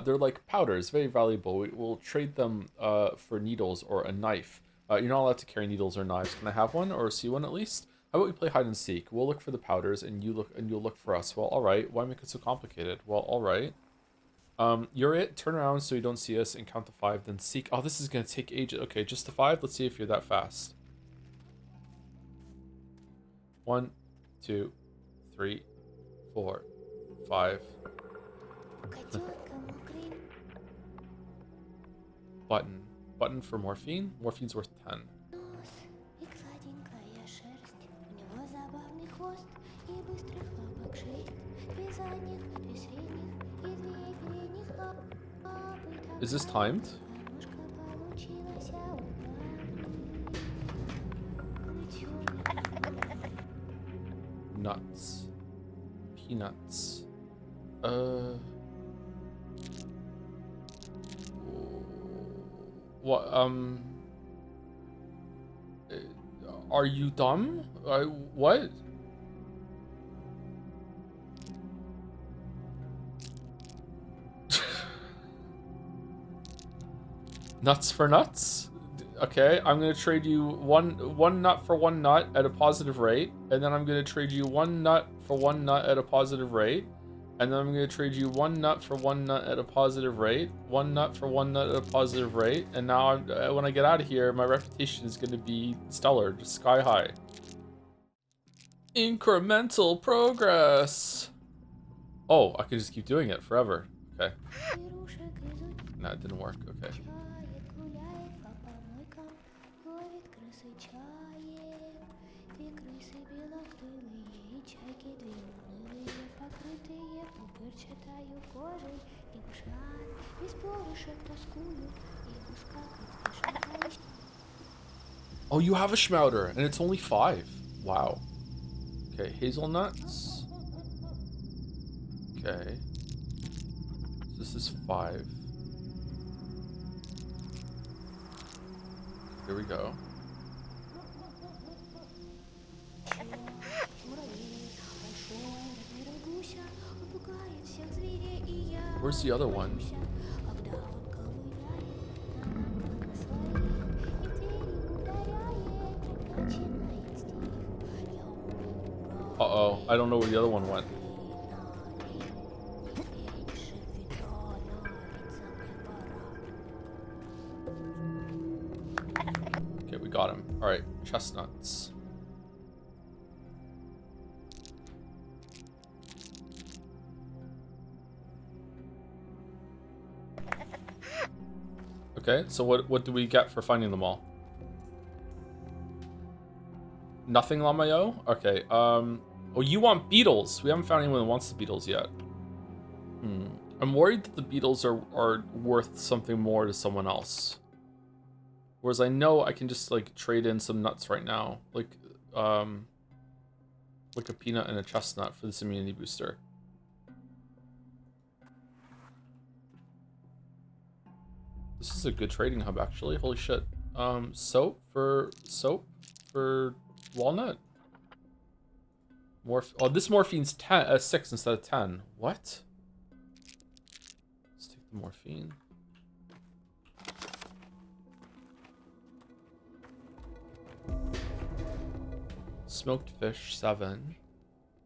They're like powders, very valuable. We'll trade them for needles or a knife. You're not allowed to carry needles or knives. Can I have one or see one at least? How about we play hide and seek? We'll look for the powders and you'll look for us. Well, all right. Why make it so complicated? Well, all right. You're it. Turn around so you don't see us and count to 5, then seek. Oh, this is gonna take ages. Okay, just to 5. Let's see if you're that fast. 1, 2, 3, 4, 5. Button for morphine. Morphine's worth 10. Is this timed? Nuts. Peanuts. What, are you dumb? What? Nuts for nuts? Okay, I'm gonna trade you one nut for one nut at a positive rate, and then I'm gonna trade you one nut for one nut at a positive rate, and then I'm gonna trade you one nut for one nut at a positive rate, one nut for one nut at a positive rate, and now when I get out of here, my reputation is gonna be stellar, just sky high. Incremental progress. Oh, I could just keep doing it forever. Okay. No, it didn't work. Okay. Oh, you have a schmouder, and it's only 5. Wow. Okay, hazelnuts. Okay. So this is 5. Here we go. Where's the other one? Uh-oh, I don't know where the other one went. Okay, we got him. All right, chestnuts. Okay, so what do we get for finding them all? Nothing, Lamayo? Okay, oh, you want beetles. We haven't found anyone that wants the beetles yet. I'm worried that the beetles are worth something more to someone else. Whereas I know I can just, like, trade in some nuts right now. Like a peanut and a chestnut for this immunity booster. This is a good trading hub, actually. Holy shit. Soap for walnut. Oh, this morphine's 6 instead of 10. What? Let's take the morphine. Smoked fish, 7.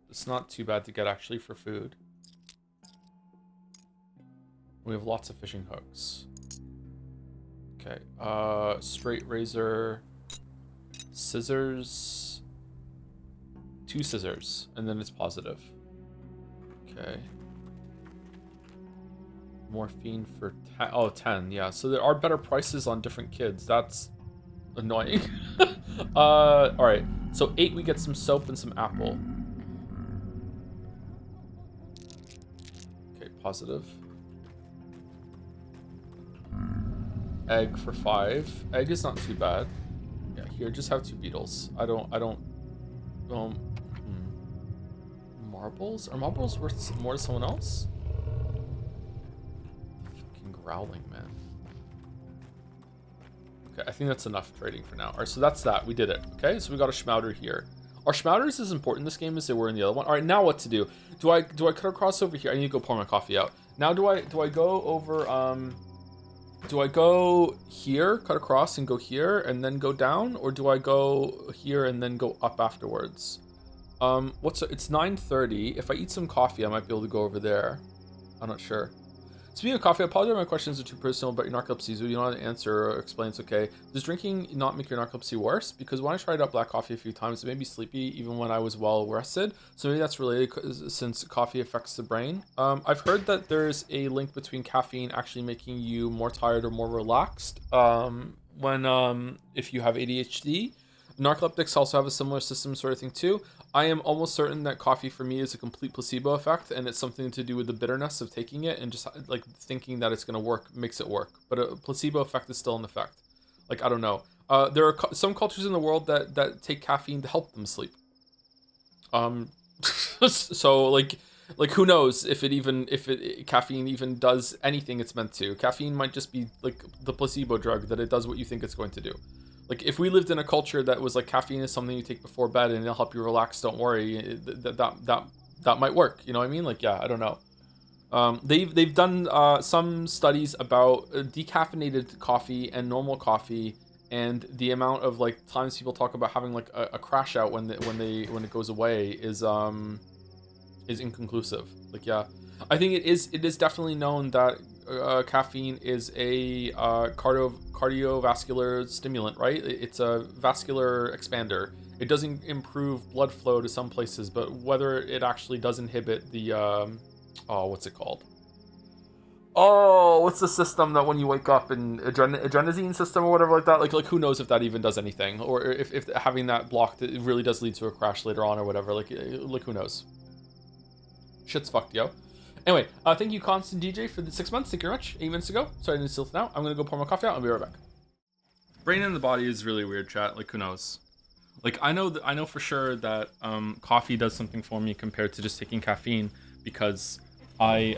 It's not too bad to get, actually, for food. We have lots of fishing hooks. Okay, straight razor, scissors, 2 scissors, and then it's positive. Okay. Morphine for 10, oh, 10, yeah, so there are better prices on different kids. That's annoying. Alright, so 8 we get some soap and some apple. Okay, positive. Egg for 5. Egg is not too bad. Yeah, here, just have 2 beetles. I don't, marbles? Are marbles worth more to someone else? Fucking growling, man. Okay, I think that's enough trading for now. Alright, so that's that. We did it. Okay, so we got a schmouder here. Are schmouders as important in this game as they were in the other one? Alright, now what to do? Do I cut across over here? I need to go pour my coffee out. Now do I go over, do I go here, cut across, and go here, and then go down? Or do I go here and then go up afterwards? It's 9:30. If I eat some coffee, I might be able to go over there. I'm not sure. Speaking of coffee, I apologize if my questions are too personal about your narcolepsy. Would you want to answer or explain? It's okay. Does drinking not make your narcolepsy worse? Because when I tried out black coffee a few times, it made me sleepy even when I was well rested. So maybe that's related since coffee affects the brain. I've heard that there's a link between caffeine actually making you more tired or more relaxed if you have ADHD. Narcoleptics also have a similar system sort of thing too. I am almost certain that coffee for me is a complete placebo effect, and it's something to do with the bitterness of taking it, and just like thinking that it's going to work makes it work. But a placebo effect is still an effect. Like, I don't know. There are some cultures in the world that take caffeine to help them sleep. So like who knows if caffeine even does anything it's meant to. Caffeine might just be like the placebo drug that it does what you think it's going to do. Like, if we lived in a culture that was like caffeine is something you take before bed and it'll help you relax, don't worry, that might work. You know what I mean? Like, yeah, I don't know. They've done some studies about decaffeinated coffee and normal coffee, and the amount of like times people talk about having like a crash out when it goes away is inconclusive. Like, yeah, I think it is definitely known that caffeine is a cardiovascular stimulant, right? It's a vascular expander. It doesn't improve blood flow to some places, but whether it actually does inhibit the what's it called? Oh, what's the system that when you wake up in adrenaline system or whatever like that? Like who knows if that even does anything, or if having that blocked, it really does lead to a crash later on or whatever. Like who knows? Shit's fucked, yo. Anyway, thank you, Constant DJ, for the 6 months. Thank you very much. 8 minutes ago. Sorry I didn't steal it now. I'm gonna go pour my coffee out. I'll be right back. Brain in the body is really weird, chat. Like, who knows? Like, I know for sure that coffee does something for me compared to just taking caffeine, because I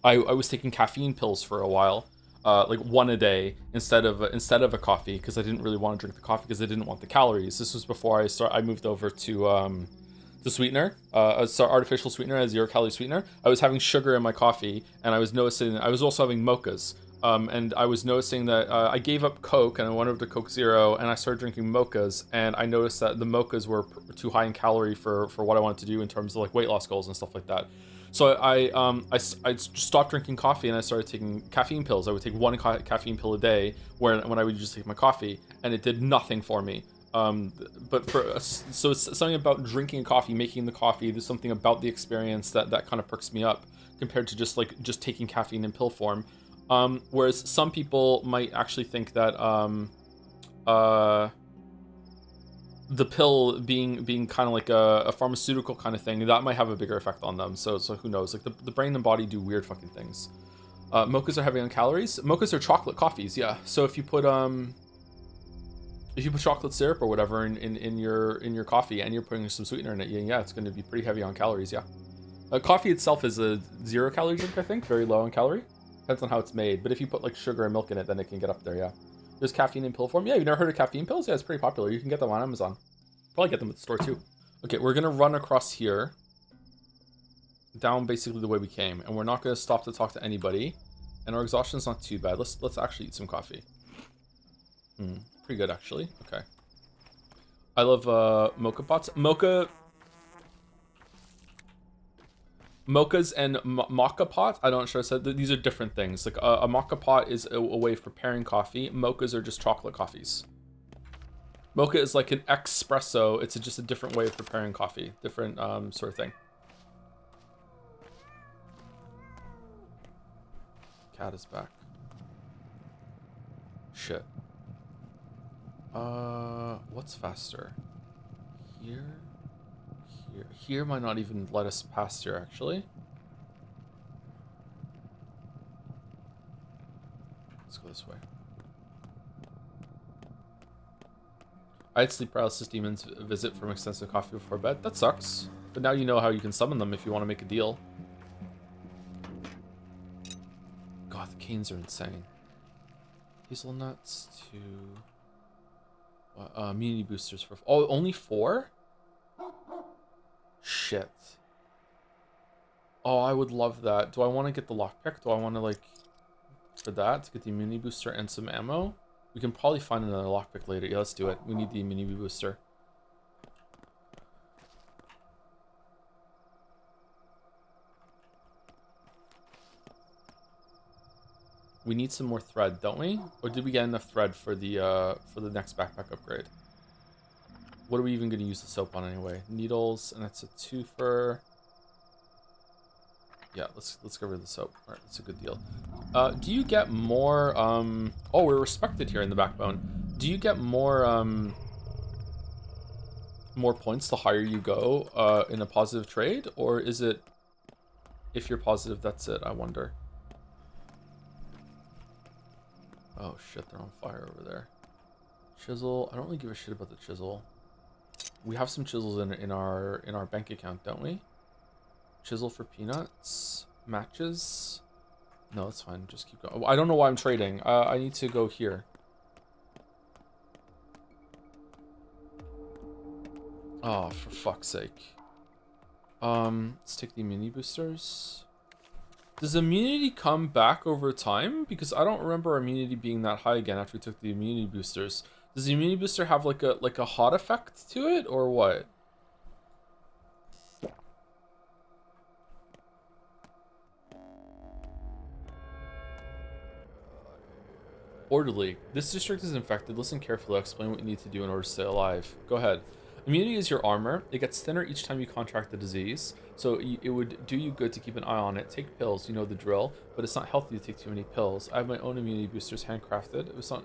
was taking caffeine pills for a while, like one a day instead of a coffee, because I didn't really want to drink the coffee because I didn't want the calories. This was before I moved over to the sweetener, artificial sweetener, a 0-calorie sweetener. I was having sugar in my coffee, and I was noticing I was also having mochas. And I was noticing that I gave up Coke and I went over to Coke Zero, and I started drinking mochas, and I noticed that the mochas were too high in calorie for what I wanted to do in terms of like weight loss goals and stuff like that. So I stopped drinking coffee, and I started taking caffeine pills. I would take one caffeine pill a day when I would just take my coffee, and it did nothing for me. So it's something about drinking coffee, making the coffee. There's something about the experience that kind of perks me up compared to just taking caffeine in pill form. Whereas some people might actually think that the pill being kind of like a pharmaceutical kind of thing, that might have a bigger effect on them. So who knows? Like the brain and body do weird fucking things. Mochas are heavy on calories. Mochas are chocolate coffees, yeah. So if you put chocolate syrup or whatever in your coffee, and you're putting some sweetener in it, yeah, it's going to be pretty heavy on calories, yeah. Coffee itself is a 0-calorie drink, I think, very low on calorie. Depends on how it's made, but if you put like sugar and milk in it, then it can get up there, yeah. There's caffeine in pill form. Yeah, you've never heard of caffeine pills? Yeah, it's pretty popular. You can get them on Amazon. Probably get them at the store too. Okay, we're gonna run across here, down basically the way we came, and we're not gonna stop to talk to anybody. And our exhaustion's not too bad. Let's actually eat some coffee. Pretty good actually. Okay. I love mocha pots. Mochas and maca pot, I don't sure I said that these are different things. Like a maca pot is a way of preparing coffee. Mochas are just chocolate coffees. Mocha is like an espresso. It's just a different way of preparing coffee. Different sort of thing. Cat is back. Shit. What's faster? Here might not even let us past here, actually. Let's go this way. I had sleep paralysis demons visit from extensive coffee before bed. That sucks. But now you know how you can summon them if you want to make a deal. God, the canes are insane. Hazelnuts to... immunity boosters for... Oh, only 4? Shit. Oh, I would love that. Do I want to get the lockpick? Do I want to, like, for that, to get the immunity booster and some ammo? We can probably find another lockpick later. Yeah, let's do it. We need the immunity booster. We need some more thread, don't we? Or did we get enough thread for the next backpack upgrade? What are we even going to use the soap on anyway? Needles, and that's a twofer. Yeah, let's get rid of the soap. All right, that's a good deal. Do you get more? Oh, we're respected here in the backbone. Do you get more? More points the higher you go in a positive trade, or is it if you're positive, that's it? I wonder. Oh shit, they're on fire over there. Chisel. I don't really give a shit about the chisel. We have some chisels in our bank account, don't we? Chisel for peanuts. Matches. No, it's fine. Just keep going. I don't know why I'm trading. I need to go here. Oh, for fuck's sake. Let's take the immunity boosters. Does immunity come back over time? Because I don't remember immunity being that high again after we took the immunity boosters. Does the immunity booster have like a hot effect to it, or what? Orderly. This district is infected. Listen carefully. I'll explain what you need to do in order to stay alive. Go ahead. Immunity is your armor. It gets thinner each time you contract the disease, so it would do you good to keep an eye on it. Take pills, you know the drill, but it's not healthy to take too many pills. I have my own immunity boosters handcrafted. It's not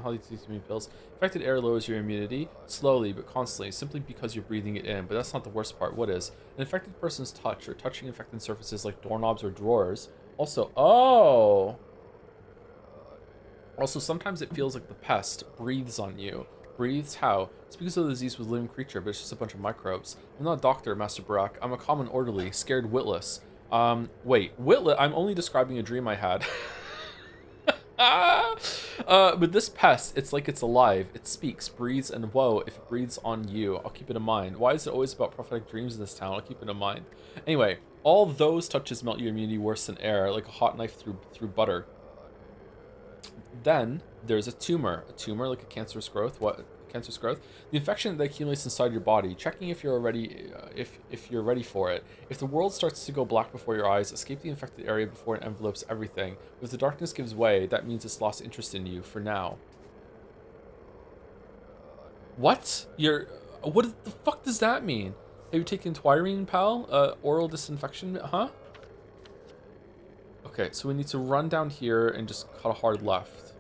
healthy to take too many pills. Infected air lowers your immunity, slowly but constantly, simply because you're breathing it in, but that's not the worst part. What is? An infected person's touch or touching infected surfaces like doorknobs or drawers. Also, Also, sometimes it feels like the pest breathes on you. Breathes how? It's because of the disease with a living creature, but it's just a bunch of microbes. I'm not a doctor, Master Barak. I'm a common orderly, scared witless. Wait, witless? I'm only describing a dream I had. But this pest, it's like it's alive. It speaks, breathes, and whoa, if it breathes on you, I'll keep it in mind. Why is it always about prophetic dreams in this town? I'll keep it in mind. Anyway, all those touches melt your immunity worse than air, like a hot knife through butter. Then there's a tumor like a cancerous growth. What? Cancerous growth? The infection that accumulates inside your body. Checking if you're ready, if you're ready for it. If the world starts to go black before your eyes, escape the infected area before it envelopes everything. If the darkness gives way, that means it's lost interest in you for now. What? What the fuck does that mean? Have you taken Twirine, pal? Oral disinfection, huh? Okay, so we need to run down here and just cut a hard left.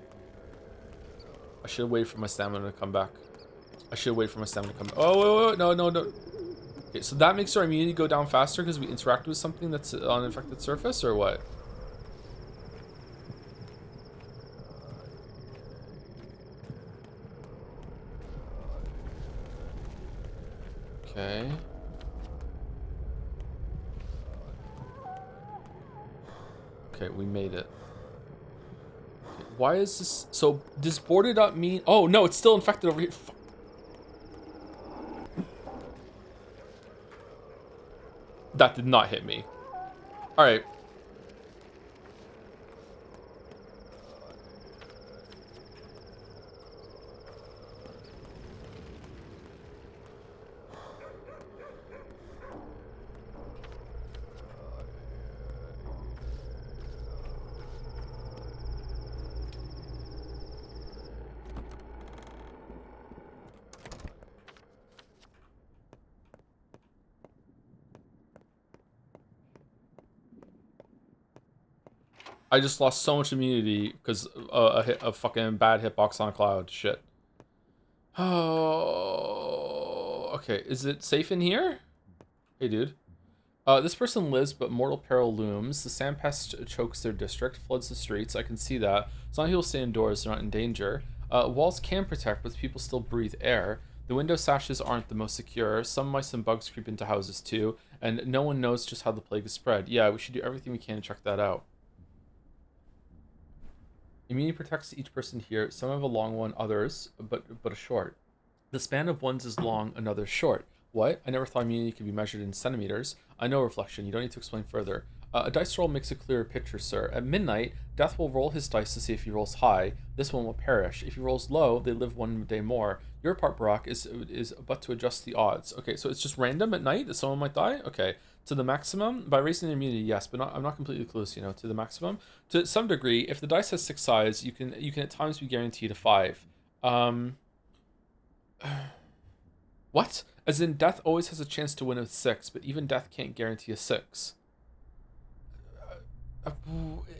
I should wait for my stamina to come back. Oh, wait, no. Okay, so that makes our immunity go down faster because we interact with something that's on an infected surface, or what? Okay. Okay, we made it. Okay, why is this... So, does boarded up mean... Oh, no, it's still infected over here. Fuck. That did not hit me. Alright. I just lost so much immunity because a fucking bad hitbox on a cloud. Shit. Oh, okay. Is it safe in here? Hey, dude. This person lives, but mortal peril looms. The sand pest chokes their district, floods the streets. I can see that. Some people stay indoors, they're not in danger. Walls can protect, but people still breathe air. The window sashes aren't the most secure. Some mice and bugs creep into houses too, and no one knows just how the plague is spread. Yeah, we should do everything we can to check that out. Immunity protects each person here. Some have a long one, others, but a short. The span of one's is long, another's short. What? I never thought immunity could be measured in centimeters. I know, Reflection. You don't need to explain further. A dice roll makes a clearer picture, sir. At midnight, Death will roll his dice to see if he rolls high. This one will perish. If he rolls low, they live one day more. Your part, Barak, is but to adjust the odds. Okay, so it's just random at night that someone might die? Okay. To the maximum? By raising the immunity, yes, but I'm not completely clueless, you know, to the maximum. To some degree, if the dice has 6 sides, you can at times be guaranteed a 5. What? As in, death always has a chance to win with 6, but even death can't guarantee a 6.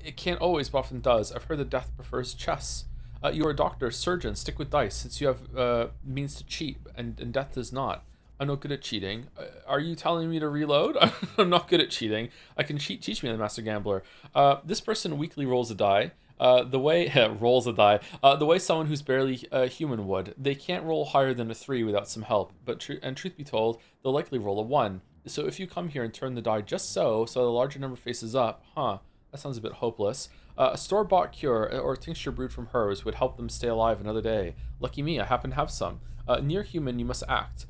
It can't always, but often does. I've heard that death prefers chess. You're a doctor, surgeon, stick with dice, since you have means to cheat, and death does not. I'm not good at cheating. Are you telling me to reload? I'm not good at cheating. I can cheat. Teach me, the master gambler. This person weekly rolls a die. The way rolls a die. The way someone who's barely human would. They can't roll higher than a 3 without some help. But truth be told, they'll likely roll a 1. So if you come here and turn the die just so the larger number faces up, that sounds a bit hopeless. A store-bought cure or a tincture brewed from herbs would help them stay alive another day. Lucky me, I happen to have some. Near human, you must act.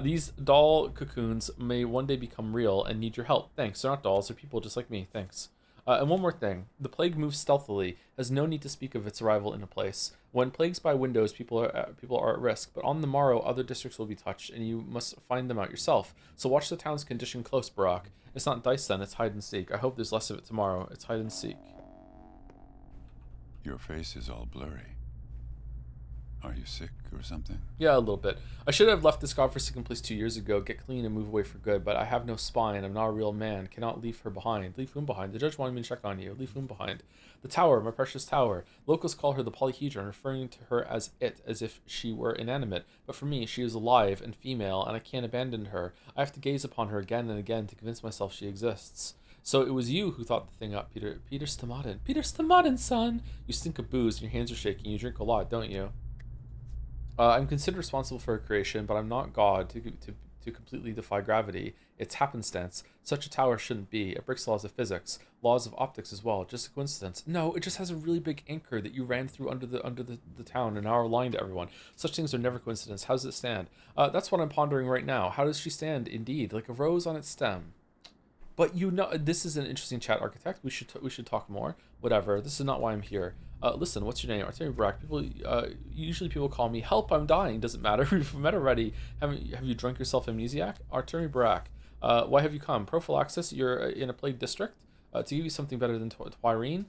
These doll cocoons may one day become real and need your help. Thanks, they're not dolls, they're people just like me. Thanks. And one more thing. The plague moves stealthily, has no need to speak of its arrival in a place. When plagues by windows, people are at risk, but on the morrow, other districts will be touched, and you must find them out yourself. So watch the town's condition close, Barack. It's not dice then, it's hide and seek. I hope there's less of it tomorrow. It's hide and seek. Your face is all blurry. Are you sick or something? Yeah, a little bit. I should have left this godforsaken place 2 years ago, get clean and move away for good, but I have no spine. I'm not a real man. Cannot leave her behind. Leave whom behind? The judge wanted me to check on you. Leave whom behind? The tower, my precious tower. Locals call her the polyhedron, referring to her as it, as if she were inanimate. But for me, she is alive and female, and I can't abandon her. I have to gaze upon her again and again to convince myself she exists. So it was you who thought the thing up, Peter Stamadin. Peter Stamadin, son! You stink of booze and your hands are shaking. You drink a lot, don't you? I'm considered responsible for her creation, but I'm not God to completely defy gravity. It's happenstance. Such a tower shouldn't be. It breaks the laws of physics, laws of optics as well. Just a coincidence. No, it just has a really big anchor that you ran through under the town and now are lying to everyone. Such things are never coincidence. How does it stand? That's what I'm pondering right now. How does she stand? Indeed, like a rose on its stem. But you know, this is an interesting chat, Architect. We should talk more. Whatever. This is not why I'm here. Listen, what's your name? Artemi Brack. Usually people call me help. I'm dying. Doesn't matter. We've met already. Have you drunk yourself amnesiac? Artemi Brack. Why have you come? Prophylaxis. You're in a plague district. To give you something better than Twirene.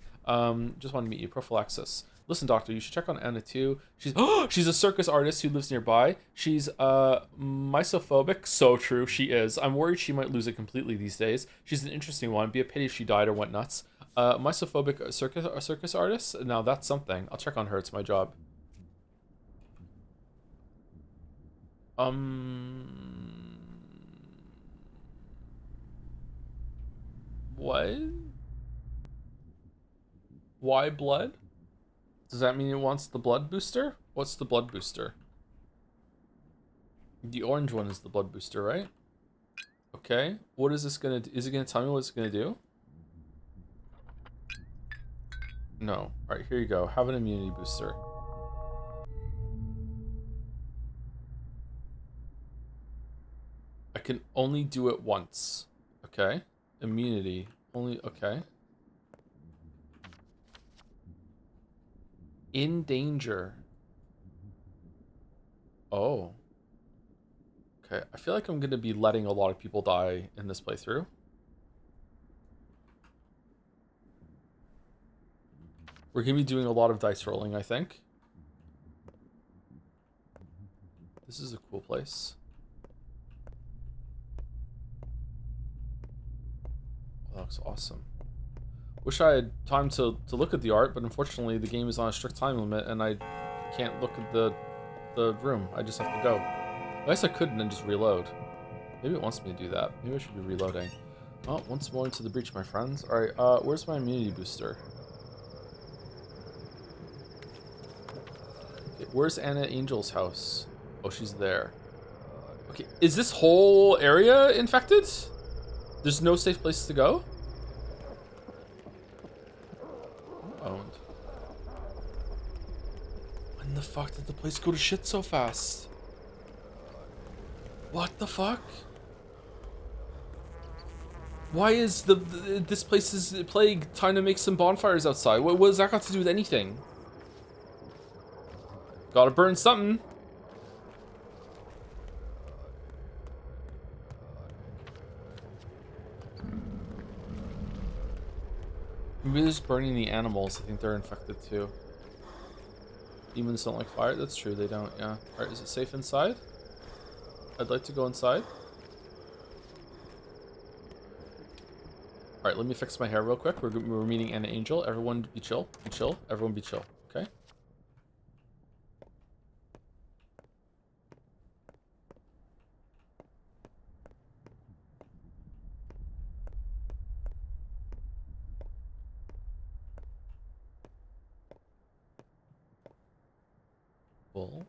Just wanted to meet you. Prophylaxis. Listen, doctor, you should check on Anna too. She's a circus artist who lives nearby. She's misophobic. So true, she is. I'm worried she might lose it completely these days. She's an interesting one. Be a pity if she died or went nuts. Misophobic circus artist? Now that's something. I'll check on her. It's my job. What? Why blood? Does that mean it wants the blood booster? What's the blood booster? The orange one is the blood booster, right? Okay. What is this gonna do? Is it gonna tell me what it's gonna do? No. Alright, here you go. Have an immunity booster. I can only do it once. Okay. Immunity. Only, okay. In danger. Oh. Okay, I feel like I'm gonna be letting a lot of people die in this playthrough. We're gonna be doing a lot of dice rolling, I think. This is a cool place. That looks awesome. Wish I had time to look at the art, but unfortunately the game is on a strict time limit and I can't look at the room. I just have to go. I guess I could and then just reload. Maybe it wants me to do that. Maybe I should be reloading. Oh, once more into the breach, my friends. Alright, where's my immunity booster? Okay, where's Anna Angel's house? Oh, she's there. Okay, is this whole area infected? There's no safe place to go? Owned. When the fuck did the place go to shit so fast? What the fuck? Why is this place's plague trying to make some bonfires outside? What has that got to do with anything? Gotta burn something. Maybe they're just burning the animals. I think they're infected too. Demons don't like fire. That's true. They don't. Yeah. All right. Is it safe inside? I'd like to go inside. All right. Let me fix my hair real quick. We're meeting Anna Angel. Everyone be chill. Be chill. Everyone be chill. Okay. Cool.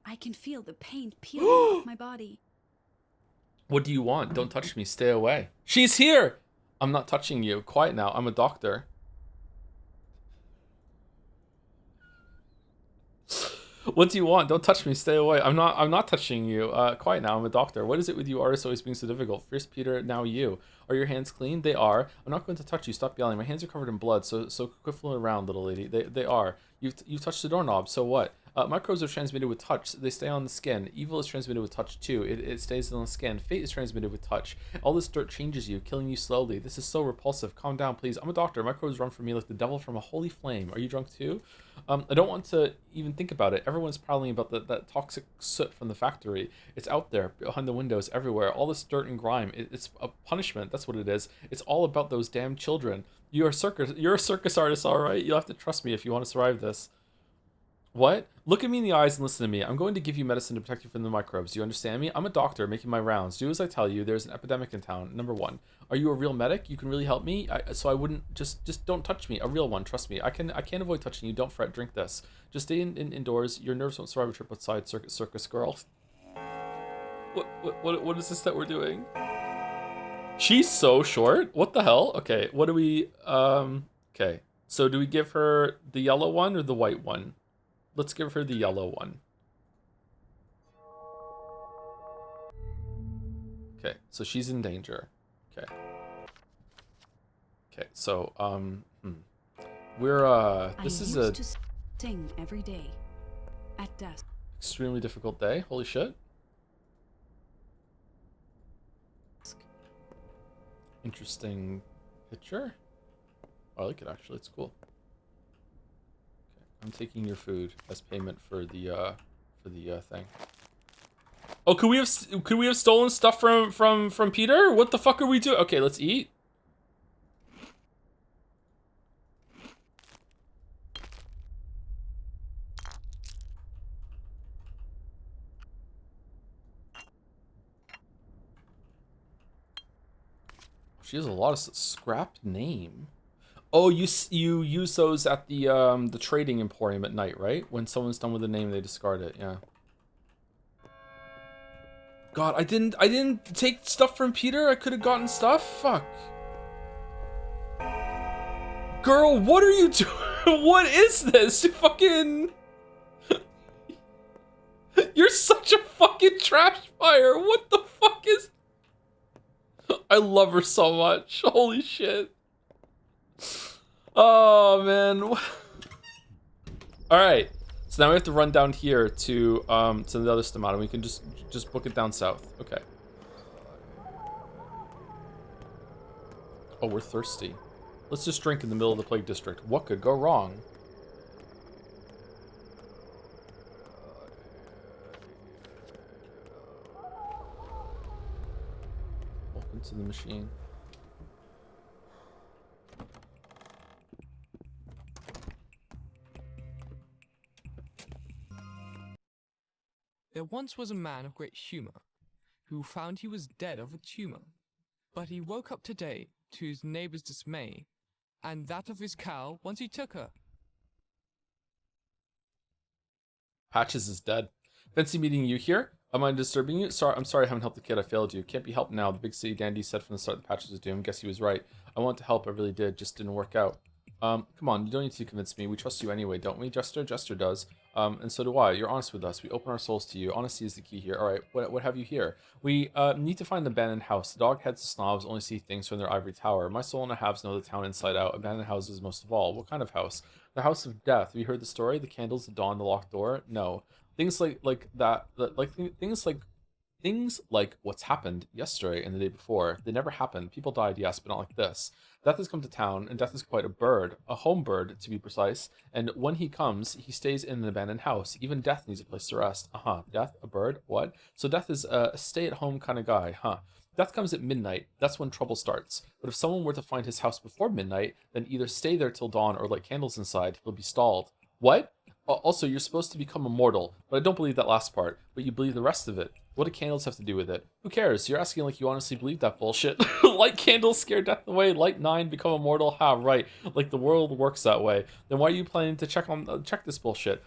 I can feel the paint peeling off my body. What do you want? Don't touch me. Stay away. She's here. I'm not touching you. Quiet now. I'm a doctor. What do you want? Don't touch me. Stay away. I'm not touching you. Quiet now. I'm a doctor. What is it with you artists always being so difficult? First Peter, now you. Are your hands clean? They are. I'm not going to touch you. Stop yelling. My hands are covered in blood. So quit fooling around, little lady. They are. You've touched the doorknob. So what? Microbes are transmitted with touch. They stay on the skin. Evil is transmitted with touch too. It stays on the skin. Fate is transmitted with touch. All this dirt changes you, killing you slowly. This is so repulsive. Calm down, please. I'm a doctor. Microbes run from me like the devil from a holy flame. Are you drunk too? I don't want to even think about it. Everyone's prowling about that toxic soot from the factory. It's out there, behind the windows, everywhere. All this dirt and grime. It's a punishment. That's what it is. It's all about those damn children. You're a circus artist, all right? You'll have to trust me if you want to survive this. What? Look at me in the eyes and listen to me. I'm going to give you medicine to protect you from the microbes. Do you understand me? I'm a doctor making my rounds. Do as I tell you. There's an epidemic in town. Number 1. Are you a real medic? You can really help me? So I wouldn't just don't touch me. A real one, trust me. I can't avoid touching you. Don't fret. Drink this. Just stay indoors. Your nerves won't survive a trip outside. Circus girl. What is this that we're doing? She's so short. What the hell? Okay. What do we okay. So do we give her the yellow one or the white one? Let's give her the yellow one. Okay, so she's in danger. Okay. Okay, so we're this is a to sing every day at dusk. Extremely difficult day. Holy shit. Interesting picture. Oh, I like it actually. It's cool. I'm taking your food as payment for the thing. Oh, could we have stolen stuff from Peter? What the fuck are we doing? Okay, let's eat. She has a lot of scrapped name. Oh, you use those at the trading emporium at night, right? When someone's done with the name, they discard it. Yeah. God, I didn't take stuff from Peter. I could have gotten stuff. Fuck. Girl, what are you doing? What is this? You fucking. You're such a fucking trash fire. What the fuck is? I love her so much. Holy shit. Oh man. All right, so now we have to run down here to the other stomata. We can just book it down south. Okay. Oh, we're thirsty. Let's just drink in the middle of the plague district. What could go wrong? Welcome to the machine. There once was a man of great humor, who found he was dead of a tumor. But he woke up today to his neighbor's dismay, and that of his cow once he took her. Patches is dead. Fancy meeting you here. Am I disturbing you? I'm sorry I haven't helped the kid. I failed you. Can't be helped now. The big city dandy said from the start that Patches was doomed. Guess he was right. I wanted to help. I really did. Just didn't work out. Come on. You don't need to convince me. We trust you anyway, don't we, Jester? Jester does. And so do I. You're honest with us. We open our souls to you. Honesty is the key here. All right. What have you here? We need to find the abandoned house. The dog heads and snobs only see things from their ivory tower. My soul and a halves know the town inside out. Abandoned houses most of all. What kind of house? The house of death. Have you heard the story? The candles, the dawn, the locked door? No. Things like that. Things like Things like what's happened yesterday and the day before, they never happened. People died, yes, but not like this. Death has come to town, and Death is quite a bird, a home bird to be precise, and when he comes, he stays in an abandoned house. Even Death needs a place to rest. Death, a bird, what? So Death is a stay-at-home kind of guy, huh? Death comes at midnight, that's when trouble starts. But if someone were to find his house before midnight, then either stay there till dawn or light candles inside, he'll be stalled. What? Also, you're supposed to become immortal, but I don't believe that last part, but you believe the rest of it. What do candles have to do with it? Who cares? You're asking like you honestly believe that bullshit. Light candles scare death away. Light 9 become immortal. Ha, right. Like the world works that way. Then why are you planning to check this bullshit?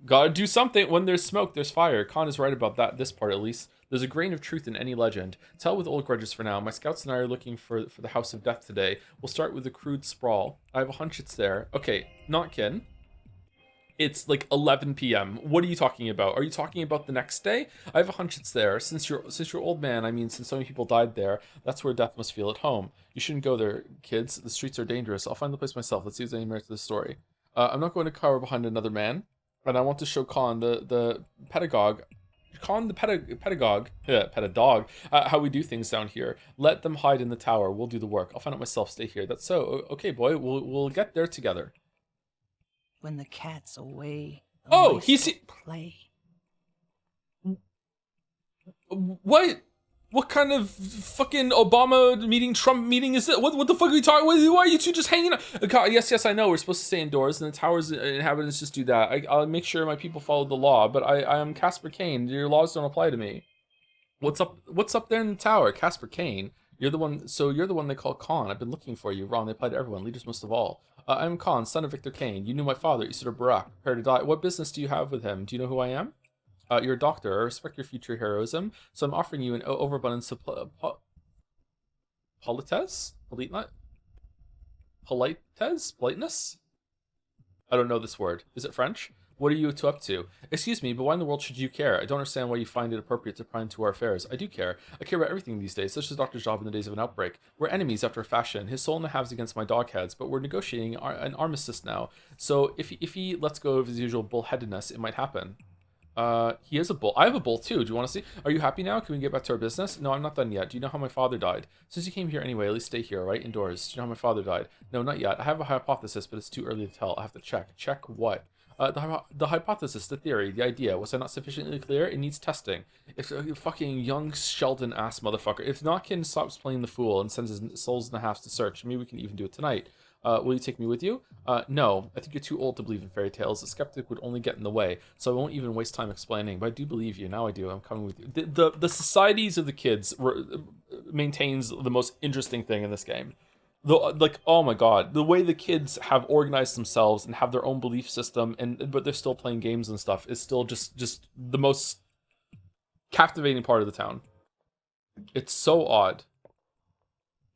Gotta do something. When there's smoke, there's fire. Khan is right about that. This part, at least. There's a grain of truth in any legend. Tell with old grudges for now. My scouts and I are looking for the House of Death today. We'll start with the crude sprawl. I have a hunch it's there. Okay, Notkin. It's like 11 p.m. What are you talking about? Are you talking about the next day? I have a hunch it's there. Since you're old man, I mean, since so many people died there, that's where Death must feel at home. You shouldn't go there, kids. The streets are dangerous. I'll find the place myself. Let's see if there's any merit to the story. I'm not going to cower behind another man, and I want to show Khan the pedagogue. Khan the pedagogue, how we do things down here. Let them hide in the tower. We'll do the work. I'll find out myself. Stay here. That's so. Okay, boy. We'll get there together. When the cat's away. Oh, he's play. What kind of fucking Obama meeting, Trump meeting is it? What the fuck are you talking? Why are you two just hanging out? Yes, I know we're supposed to stay indoors, and the tower's inhabitants just do that. I'll make sure my people follow the law, but I am Casper Kane. Your laws don't apply to me. What's up there in the tower, Casper Kane? You're the one. So you're the one they call Khan. I've been looking for you. Wrong. They apply to everyone. Leaders most of all. I'm Khan, son of Victor Kane. You knew my father, Isidore Barak. Prepare to die. What business do you have with him? Do you know who I am? You're a doctor. I respect your future heroism, so I'm offering you an overabundance of politesse? Politeness? I don't know this word. Is it French? What are you two up to? Excuse me, but why in the world should you care? I don't understand why you find it appropriate to pry into our affairs. I do care. I care about everything these days, such as Doctor's job in the days of an outbreak. We're enemies after a fashion. His soul in the halves against my dogheads, but we're negotiating an armistice now. So if he lets go of his usual bullheadedness, it might happen. He is a bull. I have a bull too. Do you want to see? Are you happy now? Can we get back to our business? No, I'm not done yet. Do you know how my father died? Since you came here anyway, at least stay here, right? Indoors. Do you know how my father died? No, not yet. I have a hypothesis, but it's too early to tell. I have to check. Check what? The hypothesis, the theory, the idea. Was I not sufficiently clear? It needs testing. If fucking young Sheldon ass motherfucker. If Notkin stops playing the fool and sends his souls in the halves to search, maybe we can even do it tonight. Will you take me with you? No, I think you're too old to believe in fairy tales. A skeptic would only get in the way, so I won't even waste time explaining. But I do believe you. Now I do. I'm coming with you. The societies of the kids maintains the most interesting thing in this game. Like, oh my god, the way the kids have organized themselves and have their own belief system, but they're still playing games and stuff, is still just the most captivating part of the town. It's so odd.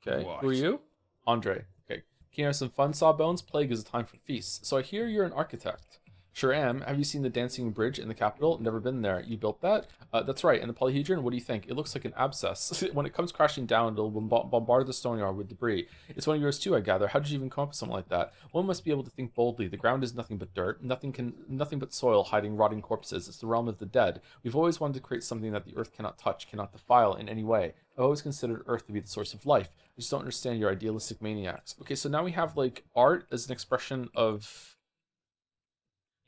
Okay, What? who are you? Andre. Okay, can you have some fun, Sawbones? Plague is a time for feasts. So I hear you're an architect. Sure am. Have you seen the dancing bridge in the capital? Never been there. You built that? That's right. And the polyhedron, what do you think? It looks like an abscess. When it comes crashing down, it'll bombard the stone yard with debris. It's one of yours too, I gather. How did you even come up with something like that? One must be able to think boldly. The ground is nothing but dirt. Nothing but soil hiding rotting corpses. It's the realm of the dead. We've always wanted to create something that the earth cannot touch, cannot defile in any way. I've always considered earth to be the source of life. I just don't understand your idealistic maniacs. Okay, so now we have like art as an expression of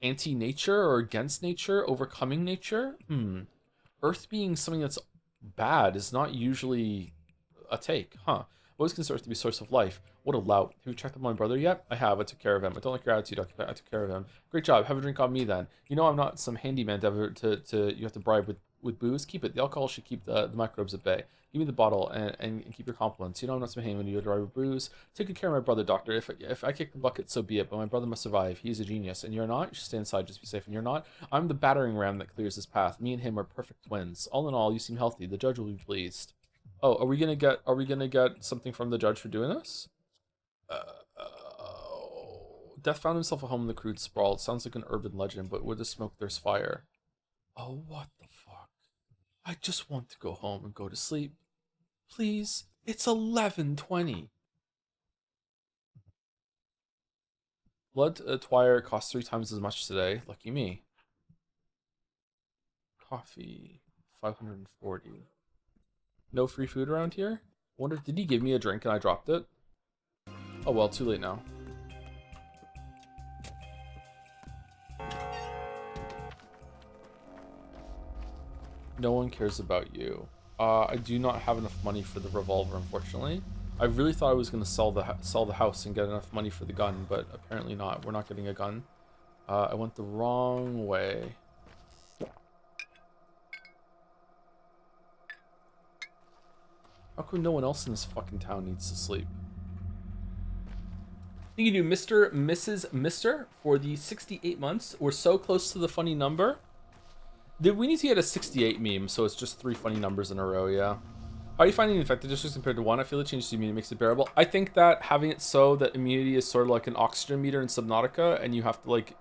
anti-nature or against nature, overcoming nature. Earth being something that's bad is not usually a take, huh? Always consider Earth to be a source of life. What a lout. Have you checked on my brother yet? I have. I took care of him. I don't like your attitude. I took care of him. Great job. Have a drink on me then. You know I'm not some handyman to you have to bribe with booze. Keep it. The alcohol should keep the microbes at bay. Give me the bottle and keep your compliments. You know I'm not some handyman to bribe with booze. Take good care of my brother, doctor. If I kick the bucket, so be it. But my brother must survive. He's a genius. And you're not? You should stay inside. Just be safe. And you're not? I'm the battering ram that clears his path. Me and him are perfect twins. All in all, you seem healthy. The judge will be pleased. Oh, are we gonna get something from the judge for doing this? Death found himself a home in the crude sprawl. It sounds like an urban legend, but where there's smoke, there's fire. Oh, what the fuck? I just want to go home and go to sleep. Please? It's 11:20. Blood Twire costs 3 times as much today. Lucky me. Coffee. 540. No free food around here? Wonder, did he give me a drink and I dropped it? Oh well, too late now. No one cares about you. I do not have enough money for the revolver, unfortunately. I really thought I was going to sell the house and get enough money for the gun, but apparently not. We're not getting a gun. I went the wrong way. How come no one else in this fucking town needs to sleep? Thank you to Mr. Mrs. Mr. for the 68 months. We're so close to the funny number. We need to get a 68 meme, so it's just 3 funny numbers in a row, yeah. How are you finding Infected District compared to 1? I feel the change to immunity makes it bearable. I think that having it so that immunity is sort of like an oxygen meter in Subnautica, and you have to like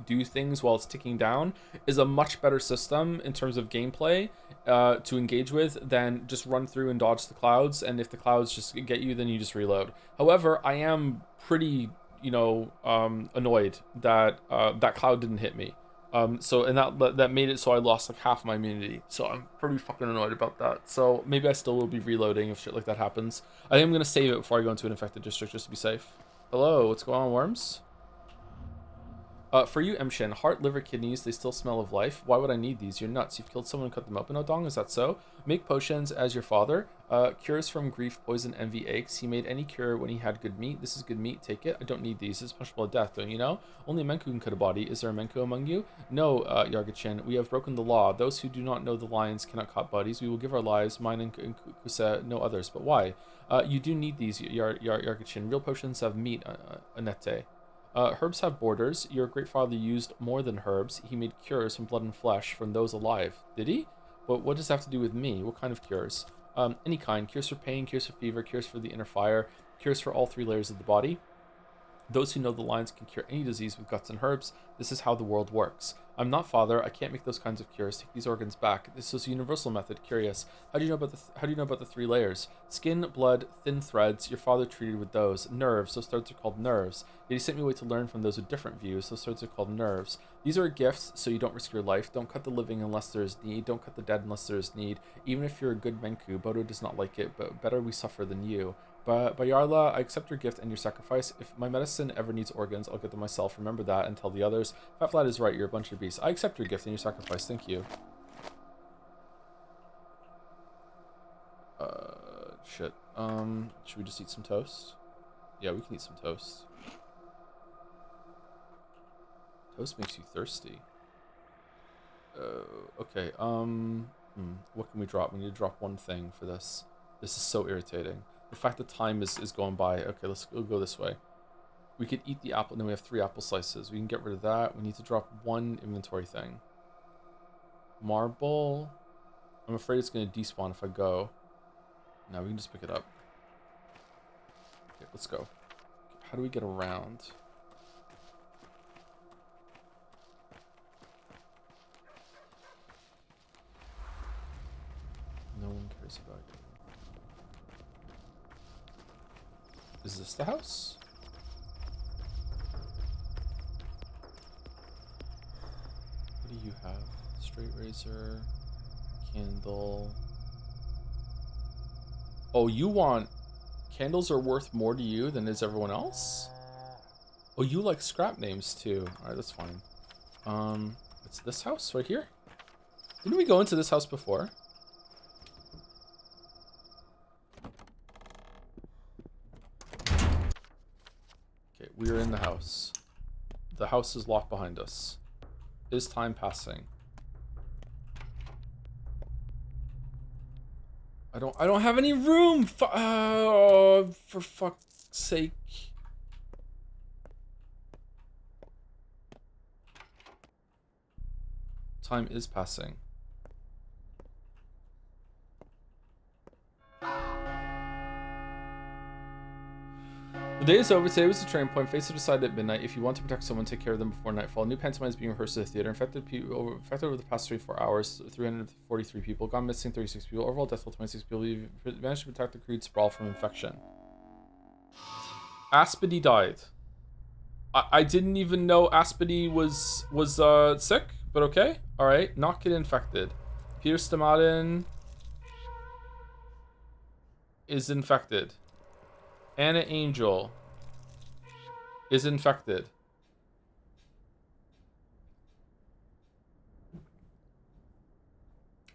do things while it's ticking down, is a much better system in terms of gameplay to engage with than just run through and dodge the clouds, and if the clouds just get you, then you just reload. However, I am pretty, annoyed that that cloud didn't hit me. So that made it so I lost like half my immunity. So I'm pretty fucking annoyed about that. So maybe I still will be reloading if shit like that happens. I think I'm gonna save it before I go into an infected district just to be safe. Hello, what's going on, worms? For you, Mshin, heart, liver, kidneys, they still smell of life. Why would I need these? You're nuts. You've killed someone and cut them open, Odong, is that so? Make potions as your father. Cures from grief, poison, envy, aches. He made any cure when he had good meat. This is good meat. Take it. I don't need these. It's punishable at death, don't you know? Only a Menku can cut a body. Is there a Menku among you? No, Yargachin. We have broken the law. Those who do not know the lions cannot cut bodies. We will give our lives, mine and Kusa, no others. But why? You do need these, Yargachin. Real potions have meat, Anete. Herbs have borders. Your great father used more than herbs. He made cures from blood and flesh from those alive. Did he? But what does that have to do with me? What kind of cures? Any kind. Cures for pain, cures for fever, cures for the inner fire, cures for all 3 layers of the body. Those who know the lines can cure any disease with guts and herbs. This is how the world works. I'm not father. I can't make those kinds of cures. Take these organs back. This is a universal method. Curious. How do you know about the 3 layers? Skin, blood, thin threads. Your father treated with those. Nerves. Those threads are called nerves. Yet he sent me away to learn from those with different views. Those threads are called nerves. These are gifts, so you don't risk your life. Don't cut the living unless there is need. Don't cut the dead unless there is need. Even if you're a good Menku, Bodo does not like it, but better we suffer than you. But Bayarla, I accept your gift and your sacrifice. If my medicine ever needs organs, I'll get them myself. Remember that and tell the others. Fat Flat is right, you're a bunch of beasts. I accept your gift and your sacrifice. Thank you. Shit. Should we just eat some toast? Yeah, we can eat some toast. Toast makes you thirsty. Okay, what can we drop? We need to drop one thing for this. This is so irritating. The fact that time is going by. Okay, let's go this way. We could eat the apple. No, we have 3 apple slices. We can get rid of that. We need to drop 1 inventory thing. Marble. I'm afraid it's going to despawn if I go. No, we can just pick it up. Okay, let's go. How do we get around? No one cares about you. Is this the house? What do you have? Straight razor, candle. Oh, you want... Candles are worth more to you than is everyone else? Oh, you like scrap names too. Alright, that's fine. It's this house right here? Didn't we go into this house before? We are in the house. The house is locked behind us. Is time passing? I don't have any room. Oh, for fuck's sake. Time is passing. The day is over. Today was the turning point. Face to decide at midnight. If you want to protect someone, take care of them before nightfall. New pantomime is being rehearsed at the theater. Infected over the past 24 hours, 343 people. Gone missing, 36 people. Overall death toll, 26 people. We've managed to protect the crude sprawl from infection. Aspity died. I didn't even know Aspity was sick, but okay. All right. Not get infected. Peter Stomatin is infected. Anna Angel is infected.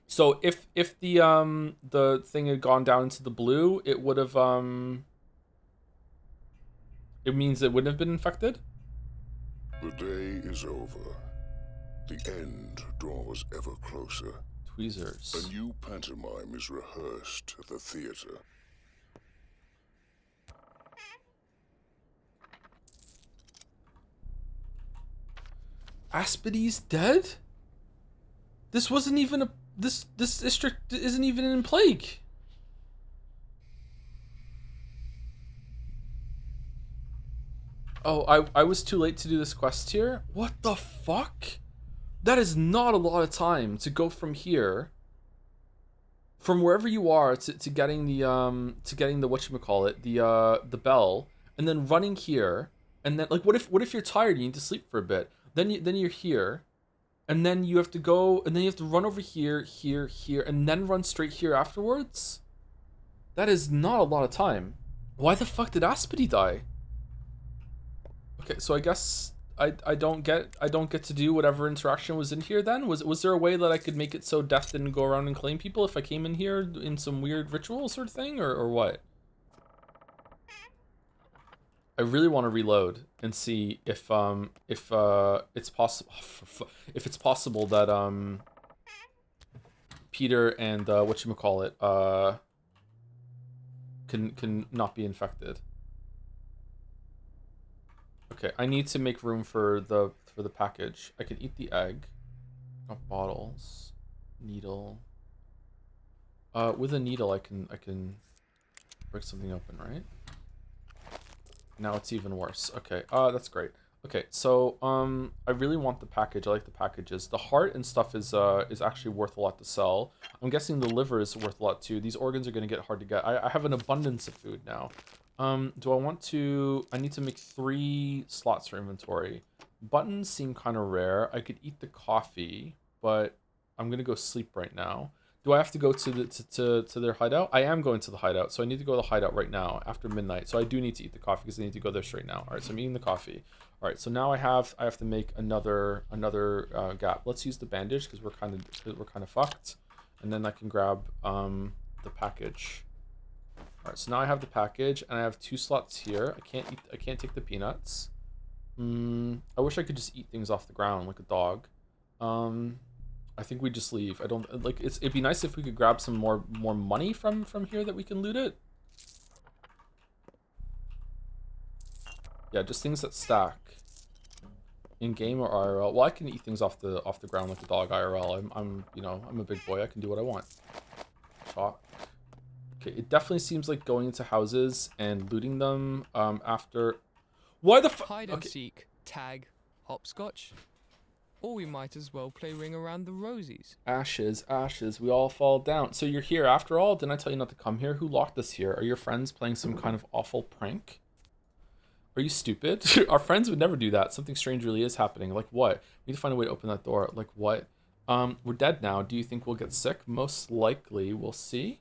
So if the thing had gone down into the blue, it would have it means it wouldn't have been infected? The day is over. The end draws ever closer. Tweezers. A new pantomime is rehearsed at the theater. Aspity's dead? This wasn't even a this district isn't even in plague. Oh, I was too late to do this quest here? What the fuck? That is not a lot of time to go from here, from wherever you are to getting the whatchamacallit, the bell, and then running here, and then like what if you're tired, you need to sleep for a bit, then you're here, and then you have to go, and then you have to run over here, and then run straight here afterwards? That is not a lot of time. Why the fuck did Aspity die? Okay, so I guess I don't get to do whatever interaction was in here then? Was there a way that I could make it so death didn't go around and claim people if I came in here in some weird ritual sort of thing, or what? I really want to reload and see if it's possible that Peter and whatchamacallit can not be infected. Okay, I need to make room for the package. I can eat the egg. Got bottles, needle. With a needle, I can break something open, right? Now it's even worse. Okay, that's great. Okay, so I really want the package. I like the packages. The heart and stuff is actually worth a lot to sell. I'm guessing the liver is worth a lot too. These organs are gonna get hard to get. I have an abundance of food now. Do I want to... I need to make 3 slots for inventory. Buttons seem kind of rare. I could eat the coffee, but I'm going to go sleep right now. Do I have to go to their hideout? I am going to the hideout, so I need to go to the hideout right now after midnight. So I do need to eat the coffee because I need to go there straight now. All right, so I'm eating the coffee. All right, so now I have to make another gap. Let's use the bandage because we're kind of fucked, and then I can grab the package. Alright, so now I have the package, and I have 2 slots here. I can't take the peanuts. I wish I could just eat things off the ground like a dog. I think we just leave. I don't like it'd be nice if we could grab some more money from here that we can loot it. Yeah, just things that stack. In game or IRL. Well, I can eat things off the ground like a dog IRL. I'm a big boy. I can do what I want. Chalk. Okay, it definitely seems like going into houses and looting them after... Why the fuck? Hide and seek, tag, hopscotch. Or we might as well play Ring Around the Rosies. Ashes, we all fall down. So you're here after all? Didn't I tell you not to come here? Who locked us here? Are your friends playing some kind of awful prank? Are you stupid? Our friends would never do that. Something strange really is happening. Like what? We need to find a way to open that door. Like what? We're dead now. Do you think we'll get sick? Most likely. We'll see.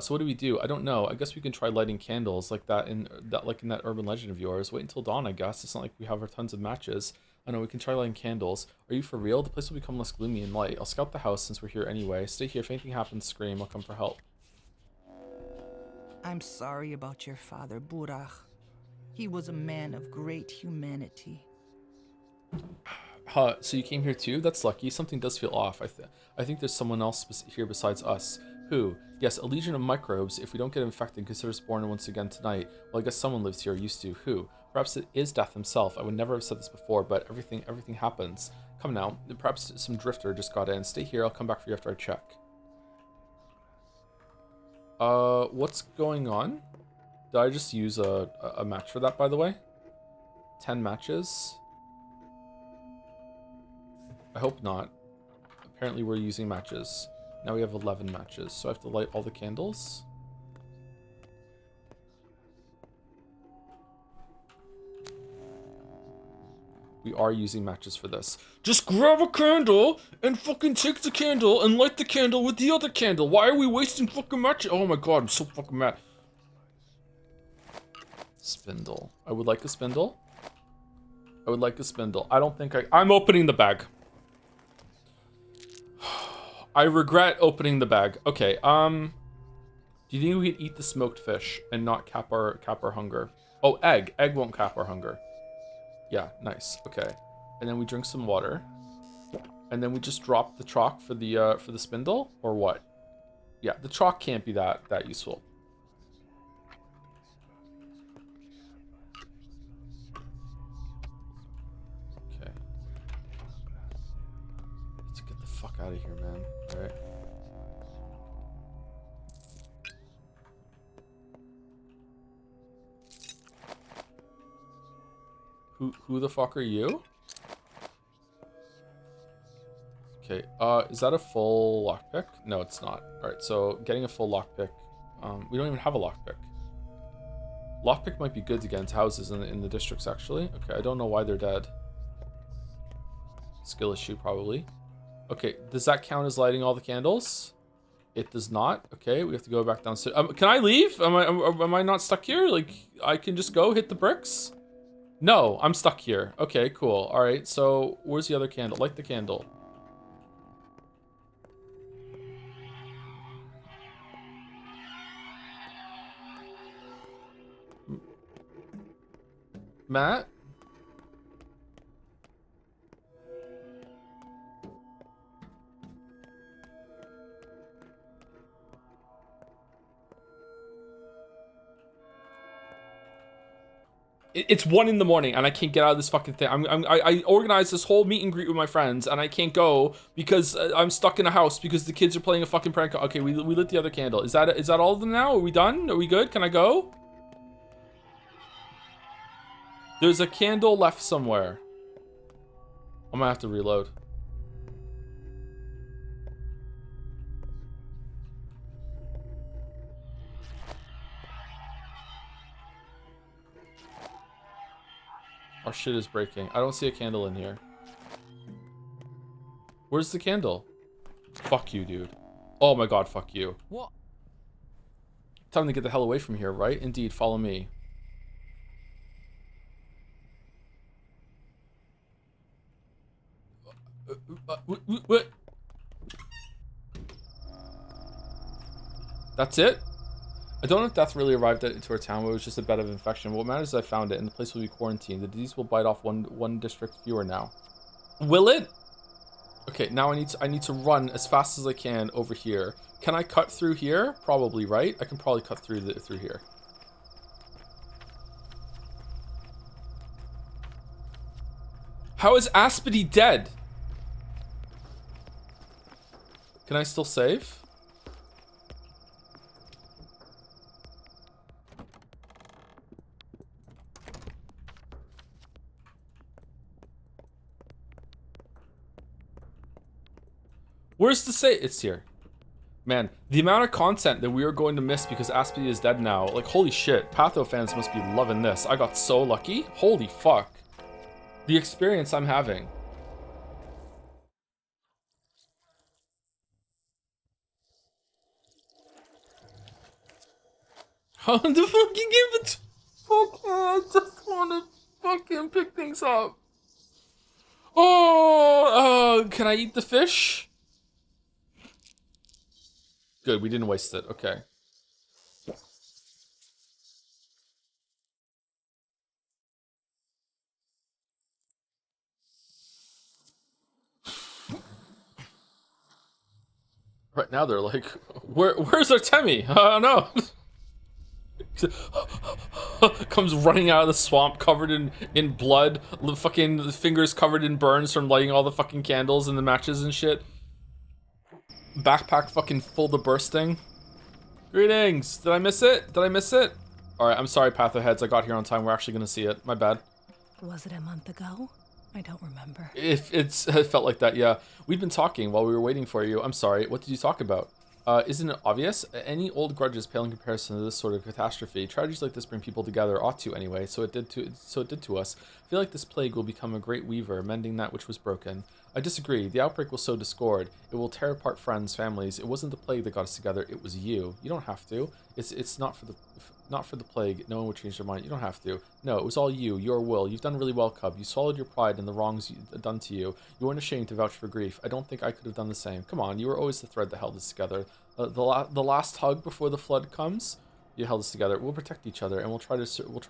So what do we do? I don't know. I guess we can try lighting candles like that in that urban legend of yours. Wait until dawn, I guess. It's not like we have our tons of matches. I know we can try lighting candles. Are you for real? The place will become less gloomy and light. I'll scout the house since we're here anyway. Stay here. If anything happens, scream. I'll come for help. I'm sorry about your father, Burach. He was a man of great humanity. So you came here too? That's lucky. Something does feel off. I think there's someone else here besides us. Who? Yes, a legion of microbes. If we don't get infected, consider us born once again tonight. Well, I guess someone lives here, used to. Who? Perhaps it is Death himself. I would never have said this before, but everything happens. Come now. Perhaps some drifter just got in. Stay here. I'll come back for you after I check. What's going on? Did I just use a match for that, by the way? 10 matches? I hope not. Apparently we're using matches. Now we have 11 matches, so I have to light all the candles. We are using matches for this. Just grab a candle and fucking take the candle and light the candle with the other candle. Why are we wasting fucking matches? Oh my god, I'm so fucking mad. Spindle. I would like a spindle. I would like a spindle. I don't think I'm opening the bag. I regret opening the bag. Okay, do you think we could eat the smoked fish and not cap our hunger? Oh, egg. Egg won't cap our hunger. Yeah, nice. Okay. And then we drink some water. And then we just drop the chalk for the spindle, or what? Yeah, the chalk can't be that useful. Okay. Let's get the fuck out of here, man. All right. Who the fuck are you? Okay, is that a full lockpick? No, it's not. Alright, so getting a full lockpick. We don't even have a lockpick. Lockpick might be good to get into houses in the districts, actually. Okay, I don't know why they're dead. Skill issue, probably. Okay, does that count as lighting all the candles? It does not. Okay, we have to go back downstairs. Can I leave? Am I not stuck here? Like, I can just go hit the bricks? No, I'm stuck here. Okay, cool. All right, so where's the other candle? Light the candle. Matt? It's 1 in the morning and I can't get out of this fucking thing. I organized this whole meet and greet with my friends and I can't go because I'm stuck in a house because the kids are playing a fucking prank. Okay, we lit the other candle. Is that all of them now? Are we done? Are we good? Can I go? There's a candle left somewhere. I'm gonna have to reload. Our shit is breaking. I don't see a candle in here. Where's the candle? Fuck you, dude. Oh my god, fuck you. What? Time to get the hell away from here, right? Indeed, follow me. What? That's it? I don't know if death really arrived into our town, but it was just a bed of infection. What matters is I found it, and the place will be quarantined. The disease will bite off one district fewer now. Will it? Okay, now I need to run as fast as I can over here. Can I cut through here? Probably, right? I can probably cut through here. How is Aspity dead? Can I still save? Where's the save? It's here. Man, the amount of content that we are going to miss because Aspity is dead now. Like, holy shit. Patho fans must be loving this. I got so lucky. Holy fuck. The experience I'm having. How the fuck you give it? Fuck, I just want to fucking pick things up. Oh, can I eat the fish? Good, we didn't waste it. Okay. Right now they're like, where's Artemi? No. Comes running out of the swamp covered in blood, fucking fingers covered in burns from lighting all the fucking candles and the matches and shit. Backpack fucking full to bursting. Greetings. Did I miss it? Alright, I'm sorry, Patho heads. I got here on time. We're actually gonna see it. My bad. Was it a month ago? I don't remember. It felt like that, yeah. We'd been talking while we were waiting for you. I'm sorry. What did you talk about? Isn't it obvious? Any old grudges pale in comparison to this sort of catastrophe. Tragedies like this bring people together, ought to anyway, so it did to us. I feel like this plague will become a great weaver, mending that which was broken. I disagree. The outbreak will sow discord. It will tear apart friends, families. It wasn't the plague that got us together, it was you. You don't have to. It's not for the plague. No one would change their mind. You don't have to. No, it was all you, your will. You've done really well, Cub. You swallowed your pride and the wrongs done to you. You weren't ashamed to vouch for grief. I don't think I could have done the same. Come on, you were always the thread that held us together. The last hug before the flood comes. You held us together. We'll protect each other, and we'll try to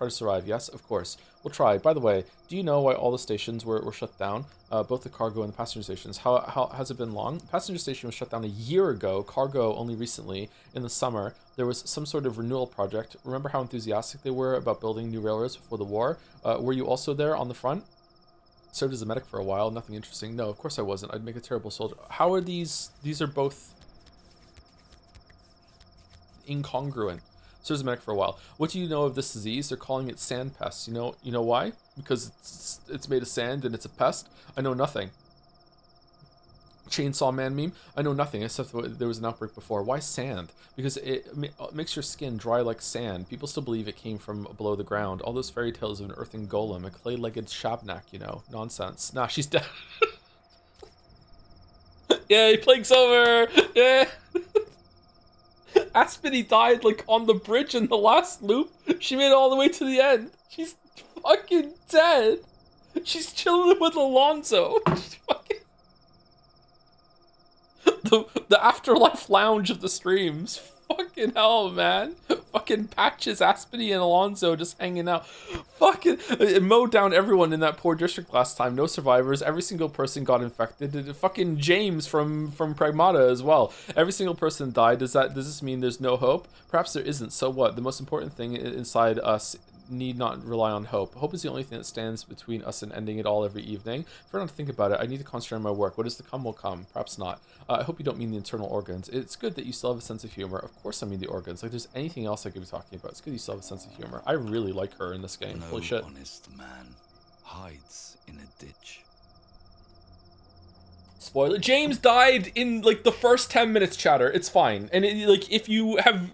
survive. Yes, of course, we'll try. By the way, do you know why all the stations were shut down? Both the cargo and the passenger stations. How has it been long? The passenger station was shut down a year ago. Cargo only recently in the summer. There was some sort of renewal project. Remember how enthusiastic they were about building new railroads before the war? Were you also there on the front? Served as a medic for a while. Nothing interesting. No, of course I wasn't. I'd make a terrible soldier. How are these? These are both incongruent. Served as a medic for a while. What do you know of this disease? They're calling it sand pest. You know why? Because it's made of sand and it's a pest. I know nothing. Chainsaw Man meme. I know nothing except there was an outbreak before. Why sand? Because it makes your skin dry like sand. People still believe it came from below the ground. All those fairy tales of an earthen golem, a clay-legged shabnak. Nonsense. Nah, she's dead. Yay, plague's over. Yeah. Aspity died like on the bridge in the last loop. She made it all the way to the end. She's fucking dead. She's chilling with Alonso. She's fucking the afterlife lounge of the streams. Fucking hell, man. Fucking Patches, Aspity, and Alonso just hanging out. Fucking it mowed down everyone in that poor district last time. No survivors. Every single person got infected. Fucking James from Pragmata as well. Every single person died. Does this mean there's no hope? Perhaps there isn't. So what? The most important thing inside us need not rely on hope. Hope is the only thing that stands between us and ending it all every evening. If I don't think about it, I need to concentrate on my work. What is to come will come. Perhaps not. I hope you don't mean the internal organs. It's good that you still have a sense of humor. Of course I mean the organs. Like, there's anything else I could be talking about. It's good you still have a sense of humor. I really like her in this game. No Holy shit. honest man hides in a ditch. Spoiler. James died in like the first 10 minutes, chatter. It's fine. And if you have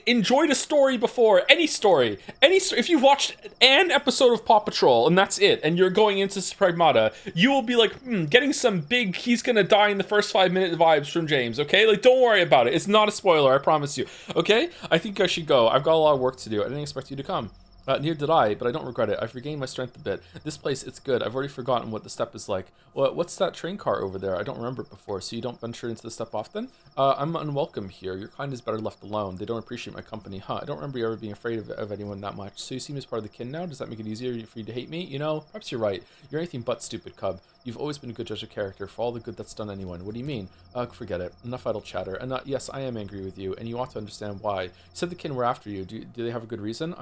enjoyed a story before, any story, if you've watched an episode of Paw Patrol and that's it, and you're going into Pragmata, you will be like, getting some big he's gonna die in the first 5 minute vibes from James, okay? Like, don't worry about it. It's not a spoiler, I promise you. Okay? I think I should go. I've got a lot of work to do. I didn't expect you to come. Neither did I, but I don't regret it. I've regained my strength a bit. This place, it's good. I've already forgotten what the steppe is like. What's that train car over there? I don't remember it before, so you don't venture into the steppe often? I'm unwelcome here. Your kind is better left alone. They don't appreciate my company. I don't remember you ever being afraid of anyone that much. So you see me as part of the kin now? Does that make it easier for you to hate me? Perhaps you're right. You're anything but stupid, Cub. You've always been a good judge of character for all the good that's done anyone. What do you mean? Forget it. Enough idle chatter. And yes, I am angry with you, and you ought to understand why. You said the kin were after you. Do they have a good reason?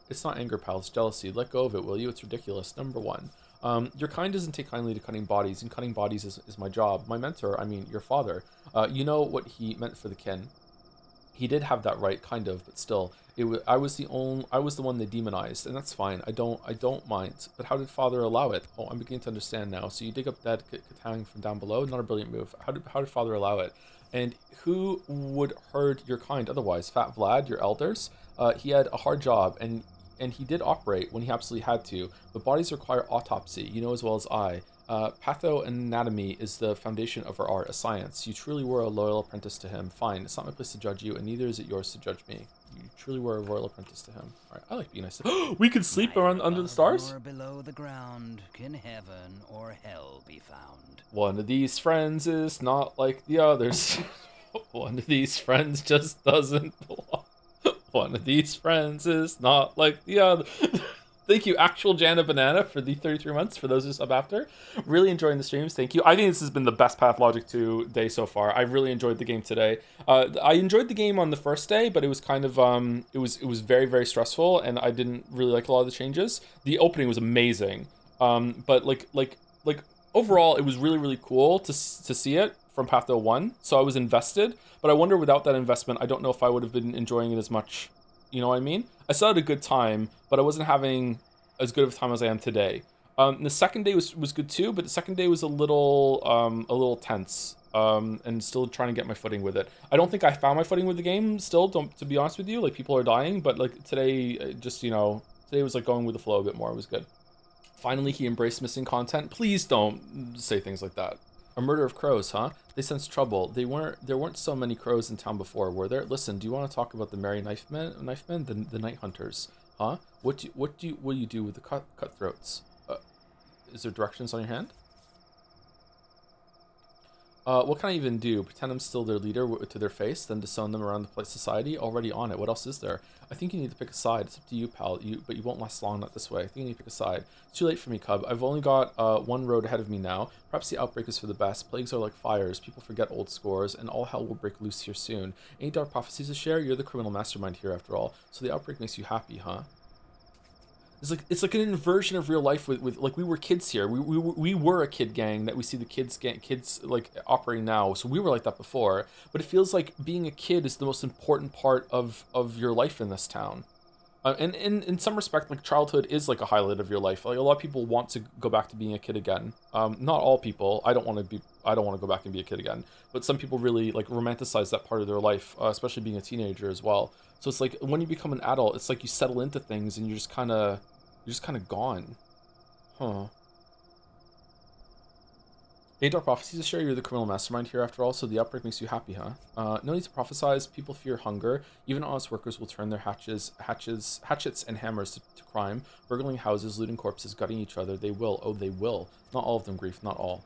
It's not anger, pal. It's jealousy. Let go of it, will you? It's ridiculous. Number one. Your kind doesn't take kindly to cutting bodies, and cutting bodies is my job. My mentor, your father, you know what he meant for the kin. He did have that right, kind of, but still, I was the one they demonized, and that's fine. I don't mind. But how did father allow it? Oh, I'm beginning to understand now. So you dig up dead Katang from down below? Not a brilliant move. How did father allow it? And who would herd your kind otherwise? Fat Vlad, your elders? He had a hard job, and he did operate when he absolutely had to, but bodies require autopsy, you know as well as I. Pathoanatomy is the foundation of our art, a science. You truly were a loyal apprentice to him. Fine, it's not my place to judge you, and neither is it yours to judge me. You truly were a royal apprentice to him. All right, I like being nice to we could sleep around under the stars? Or below the ground, can heaven or hell be found? One of these friends is not like the others. One of these friends just doesn't belong. One of these friends is not like the other. Thank you, Actual Jana Banana, for the 33 months, for those who sub after. Really enjoying the streams, thank you. I think this has been the best Pathologic 2 day so far. I really enjoyed the game today. I enjoyed the game on the first day, but it was kind of, it was very, very stressful, and I didn't really like a lot of the changes. The opening was amazing, but like overall, it was really, really cool to see it from Patho 1, so I was invested, but I wonder without that investment, I don't know if I would have been enjoying it as much. You know what I mean? I still had a good time, but I wasn't having as good of a time as I am today. The second day was good too, but the second day was a little tense. and still trying to get my footing with it. I don't think I found my footing with the game still, to be honest with you. Like, people are dying, but like today, just, you know, today was like going with the flow a bit more. It was good. Finally, he embraced missing content. Please don't say things like that. A murder of crows, huh? They sense trouble. There weren't so many crows in town before, were there? Listen, do you want to talk about the merry knifemen, the night hunters, huh? What will you do with the cutthroats? Is there directions on your hand? What can I even do? Pretend I'm still their leader to their face, then disown them around the society? Already on it. What else is there? I think you need to pick a side. It's up to you, pal. But you won't last long, not this way. I think you need to pick a side. It's too late for me, cub. I've only got one road ahead of me now. Perhaps the outbreak is for the best. Plagues are like fires. People forget old scores, and all hell will break loose here soon. Any dark prophecies to share? You're the criminal mastermind here, after all. So the outbreak makes you happy, huh? It's like an inversion of real life with like, we were kids here. We were a kid gang that we see the kids like operating now. So we were like that before, but it feels like being a kid is the most important part of your life in this town. And in some respect, like, childhood is like a highlight of your life. Like, a lot of people want to go back to being a kid again. Not all people. I don't want to go back and be a kid again. But some people really like romanticize that part of their life, especially being a teenager as well. So it's like when you become an adult, it's like you settle into things and you're just kind of gone. Huh. Any dark prophecies to share? You're the criminal mastermind here, after all, so the outbreak makes you happy, huh? No need to prophesize. People fear hunger. Even honest workers will turn their hatchets and hammers to crime, burgling houses, looting corpses, gutting each other. They will. Oh, they will. Not all of them, Grief. Not all.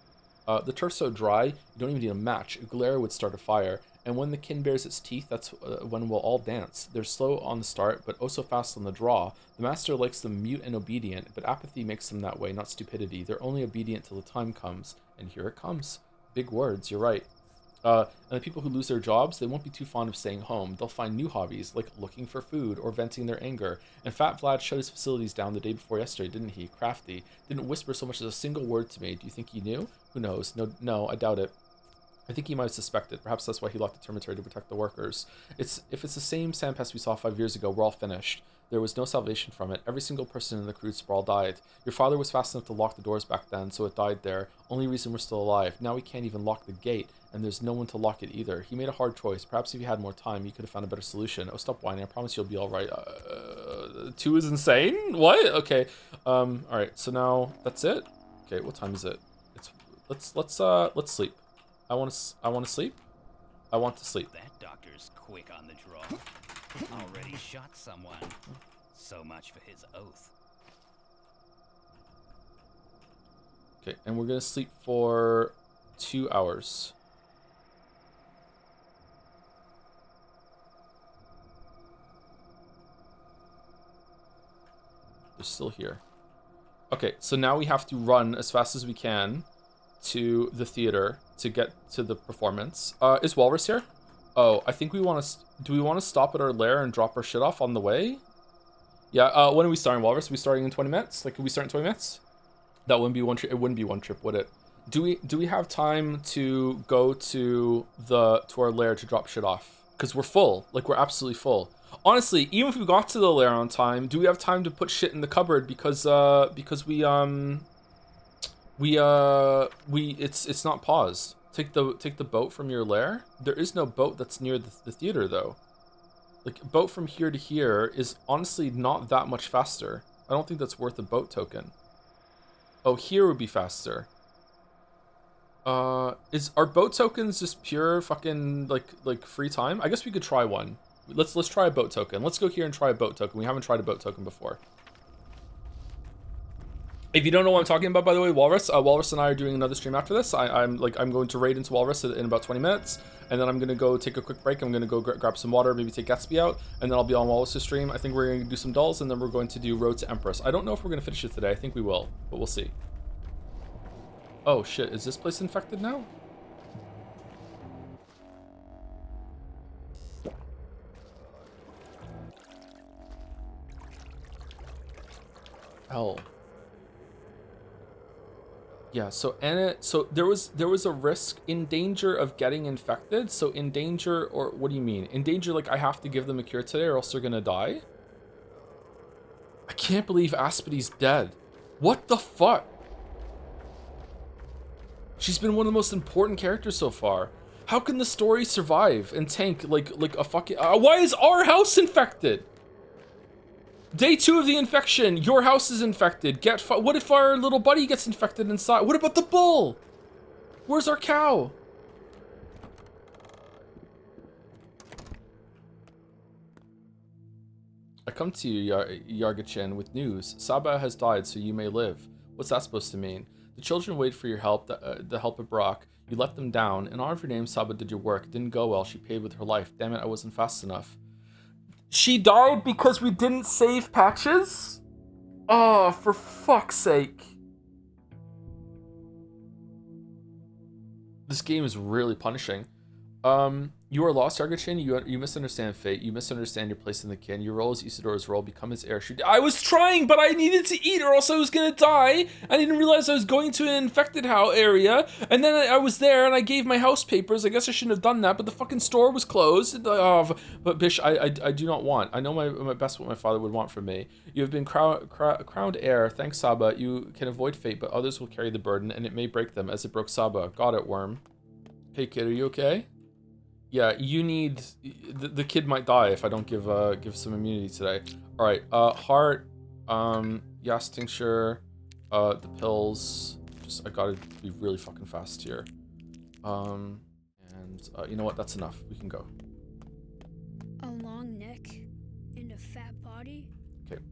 The turf's so dry, you don't even need a match. A glare would start a fire. And when the kin bares its teeth, that's when we'll all dance. They're slow on the start, but oh so fast on the draw. The master likes them mute and obedient, but apathy makes them that way, not stupidity. They're only obedient till the time comes. And here it comes. Big words, you're right. And the people who lose their jobs, they won't be too fond of staying home. They'll find new hobbies, like looking for food or venting their anger. And Fat Vlad shut his facilities down the day before yesterday, didn't he? Crafty. Didn't whisper so much as a single word to me. Do you think he knew? Who knows? No, I doubt it. I think he might have suspected. Perhaps that's why he locked the termitory to protect the workers. If it's the same sandpest we saw 5 years ago, we're all finished. There was no salvation from it. Every single person in the crude sprawl died. Your father was fast enough to lock the doors back then, so it died there. Only reason we're still alive. Now we can't even lock the gate, and there's no one to lock it either. He made a hard choice. Perhaps if you had more time, you could have found a better solution. Oh, stop whining. I promise you'll be all right. 2 is insane? What? Okay. All right. So now that's it. Okay. What time is it? Let's sleep. I want to sleep. I want to sleep. That doctor's quick on the draw. Already shot someone. So much for his oath. Okay, and we're gonna sleep for 2 hours. They're still here. Okay, so now we have to run as fast as we can to the theater to get to the performance. Is Walrus here? Oh, I think we want to... Do we want to stop at our lair and drop our shit off on the way? Yeah, when are we starting, Walrus? Are we starting in 20 minutes? Like, can we start in 20 minutes? That wouldn't be one trip. It wouldn't be one trip, would it? Do we have time to go to our lair to drop shit off? Because we're full. Like, we're absolutely full. Honestly, even if we got to the lair on time, do we have time to put shit in the cupboard? Because it's not paused. Take the boat from your lair. There is no boat that's near the theater though. Like, boat from here to here is honestly not that much faster. I don't think that's worth a boat token. Oh, here would be faster. Are boat tokens just pure fucking like free time? I guess we could try one. Let's try a boat token. Let's go here and try a boat token. We haven't tried a boat token before. If you don't know what I'm talking about, by the way, Walrus and I are doing another stream after this. I'm going to raid into Walrus in about 20 minutes, and then I'm gonna go take a quick break. I'm gonna go grab some water, maybe take Gatsby out, and then I'll be on Walrus's stream. I think we're gonna do some dulls, and then we're going to do Road to Empress. I don't know if we're gonna finish it today. I think we will, but we'll see. Oh shit, is this place infected now? Hell. Yeah, so there was a risk, in danger of getting infected. So in danger, or what do you mean? In danger, like I have to give them a cure today or else they're gonna die? I can't believe Aspity's dead. What the fuck? She's been one of the most important characters so far. How can the story survive and tank like a fucking... why is our house infected? Day 2 of the infection. Your house is infected. What if our little buddy gets infected inside? What about the bull? Where's our cow? I come to you, Yargachin, with news. Saba has died, so you may live. What's that supposed to mean? The children wait for your help, the help of Brock. You let them down. In honor of your name, Saba did your work. It didn't go well. She paid with her life. Damn it, I wasn't fast enough. She died because we didn't save patches? Oh, for fuck's sake. This game is really punishing. You are lost, Yargachin. You misunderstand fate. You misunderstand your place in the kin. Your role is Isidora's role. Become his heir. I was trying, but I needed to eat or else I was gonna die. I didn't realize I was going to an infected house area. And then I was there and I gave my house papers. I guess I shouldn't have done that, but the fucking store was closed. But Bish, I do not want. I know my best what my father would want from me. You have been crowned heir. Thanks, Saba. You can avoid fate, but others will carry the burden and it may break them as it broke Saba. Got it, worm. Hey kid, are you okay? Yeah, you need... The kid might die if I don't give some immunity today. Alright, heart, Yas tincture, the pills. I gotta be really fucking fast here. And you know what? That's enough. We can go. A long neck and a fat body? Okay.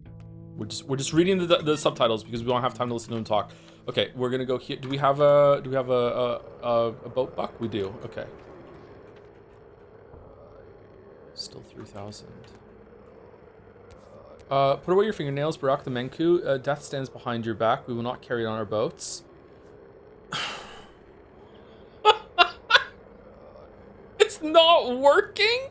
We're just reading the subtitles because we don't have time to listen to him talk. Okay, we're gonna go here. Do we have a boat buck? We do. Okay. Still 3,000. Put away your fingernails, Barak the Menku. Death stands behind your back. We will not carry it on our boats. It's not working?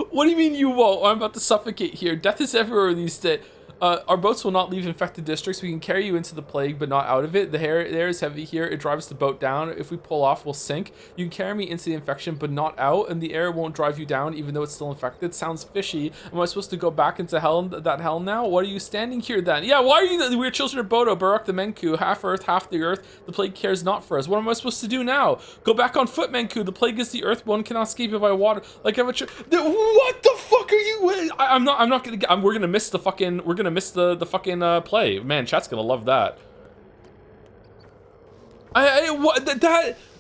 What do you mean you won't? I'm about to suffocate here. Death is everywhere these days. Our boats will not leave infected districts. We can carry you into the plague, but not out of it. The air is heavy here. It drives the boat down. If we pull off, we'll sink. You can carry me into the infection, but not out, and the air won't drive you down, even though it's still infected. Sounds fishy. Am I supposed to go back into hell? That hell now? What are you standing here then? Yeah, why are you the weird children of Bodo, Barak the Menku? Half earth, half the earth. The plague cares not for us. What am I supposed to do now? Go back on foot, Menku. The plague is the earth. One cannot escape it by water. Like what the fuck are you? I'm not gonna. We're gonna miss the fucking. We're gonna miss the fucking play. Man, chat's gonna love that.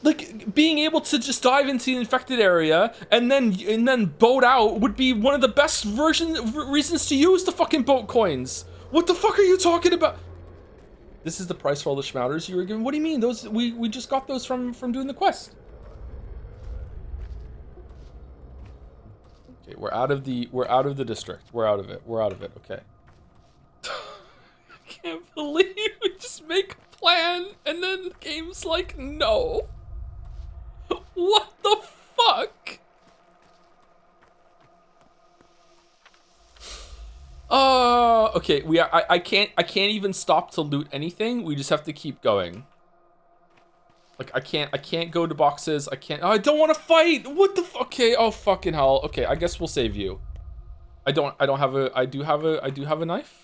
Like being able to just dive into the infected area and then boat out would be one of the best reasons to use the fucking boat coins. What the fuck are you talking about? This is the price for all the schmouters you were given. What do you mean? Those we just got those from doing the quest. Okay, we're out of the district. We're out of it. Okay. I can't believe we just make a plan and then the game's like, no. What the fuck? Okay, I can't even stop to loot anything. We just have to keep going. Like I can't go to boxes. I don't want to fight. What the fuck? Okay, oh fucking hell. Okay, I guess we'll save you. I do have a knife.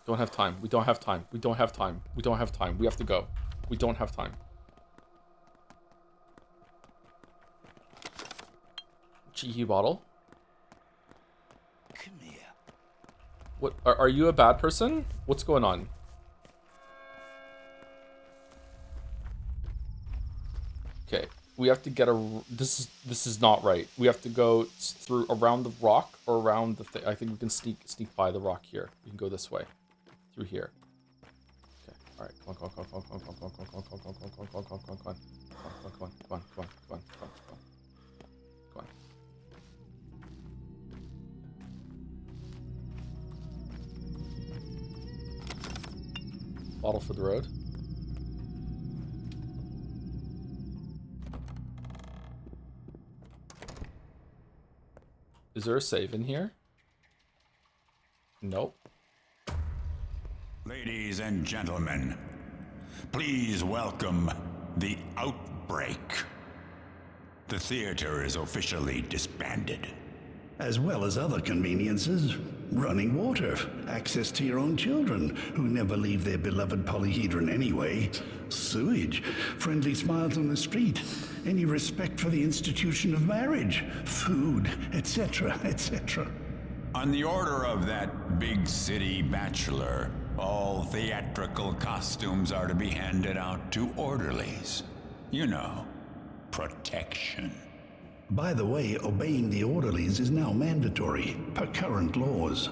Don't have time. We don't have time. We don't have time. We don't have time. We have to go. We don't have time. Georgiy bottle. Come here. What? Are you a bad person? What's going on? Okay, we have to get a. This is not right. We have to go through around the rock or around the thing. I think we can sneak by the rock here. We can go this way, through here. Okay. All right. Come on. Bottle for the road. Is there a save in here? Nope. Ladies and gentlemen, Please welcome the Outbreak. The theater is officially disbanded. As well as other conveniences. Running water, access to your own children, who never leave their beloved polyhedron anyway, sewage, friendly smiles on the street, any respect for the institution of marriage, food, etc., etc. On the order of that big city bachelor, all theatrical costumes are to be handed out to orderlies. You know, protection. By the way, obeying the orderlies is now mandatory, per current laws.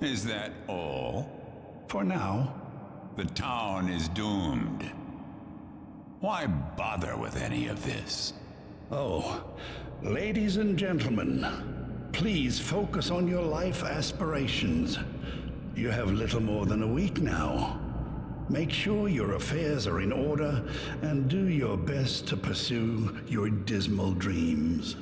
Is that all? For now. The town is doomed. Why bother with any of this? Oh, ladies and gentlemen, please focus on your life aspirations. You have little more than a week now. Make sure your affairs are in order and do your best to pursue your dismal dreams.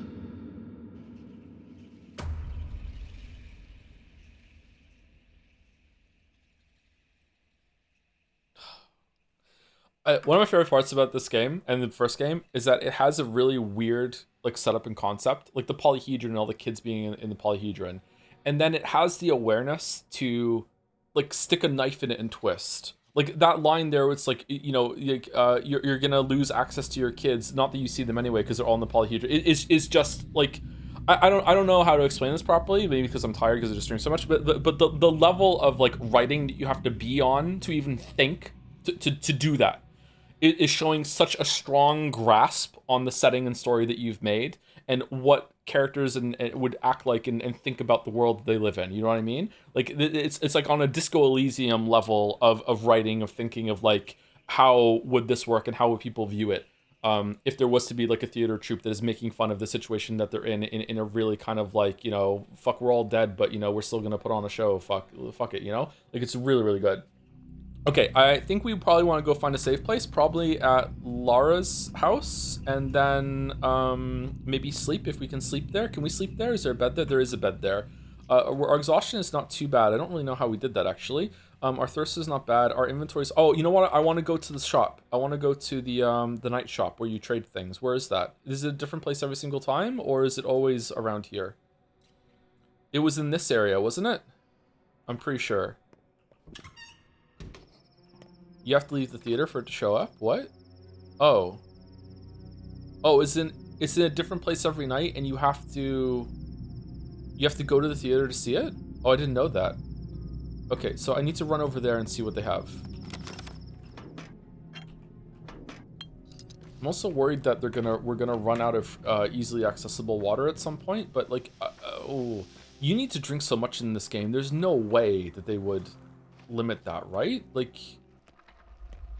One of my favorite parts about this game and the first game is that it has a really weird like setup and concept, like the polyhedron and all the kids being in the polyhedron, and then it has the awareness to like stick a knife in it and twist. Like that line there, it's like, you know, like, you're gonna lose access to your kids. Not that you see them anyway, because they're all in the polyhedron. Is just like, I don't know how to explain this properly. Maybe because I'm tired because I just stream so much. But the level of like writing that you have to be on to even think to do that is showing such a strong grasp on the setting and story that you've made and what characters and would act like and think about the world that they live in. You know what I mean? Like it's like on a Disco Elysium level of writing, of thinking of like, how would this work and how would people view it if there was to be like a theater troupe that is making fun of the situation that they're in a really kind of like, you know, fuck, we're all dead, but you know, we're still gonna put on a show, fuck it, you know? Like it's really good. Okay, I think we probably want to go find a safe place, probably at Lara's house, and then maybe sleep if we can sleep there. Can we sleep there? Is there a bed there? There is a bed there. Our exhaustion is not too bad. I don't really know how we did that, actually. Our thirst is not bad. Our inventories... Oh, you know what? I want to go to the shop. I want to go to the night shop where you trade things. Where is that? Is it a different place every single time, or is it always around here? It was in this area, wasn't it? I'm pretty sure. You have to leave the theater for it to show up? What? Oh. Oh, it's in a different place every night and you have to go to the theater to see it? Oh, I didn't know that. Okay, so I need to run over there and see what they have. I'm also worried that we're gonna run out of easily accessible water at some point, but like, oh, you need to drink so much in this game. There's no way that they would limit that, right? Like,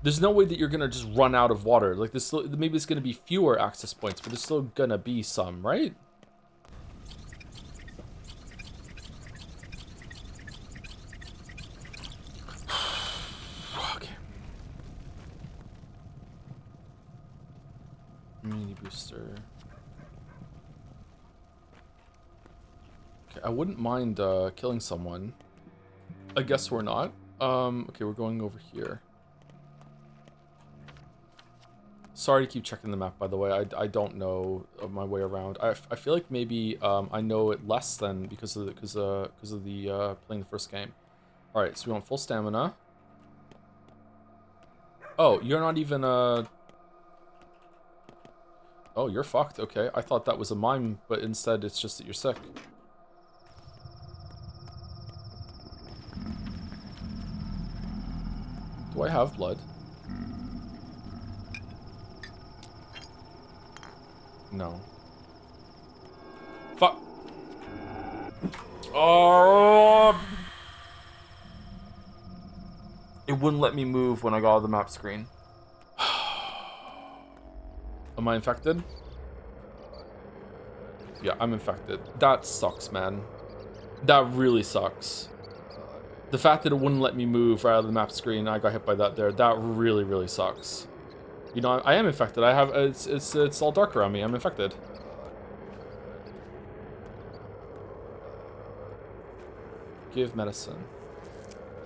there's no way that you're gonna just run out of water. Like this, maybe it's gonna be fewer access points, but there's still gonna be some, right? Okay. Immunity booster. Okay, I wouldn't mind killing someone. I guess we're not. Okay, we're going over here. Sorry to keep checking the map, by the way. I don't know my way around. I feel like maybe I know it less than because of the playing the first game. All right, so we want full stamina. Oh, you're not even Oh, you're fucked. Okay, I thought that was a mime, but instead it's just that you're sick. Do I have blood? No. Fuck. Oh! It wouldn't let me move when I got out of the map screen. Am I infected? Yeah, I'm infected. That sucks, man. That really sucks. The fact that it wouldn't let me move right out of the map screen, I got hit by that there. That really sucks. You know, I am infected. I have it's all dark around me. I'm infected. Give medicine.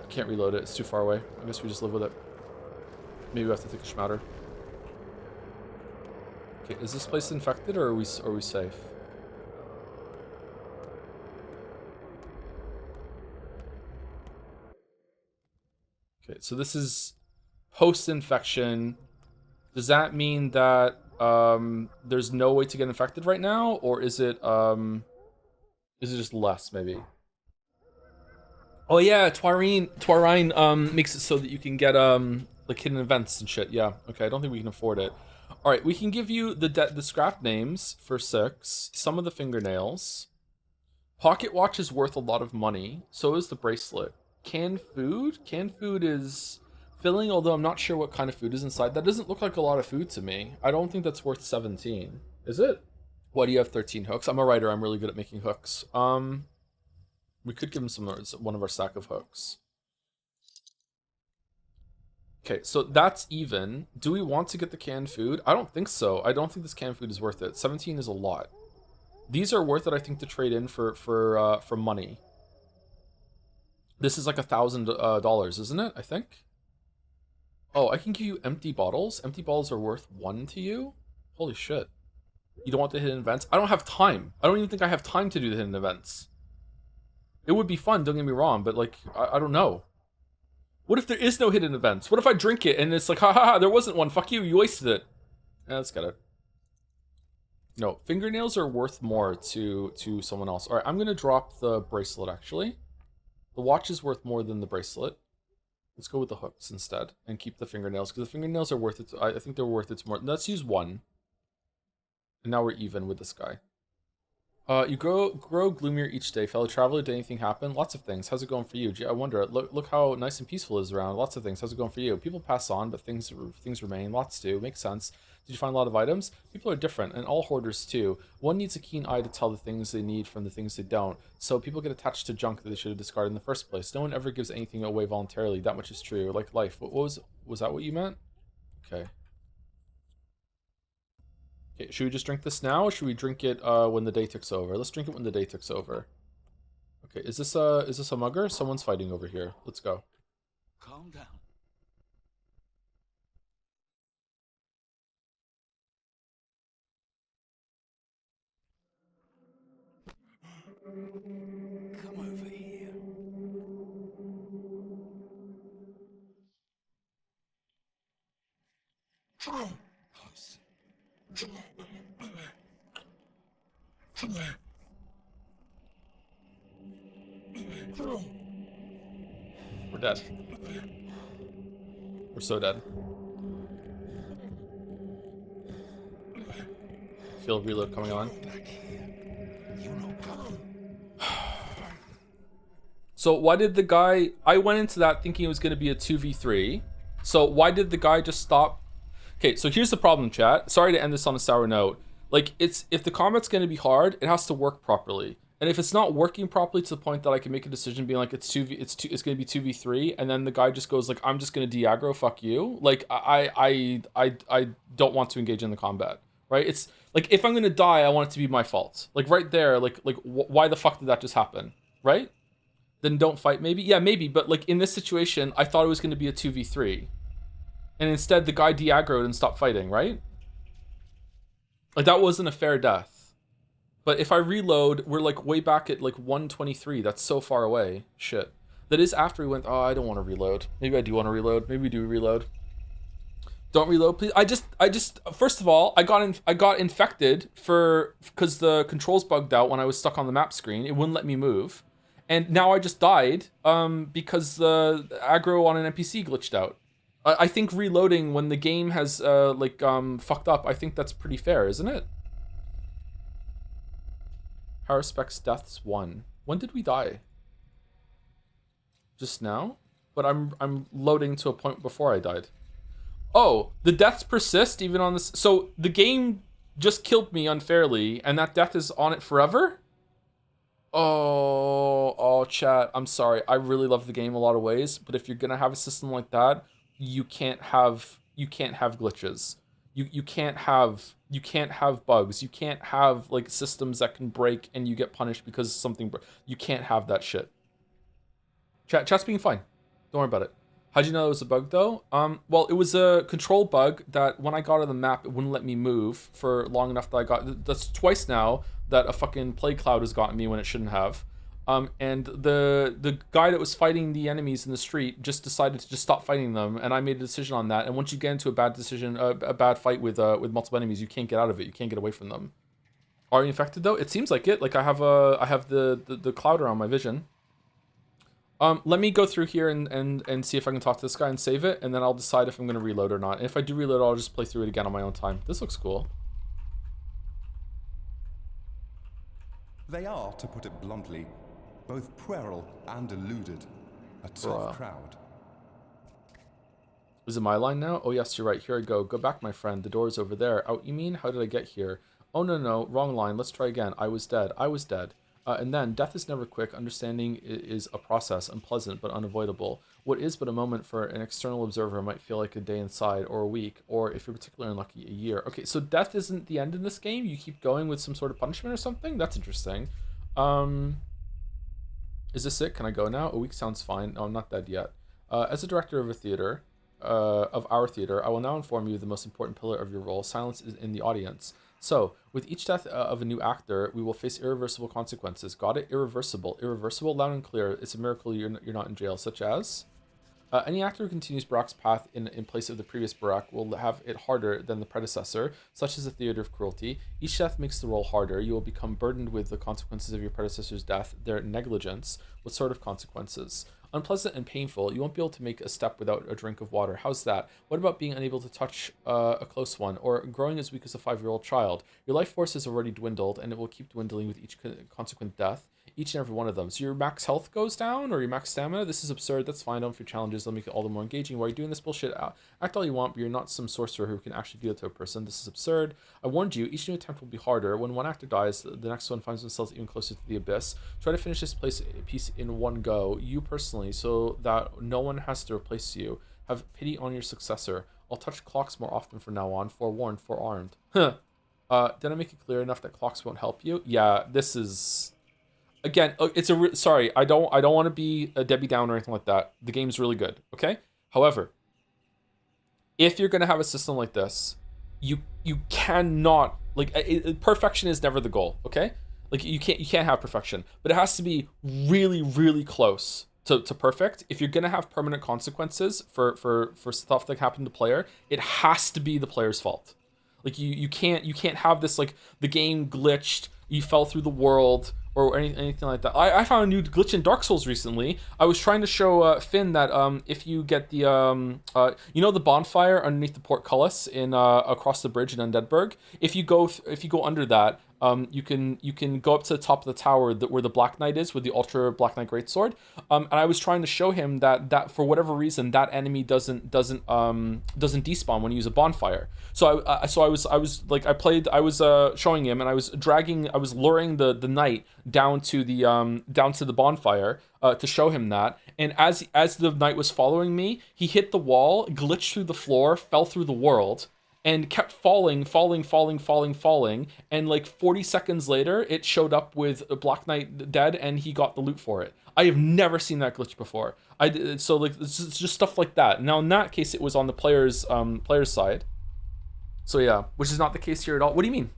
Can't reload it. It's too far away. I guess we just live with it. Maybe we have to take a schmatter. Okay, is this place infected or are we safe? Okay, so this is post-infection. Does that mean that there's no way to get infected right now, or is it just less maybe? Oh yeah, Twarine makes it so that you can get like hidden events and shit. Yeah, okay, I don't think we can afford it. All right, we can give you the scrap names for 6. Some of the fingernails. Pocket watch is worth a lot of money. So is the bracelet. Canned food is filling, although I'm not sure what kind of food is inside. That doesn't look like a lot of food to me. I don't think that's worth 17. Is it? Why do you have 13 hooks? I'm a writer. I'm really good at making hooks. We could give him one of our stack of hooks. Okay, so that's even. Do we want to get the canned food? I don't think so. I don't think this canned food is worth it. 17 is a lot. These are worth it, I think, to trade in for money. This is like $1,000, isn't it? I think. Oh, I can give you empty bottles. Empty bottles are worth 1 to you. Holy shit! You don't want the hidden events? I don't have time. I don't even think I have time to do the hidden events. It would be fun, don't get me wrong, but like, I don't know. What if there is no hidden events? What if I drink it and it's like, ha ha ha, there wasn't one, fuck you, you wasted it. Yeah, let's get it. No, fingernails are worth more to someone else. Alright, I'm gonna drop the bracelet actually. The watch is worth more than the bracelet. Let's go with the hooks instead and keep the fingernails, because the fingernails are worth it. I think they're worth it more. Let's use 1. And now we're even with this guy. You grow gloomier each day, fellow traveler. Did anything happen? Lots of things. How's it going for you? Gee, I wonder. Look how nice and peaceful it is around. Lots of things. How's it going for you? People pass on, but things remain. Lots do. Makes sense. Did you find a lot of items? People are different, and all hoarders too. One needs a keen eye to tell the things they need from the things they don't. So people get attached to junk that they should have discarded in the first place. No one ever gives anything away voluntarily. That much is true. Like life. What was that what you meant? Okay. Okay, should we just drink this now, or should we drink it when the day ticks over? Let's drink it when the day ticks over. Okay, is this a mugger? Someone's fighting over here. Let's go. Calm down. Come over here. Close. We're dead. We're so dead. Feel reload coming on. So why did the guy... I went into that thinking it was going to be a 2v3. So why did the guy just stop? Okay, so here's the problem, chat. Sorry to end this on a sour note. Like, if the combat's going to be hard, it has to work properly. And if it's not working properly to the point that I can make a decision being like, it's going to be 2v3, and then the guy just goes like, I'm just going to de-aggro, fuck you. Like, I don't want to engage in the combat, right? It's like, if I'm going to die, I want it to be my fault. Like right there, why the fuck did that just happen, right? Then don't fight, maybe? Yeah, maybe, but like in this situation, I thought it was going to be a 2v3. And instead, the guy de-aggroed and stopped fighting, right? Like, that wasn't a fair death. But if I reload, we're like way back at like 123. That's so far away. Shit. That is after we went, oh, I don't want to reload. Maybe I do want to reload. Maybe we do reload. Don't reload, please. I just first of all, I got infected because the controls bugged out when I was stuck on the map screen. It wouldn't let me move. And now I just died because the aggro on an NPC glitched out. I think reloading when the game has fucked up, I think that's pretty fair, isn't it? Haruspecs deaths 1. When did we die? Just now? But I'm loading to a point before I died. Oh, the deaths persist even on this. So the game just killed me unfairly, and that death is on it forever? Oh, chat. I'm sorry. I really love the game a lot of ways, but if you're gonna have a system like that, you can't have glitches. You can't have bugs. You can't have like systems that can break and you get punished because something. You can't have that shit. Chat's being fine. Don't worry about it. How'd you know it was a bug though? Well, it was a control bug that when I got on the map, it wouldn't let me move for long enough that I got. That's twice now that a fucking plague cloud has gotten me when it shouldn't have. And the guy that was fighting the enemies in the street just decided to just stop fighting them, and I made a decision on that. And once you get into a bad decision, a bad fight with multiple enemies, you can't get out of it. You can't get away from them. Are you infected though? It seems like it. Like I have the cloud around my vision. Let me go through here and see if I can talk to this guy and save it, and then I'll decide if I'm going to reload or not. And if I do reload, I'll just play through it again on my own time. This looks cool. They are, to put it bluntly, both puerile and deluded. A tough crowd. Is it my line now? Oh yes, you're right. Here I go. Go back, my friend. The door's over there. Out, you mean? How did I get here? Oh no, wrong line. Let's try again. I was dead. And then, death is never quick. Understanding is a process, unpleasant but unavoidable. What is but a moment for an external observer might feel like a day inside, or a week, or if you're particularly unlucky, a year. Okay, so death isn't the end in this game. You keep going with some sort of punishment or something? That's interesting. Is this it? Can I go now? A week sounds fine. No, I'm not dead yet. As a director of a theater, of our theater, I will now inform you of the most important pillar of your role. Silence is in the audience. So, with each death of a new actor, we will face irreversible consequences. Got it? Irreversible. Irreversible, loud and clear. It's a miracle you're not in jail. Such as? Any actor who continues Barack's path in place of the previous Barack will have it harder than the predecessor, such as the theater of cruelty. Each death makes the role harder. You will become burdened with the consequences of your predecessor's death, their negligence. What sort of consequences? Unpleasant and painful. You won't be able to make a step without a drink of water. How's that? What about being unable to touch a close one, or growing as weak as a 5-year-old child? Your life force has already dwindled, and it will keep dwindling with each consequent death. Each and every one of them. So your max health goes down, or your max stamina? This is absurd. That's fine. Don't fear challenges. They'll make it all the more engaging. Why are you doing this bullshit? Act all you want, but you're not some sorcerer who can actually do that to a person. This is absurd. I warned you. Each new attempt will be harder. When one actor dies, the next one finds themselves even closer to the abyss. Try to finish this piece in one go. You personally, so that no one has to replace you. Have pity on your successor. I'll touch clocks more often from now on. Forewarned, forearmed. Huh. Did I make it clear enough that clocks won't help you? Yeah, this is... Again, it's sorry, I don't want to be a Debbie Downer or anything like that. The game's really good, okay? However, if you're going to have a system like this, you cannot, like, perfection is never the goal, okay? Like, you can't have perfection, but it has to be really, really close to perfect. If you're going to have permanent consequences for stuff that happened to the player, it has to be the player's fault. Like, you can't have this, like, the game glitched, you fell through the world, or anything like that. I found a new glitch in Dark Souls recently. I was trying to show Finn that if you get the you know the bonfire underneath the portcullis in across the bridge in Undeadburg, if you go under that, you can go up to the top of the tower where the Black Knight is with the Ultra Black Knight Greatsword. And I was trying to show him that for whatever reason that enemy doesn't despawn when you use a bonfire. So I was showing him, and I was luring the knight down to the bonfire to show him that. And as the knight was following me, he hit the wall, glitched through the floor, fell through the world, and kept falling, and like 40 seconds later, it showed up with a Black Knight dead, and he got the loot for it. I have never seen that glitch before. So like it's just stuff like that. Now in that case, it was on the player's side. So yeah, which is not the case here at all. What do you mean?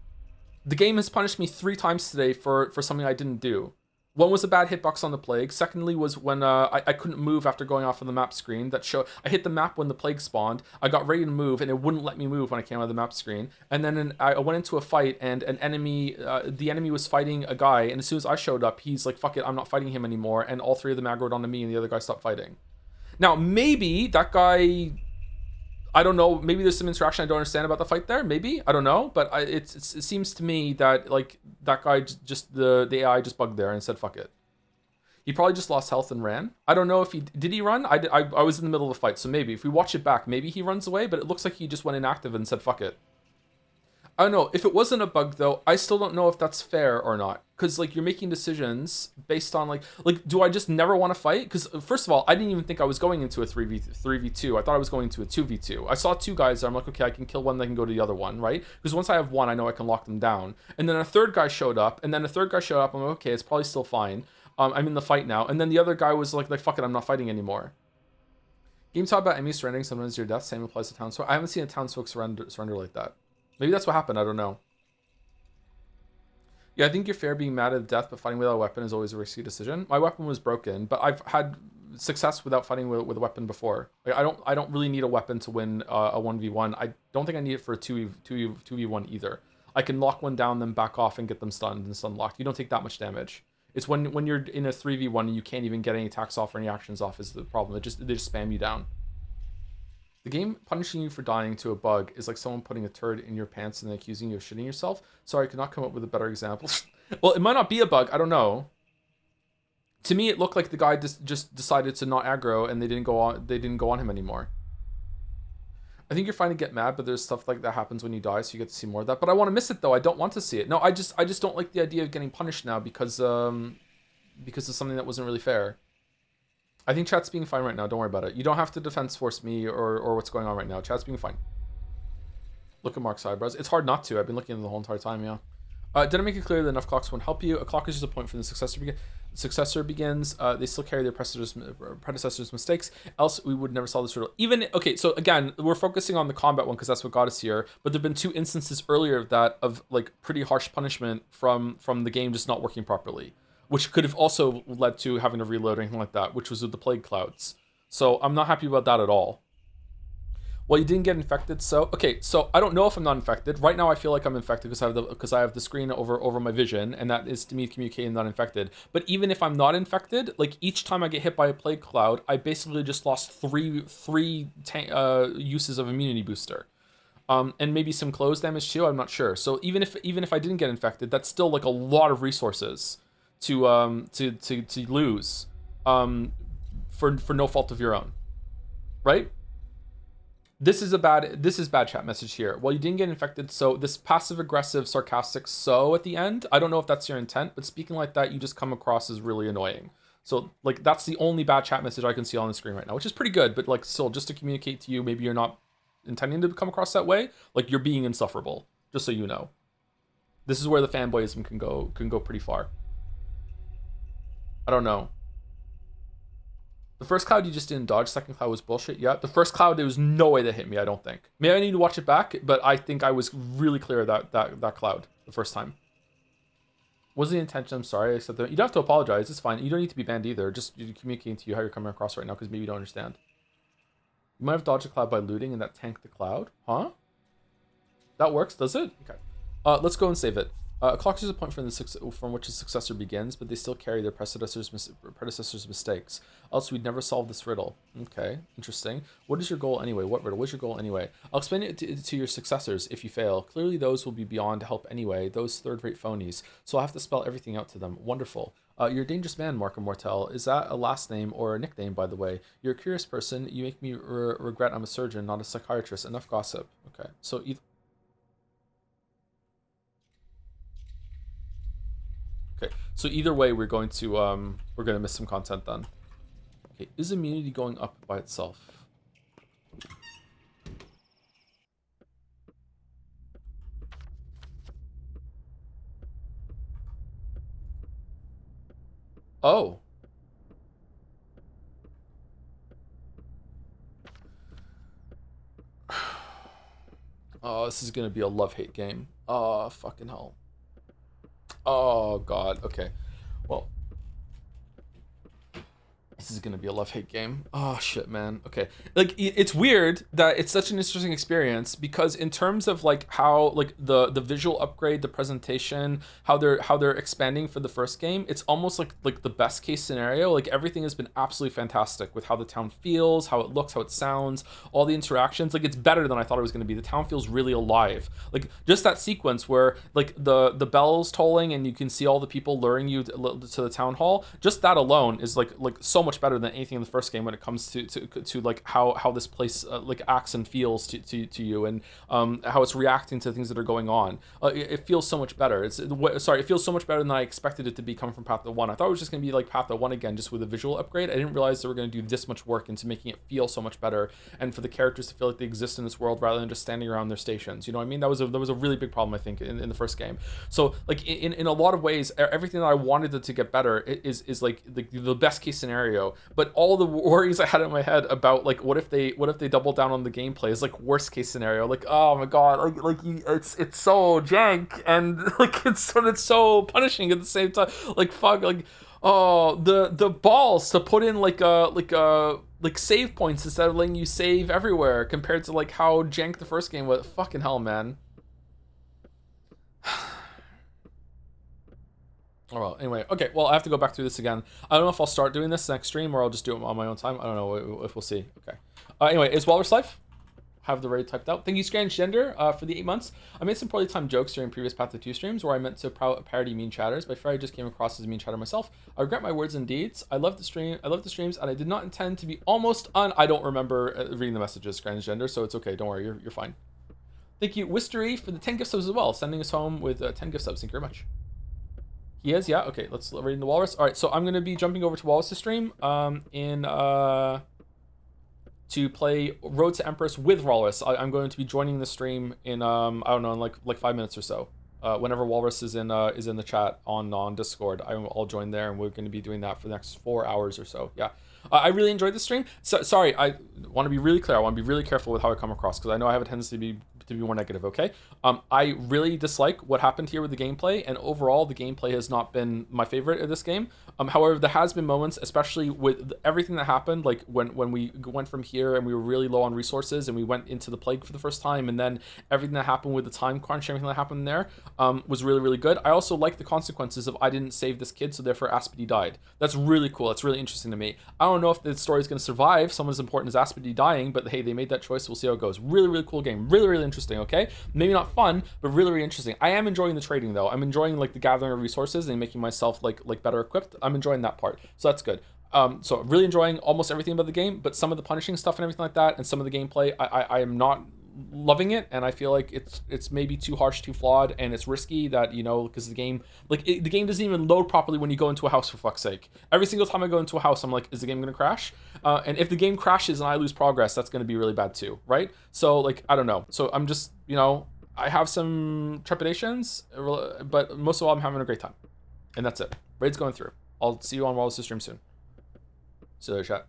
The game has punished me 3 times today for something I didn't do. One was a bad hitbox on the plague. Secondly was when I couldn't move after going off of the map screen. I hit the map when the plague spawned. I got ready to move, and it wouldn't let me move when I came out of the map screen. And then I went into a fight, and the enemy was fighting a guy. And as soon as I showed up, he's like, "Fuck it, I'm not fighting him anymore." And all 3 of them aggroed onto me, and the other guy stopped fighting. Now maybe that guy, I don't know, maybe there's some interaction I don't understand about the fight there, maybe, I don't know, but it seems to me that, like, that guy just, the AI just bugged there and said, fuck it. He probably just lost health and ran. I don't know if did he run? I was in the middle of the fight, so maybe, if we watch it back, maybe he runs away, but it looks like he just went inactive and said, fuck it. I don't know, if it wasn't a bug, though, I still don't know if that's fair or not, because, like, you're making decisions based on, like, do I just never want to fight? Because, first of all, I didn't even think I was going into a 3v2. I thought I was going to a 2v2. I saw 2 guys there. I'm like, okay, I can kill one, then I can go to the other one, right? Because once I have one, I know I can lock them down. And then a third guy showed up, I'm like, okay, it's probably still fine. I'm in the fight now. And then the other guy was like, fuck it, I'm not fighting anymore. Game talk about enemies surrendering, sometimes your death. Same applies to townsfolk. I haven't seen a townsfolk surrender like that. Maybe that's what happened. I don't know. Yeah, I think you're fair being mad at death, but fighting without a weapon is always a risky decision. My weapon was broken, but I've had success without fighting with a weapon before. Like, I don't really need a weapon to win a 1v1. I don't think I need it for a 2v1 either. I can lock one down, then back off and get them stunned and stun locked. You don't take that much damage. It's when you're in a 3v1 and you can't even get any attacks off or any actions off is the problem. They just spam you down. The game punishing you for dying to a bug is like someone putting a turd in your pants and then accusing you of shitting yourself. Sorry, I could not come up with a better example. Well, it might not be a bug. I don't know. To me, it looked like the guy just decided to not aggro and they didn't go on him anymore. I think you're fine to get mad, but there's stuff like that happens when you die, so you get to see more of that. But I want to miss it though. I don't want to see it. No, I just don't like the idea of getting punished now because of something that wasn't really fair. I think chat's being fine right now. Don't worry about it. You don't have to defense force me or what's going on right now. Chat's being fine. Look at Mark's eyebrows. It's hard not to. I've been looking at them the whole entire time, yeah. Did I make it clear that enough clocks won't help you? A clock is just a point from the successor begins. They still carry their predecessor's mistakes. Else we would never solve this riddle. Even, okay, so again, we're focusing on the combat one because that's what got us here. But there've been 2 instances earlier of that, of like pretty harsh punishment from the game just not working properly, which could have also led to having to reload or anything like that, which was with the plague clouds. So I'm not happy about that at all. Well, you didn't get infected, so okay. So I don't know if I'm not infected right now. I feel like I'm infected because I have the screen over my vision, and that is to me communicating not infected. But even if I'm not infected, like each time I get hit by a plague cloud, I basically just lost three uses of immunity booster, and maybe some close damage too. I'm not sure. So even if I didn't get infected, that's still like a lot of resources to lose, for no fault of your own, right? This is bad chat message here. Well, you didn't get infected, so this passive-aggressive, sarcastic so at the end, I don't know if that's your intent, but speaking like that, you just come across as really annoying. So, like, that's the only bad chat message I can see on the screen right now, which is pretty good, but, like, still, just to communicate to you, maybe you're not intending to come across that way, like, you're being insufferable, just so you know. This is where the fanboyism can go pretty far. I don't know. The first cloud you just didn't dodge. Second cloud was bullshit. Yeah, the first cloud, there was no way that hit me, I don't think. Maybe I need to watch it back, but I think I was really clear of that cloud the first time. Wasn't the intention, I'm sorry. I said that. You don't have to apologize, it's fine. You don't need to be banned either. Just communicating to you how you're coming across right now, because maybe you don't understand. You might have dodged a cloud by looting and that tanked the cloud. Huh? That works, does it? Okay. Let's go and save it. A clock is a point from which a successor begins, but they still carry their predecessor's mistakes. Else we'd never solve this riddle. Okay, interesting. What is your goal anyway? What riddle? What's your goal anyway? I'll explain it to your successors if you fail. Clearly those will be beyond help anyway, those third-rate phonies. So I'll have to spell everything out to them. Wonderful. You're a dangerous man, Mark Immortel. Is that a last name or a nickname, by the way? You're a curious person. You make me regret I'm a surgeon, not a psychiatrist. Enough gossip. Okay, so okay, so either way, we're going to miss some content then. Okay, is immunity going up by itself? Oh. Oh, this is gonna be a love-hate game. Oh, fucking hell. Oh god, okay. Well, this is gonna be a love-hate game. Oh shit, man. Okay, like it's weird that it's such an interesting experience because in terms of like how like the visual upgrade, the presentation, how they're expanding for the first game, it's almost like the best case scenario. Like everything has been absolutely fantastic with how the town feels, how it looks, how it sounds, all the interactions. Like it's better than I thought it was gonna be. The town feels really alive. Like just that sequence where like the bells tolling and you can see all the people luring you to the town hall. Just that alone is like so much better than anything in the first game when it comes to like how this place like acts and feels to you and how it's reacting to things that are going on. It feels so much better. It feels so much better than I expected it to be coming from Path of 1. I thought it was just going to be like Path of 1 again, just with a visual upgrade. I didn't realize they were going to do this much work into making it feel so much better and for the characters to feel like they exist in this world rather than just standing around their stations. You know what I mean? That was a really big problem, I think, in the first game. So like in a lot of ways, everything that I wanted it to get better is like the best case scenario scenario, but all the worries I had in my head about like what if they double down on the gameplay is like worst case scenario. Like, oh my god, it's so jank and like it's so punishing at the same time. Like fuck, like oh the balls to put in like save points instead of letting you save everywhere compared to like how jank the first game was. Fucking hell, man. Oh well, anyway, okay, well, I have to go back through this again. I don't know if I'll start doing this next stream or I'll just do it on my own time. I don't know if we'll see. Okay. Anyway, is Walrus Life? Have the raid typed out. Thank you, Transgender, for the 8 months. I made some poorly timed jokes during previous Path to 2 streams where I meant to parody mean chatters, but I just came across as a mean chatter myself. I regret my words and deeds. I love the streams, and I did not intend to be I don't remember reading the messages, Transgender, so it's okay. Don't worry, you're fine. Thank you, Wistery, for the 10 gift subs as well, sending us home with 10 gift subs. Thank you very much. He is, yeah. Okay, let's read in the Walrus. All right, so I'm gonna be jumping over to Walrus' stream to play Road to Empress with Walrus. I'm going to be joining the stream in I don't know, in like 5 minutes or so. Whenever Walrus is in the chat on Discord, I'll join there, and we're going to be doing that for the next 4 hours or so. Yeah. I really enjoyed the stream. So, sorry, I want to be really clear. I want to be really careful with how I come across because I know I have a tendency to be more negative, okay? I really dislike what happened here with the gameplay, and overall the gameplay has not been my favorite of this game. However, there has been moments, especially with everything that happened, like when we went from here and we were really low on resources and we went into the plague for the first time, and then everything that happened with the time crunch, everything that happened there was really, really good. I also like the consequences of I didn't save this kid, so therefore Aspity died. That's really cool. That's really interesting to me. I don't know if the story is going to survive someone as important as Aspity dying, but hey, they made that choice. We'll see how it goes. Really, really cool game. Really, really interesting, okay? Maybe not fun, but really, really interesting. I am enjoying the trading, though. I'm enjoying like the gathering of resources and making myself like better equipped. I'm enjoying that part, so that's good. So really enjoying almost everything about the game, but some of the punishing stuff and everything like that, and some of the gameplay, I am not loving it, and I feel like it's maybe too harsh, too flawed, and it's risky that, you know, because the game the game doesn't even load properly when you go into a house, for fuck's sake. Every single time I go into a house, I'm like, is the game gonna crash? And if the game crashes and I lose progress, that's gonna be really bad too, right? So like, I don't know. So I'm just, you know, I have some trepidations, but most of all, I'm having a great time, and that's it. Raid's going through. I'll see you on Wallace's stream soon. See you later, chat.